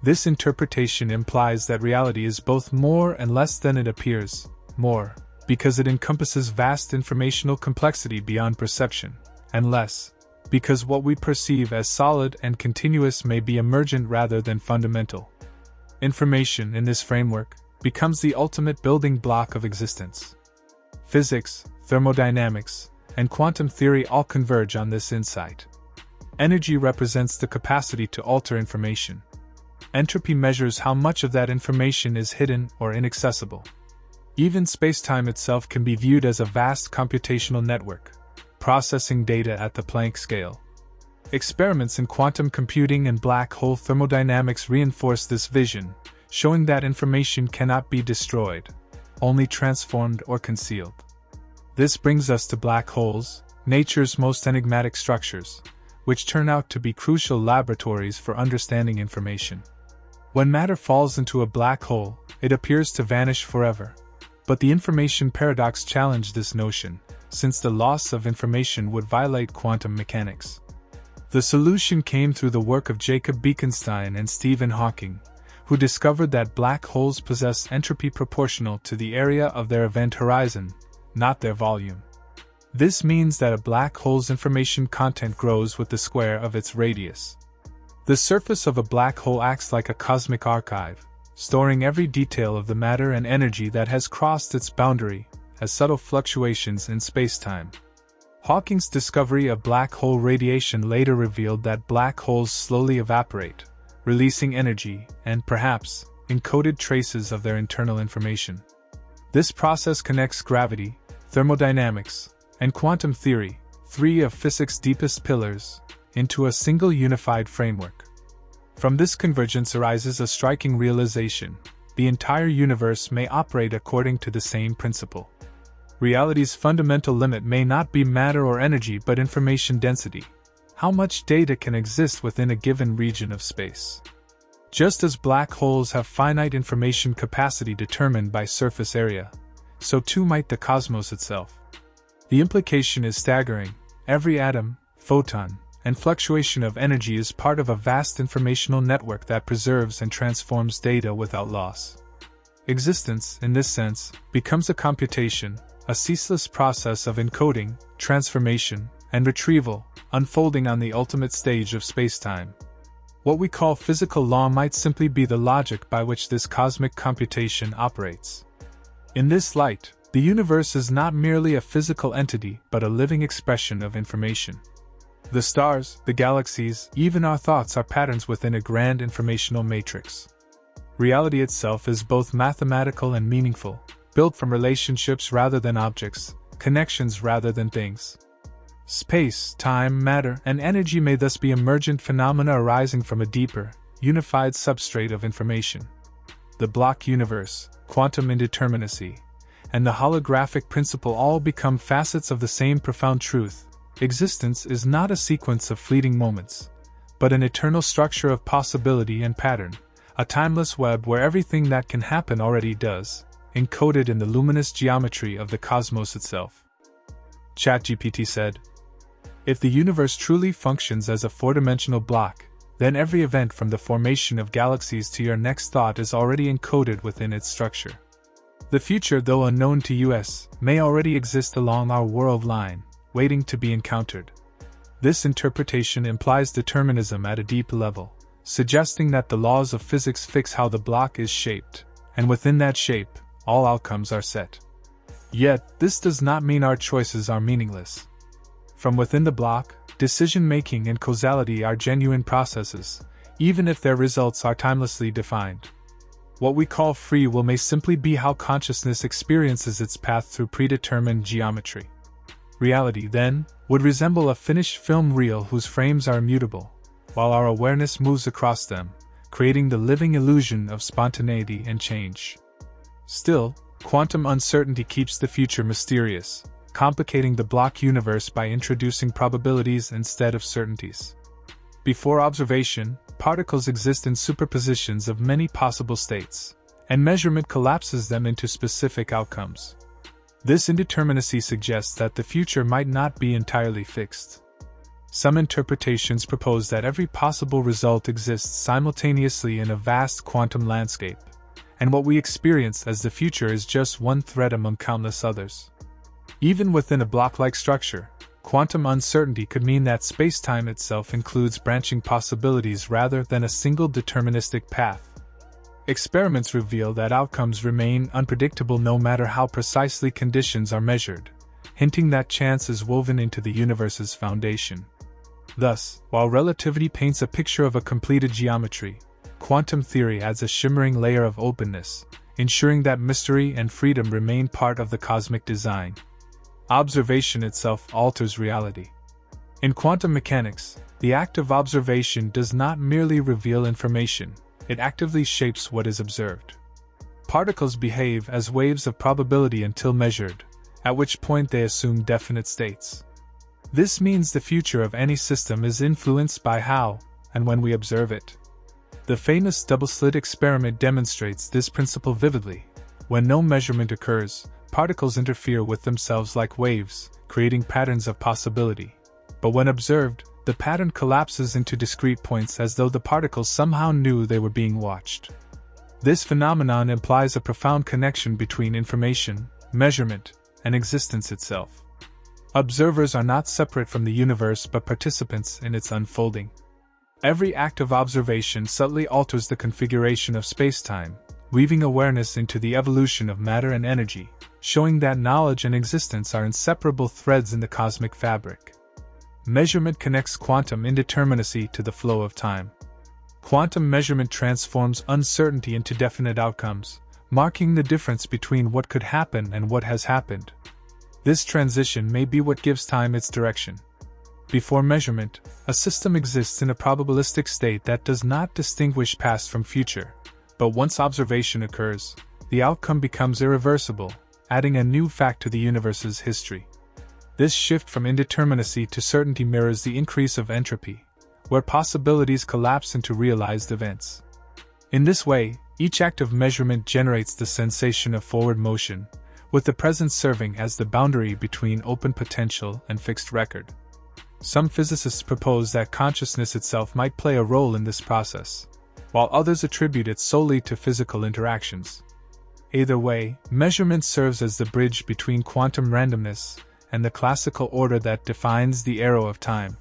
This interpretation implies that reality is both more and less than it appears, more, because it encompasses vast informational complexity beyond perception, and less, because what we perceive as solid and continuous may be emergent rather than fundamental. Information, in this framework, becomes the ultimate building block of existence. Physics, thermodynamics, and quantum theory all converge on this insight. Energy represents the capacity to alter information. Entropy measures how much of that information is hidden or inaccessible. Even spacetime itself can be viewed as a vast computational network, processing data at the Planck scale. Experiments in quantum computing and black hole thermodynamics reinforce this vision, showing that information cannot be destroyed, only transformed or concealed. This brings us to black holes, nature's most enigmatic structures, which turn out to be crucial laboratories for understanding information. When matter falls into a black hole, it appears to vanish forever. But the information paradox challenged this notion, since the loss of information would violate quantum mechanics. The solution came through the work of Jacob Bekenstein and Stephen Hawking, who discovered that black holes possess entropy proportional to the area of their event horizon, not their volume. This means that a black hole's information content grows with the square of its radius. The surface of a black hole acts like a cosmic archive, storing every detail of the matter and energy that has crossed its boundary, as subtle fluctuations in spacetime. Hawking's discovery of black hole radiation later revealed that black holes slowly evaporate, releasing energy and, perhaps, encoded traces of their internal information. This process connects gravity, thermodynamics, and quantum theory, three of physics' deepest pillars, into a single unified framework. From this convergence arises a striking realization: the entire universe may operate according to the same principle. Reality's fundamental limit may not be matter or energy but information density. How much data can exist within a given region of space? Just as black holes have finite information capacity determined by surface area, so too might the cosmos itself. The implication is staggering. Every atom, photon, and fluctuation of energy is part of a vast informational network that preserves and transforms data without loss. Existence, in this sense, becomes a computation, a ceaseless process of encoding, transformation, and retrieval, unfolding on the ultimate stage of spacetime. What we call physical law might simply be the logic by which this cosmic computation operates. In this light, the universe is not merely a physical entity but a living expression of information. The stars, the galaxies, even our thoughts are patterns within a grand informational matrix. Reality itself is both mathematical and meaningful, built from relationships rather than objects, connections rather than things. Space, time, matter, and energy may thus be emergent phenomena arising from a deeper, unified substrate of information. The block universe, quantum indeterminacy, and the holographic principle all become facets of the same profound truth. Existence is not a sequence of fleeting moments, but an eternal structure of possibility and pattern, a timeless web where everything that can happen already does, encoded in the luminous geometry of the cosmos itself. ChatGPT said, "If the universe truly functions as a four-dimensional block, then every event from the formation of galaxies to your next thought is already encoded within its structure. The future, though unknown to us, may already exist along our world line, waiting to be encountered." This interpretation implies determinism at a deep level, suggesting that the laws of physics fix how the block is shaped, and within that shape, all outcomes are set. Yet, this does not mean our choices are meaningless. From within the block, decision-making and causality are genuine processes, even if their results are timelessly defined. What we call free will may simply be how consciousness experiences its path through predetermined geometry. Reality, then, would resemble a finished film reel whose frames are immutable, while our awareness moves across them, creating the living illusion of spontaneity and change. Still, quantum uncertainty keeps the future mysterious, complicating the block universe by introducing probabilities instead of certainties. Before observation, particles exist in superpositions of many possible states, and measurement collapses them into specific outcomes. This indeterminacy suggests that the future might not be entirely fixed. Some interpretations propose that every possible result exists simultaneously in a vast quantum landscape, and what we experience as the future is just one thread among countless others. Even within a block-like structure, quantum uncertainty could mean that spacetime itself includes branching possibilities rather than a single deterministic path. Experiments reveal that outcomes remain unpredictable no matter how precisely conditions are measured, hinting that chance is woven into the universe's foundation. Thus, while relativity paints a picture of a completed geometry, quantum theory adds a shimmering layer of openness, ensuring that mystery and freedom remain part of the cosmic design. Observation itself alters reality. In quantum mechanics, the act of observation does not merely reveal information, it actively shapes what is observed. Particles behave as waves of probability until measured, at which point they assume definite states. This means the future of any system is influenced by how and when we observe it. The famous double-slit experiment demonstrates this principle vividly. When no measurement occurs, particles interfere with themselves like waves, creating patterns of possibility. But when observed, the pattern collapses into discrete points as though the particles somehow knew they were being watched. This phenomenon implies a profound connection between information, measurement, and existence itself. Observers are not separate from the universe but participants in its unfolding. Every act of observation subtly alters the configuration of spacetime, weaving awareness into the evolution of matter and energy, showing that knowledge and existence are inseparable threads in the cosmic fabric. Measurement connects quantum indeterminacy to the flow of time. Quantum measurement transforms uncertainty into definite outcomes, marking the difference between what could happen and what has happened. This transition may be what gives time its direction. Before measurement, a system exists in a probabilistic state that does not distinguish past from future, but once observation occurs, the outcome becomes irreversible, adding a new fact to the universe's history. This shift from indeterminacy to certainty mirrors the increase of entropy, where possibilities collapse into realized events. In this way, each act of measurement generates the sensation of forward motion, with the present serving as the boundary between open potential and fixed record. Some physicists propose that consciousness itself might play a role in this process, while others attribute it solely to physical interactions. Either way, measurement serves as the bridge between quantum randomness and the classical order that defines the arrow of time.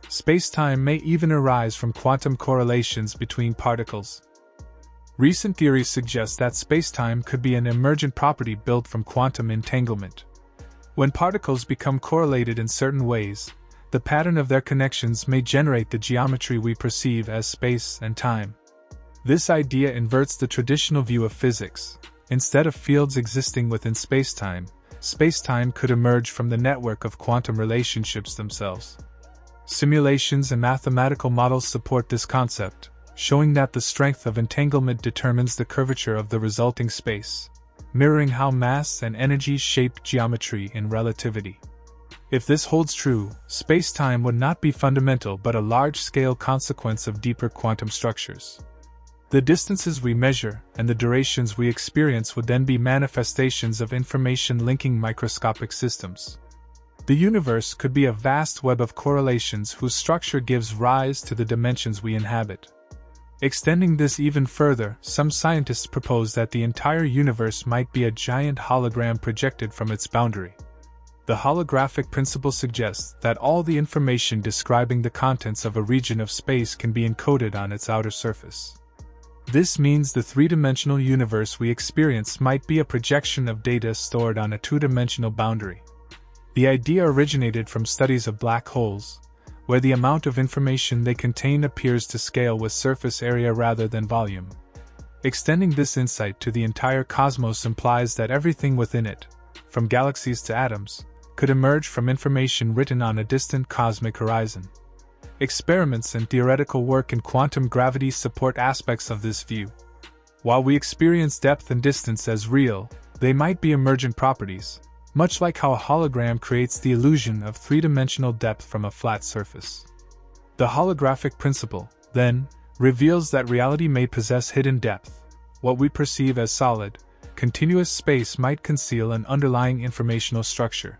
Spacetime may even arise from quantum correlations between particles. Recent theories suggest that spacetime could be an emergent property built from quantum entanglement. When particles become correlated in certain ways, the pattern of their connections may generate the geometry we perceive as space and time. This idea inverts the traditional view of physics. Instead of fields existing within spacetime, spacetime could emerge from the network of quantum relationships themselves. Simulations and mathematical models support this concept, showing that the strength of entanglement determines the curvature of the resulting space, mirroring how mass and energy shape geometry in relativity. If this holds true, spacetime would not be fundamental but a large-scale consequence of deeper quantum structures. The distances we measure and the durations we experience would then be manifestations of information linking microscopic systems. The universe could be a vast web of correlations whose structure gives rise to the dimensions we inhabit. Extending this even further, some scientists propose that the entire universe might be a giant hologram projected from its boundary. The holographic principle suggests that all the information describing the contents of a region of space can be encoded on its outer surface. This means the three-dimensional universe we experience might be a projection of data stored on a two-dimensional boundary. The idea originated from studies of black holes, where the amount of information they contain appears to scale with surface area rather than volume. Extending this insight to the entire cosmos implies that everything within it, from galaxies to atoms, could emerge from information written on a distant cosmic horizon. Experiments and theoretical work in quantum gravity support aspects of this view. While we experience depth and distance as real, they might be emergent properties, much like how a hologram creates the illusion of three-dimensional depth from a flat surface. The holographic principle, then, reveals that reality may possess hidden depth. What we perceive as solid, continuous space might conceal an underlying informational structure.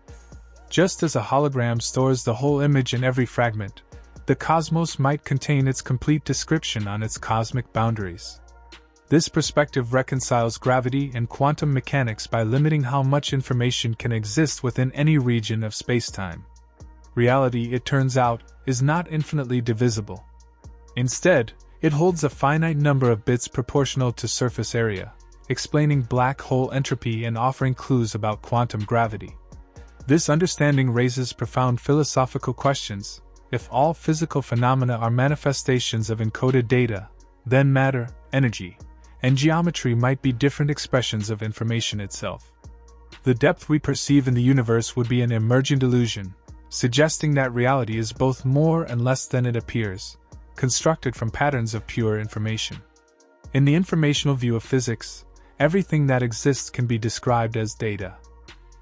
Just as a hologram stores the whole image in every fragment, the cosmos might contain its complete description on its cosmic boundaries. This perspective reconciles gravity and quantum mechanics by limiting how much information can exist within any region of spacetime. Reality, it turns out, is not infinitely divisible. Instead, it holds a finite number of bits proportional to surface area, explaining black hole entropy and offering clues about quantum gravity. This understanding raises profound philosophical questions. If all physical phenomena are manifestations of encoded data, then matter, energy, and geometry might be different expressions of information itself. The depth we perceive in the universe would be an emergent illusion, suggesting that reality is both more and less than it appears, constructed from patterns of pure information. In the informational view of physics, everything that exists can be described as data.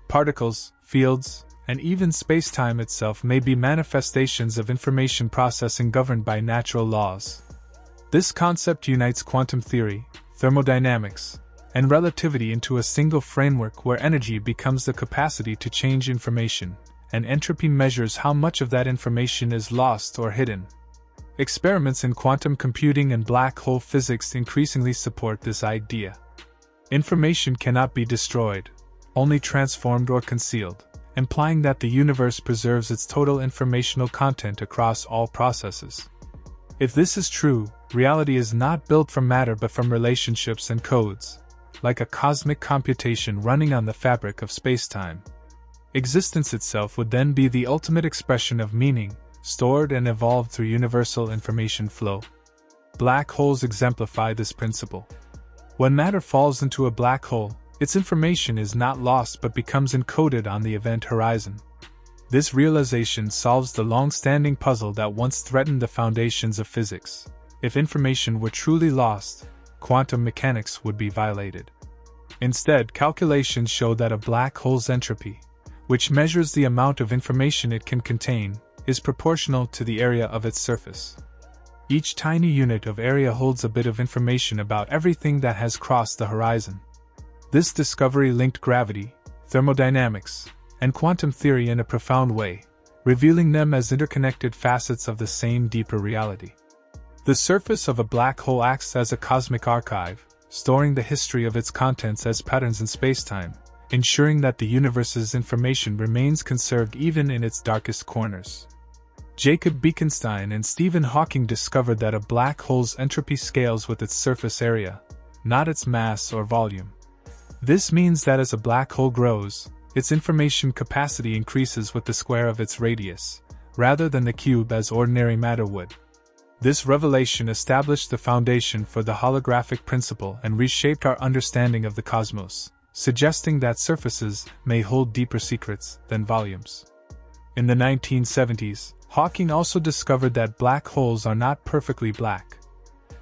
Particles, fields, and even spacetime itself may be manifestations of information processing governed by natural laws. This concept unites quantum theory, thermodynamics, and relativity into a single framework where energy becomes the capacity to change information, and entropy measures how much of that information is lost or hidden. Experiments in quantum computing and black hole physics increasingly support this idea. Information cannot be destroyed, only transformed or concealed, implying that the universe preserves its total informational content across all processes. If this is true, reality is not built from matter but from relationships and codes, like a cosmic computation running on the fabric of spacetime. Existence itself would then be the ultimate expression of meaning, stored and evolved through universal information flow. Black holes exemplify this principle. When matter falls into a black hole, its information is not lost but becomes encoded on the event horizon. This realization solves the long-standing puzzle that once threatened the foundations of physics. If information were truly lost, quantum mechanics would be violated. Instead, calculations show that a black hole's entropy, which measures the amount of information it can contain, is proportional to the area of its surface. Each tiny unit of area holds a bit of information about everything that has crossed the horizon. This discovery linked gravity, thermodynamics, and quantum theory in a profound way, revealing them as interconnected facets of the same deeper reality. The surface of a black hole acts as a cosmic archive, storing the history of its contents as patterns in spacetime, ensuring that the universe's information remains conserved even in its darkest corners. Jacob Bekenstein and Stephen Hawking discovered that a black hole's entropy scales with its surface area, not its mass or volume. This means that as a black hole grows, its information capacity increases with the square of its radius, rather than the cube as ordinary matter would. This revelation established the foundation for the holographic principle and reshaped our understanding of the cosmos, suggesting that surfaces may hold deeper secrets than volumes. In the 1970s, Hawking also discovered that black holes are not perfectly black.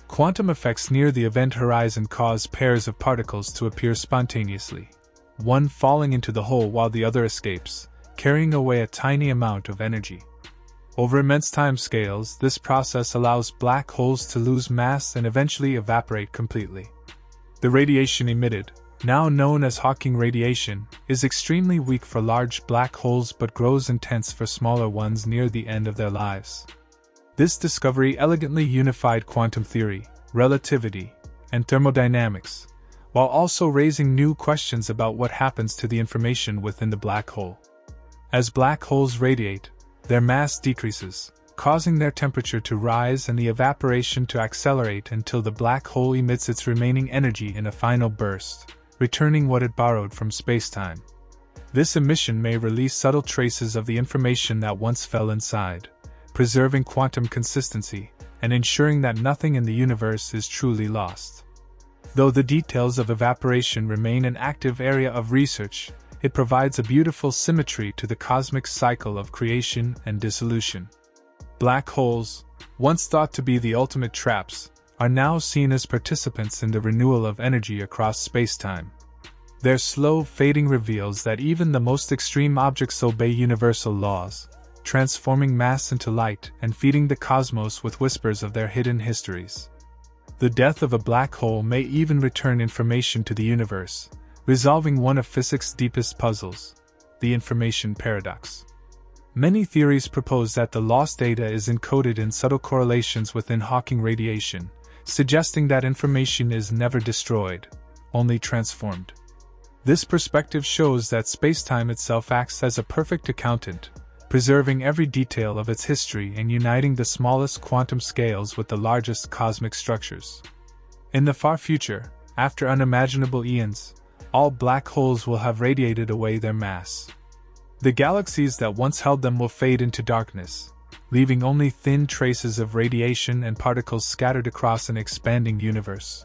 Quantum effects near the event horizon cause pairs of particles to appear spontaneously, one falling into the hole while the other escapes, carrying away a tiny amount of energy. Over immense timescales, this process allows black holes to lose mass and eventually evaporate completely. The radiation emitted, now known as Hawking radiation, is extremely weak for large black holes but grows intense for smaller ones near the end of their lives. This discovery elegantly unified quantum theory, relativity, and thermodynamics, while also raising new questions about what happens to the information within the black hole. As black holes radiate, their mass decreases, causing their temperature to rise and the evaporation to accelerate until the black hole emits its remaining energy in a final burst, returning what it borrowed from spacetime. This emission may release subtle traces of the information that once fell inside, preserving quantum consistency and ensuring that nothing in the universe is truly lost. Though the details of evaporation remain an active area of research, it provides a beautiful symmetry to the cosmic cycle of creation and dissolution. Black holes, once thought to be the ultimate traps, are now seen as participants in the renewal of energy across spacetime. Their slow fading reveals that even the most extreme objects obey universal laws, transforming mass into light and feeding the cosmos with whispers of their hidden histories. The death of a black hole may even return information to the universe, resolving one of physics' deepest puzzles, the information paradox. Many theories propose that the lost data is encoded in subtle correlations within Hawking radiation, suggesting that information is never destroyed, only transformed. This perspective shows that spacetime itself acts as a perfect accountant, preserving every detail of its history and uniting the smallest quantum scales with the largest cosmic structures. In the far future, after unimaginable eons, all black holes will have radiated away their mass. The galaxies that once held them will fade into darkness, leaving only thin traces of radiation and particles scattered across an expanding universe.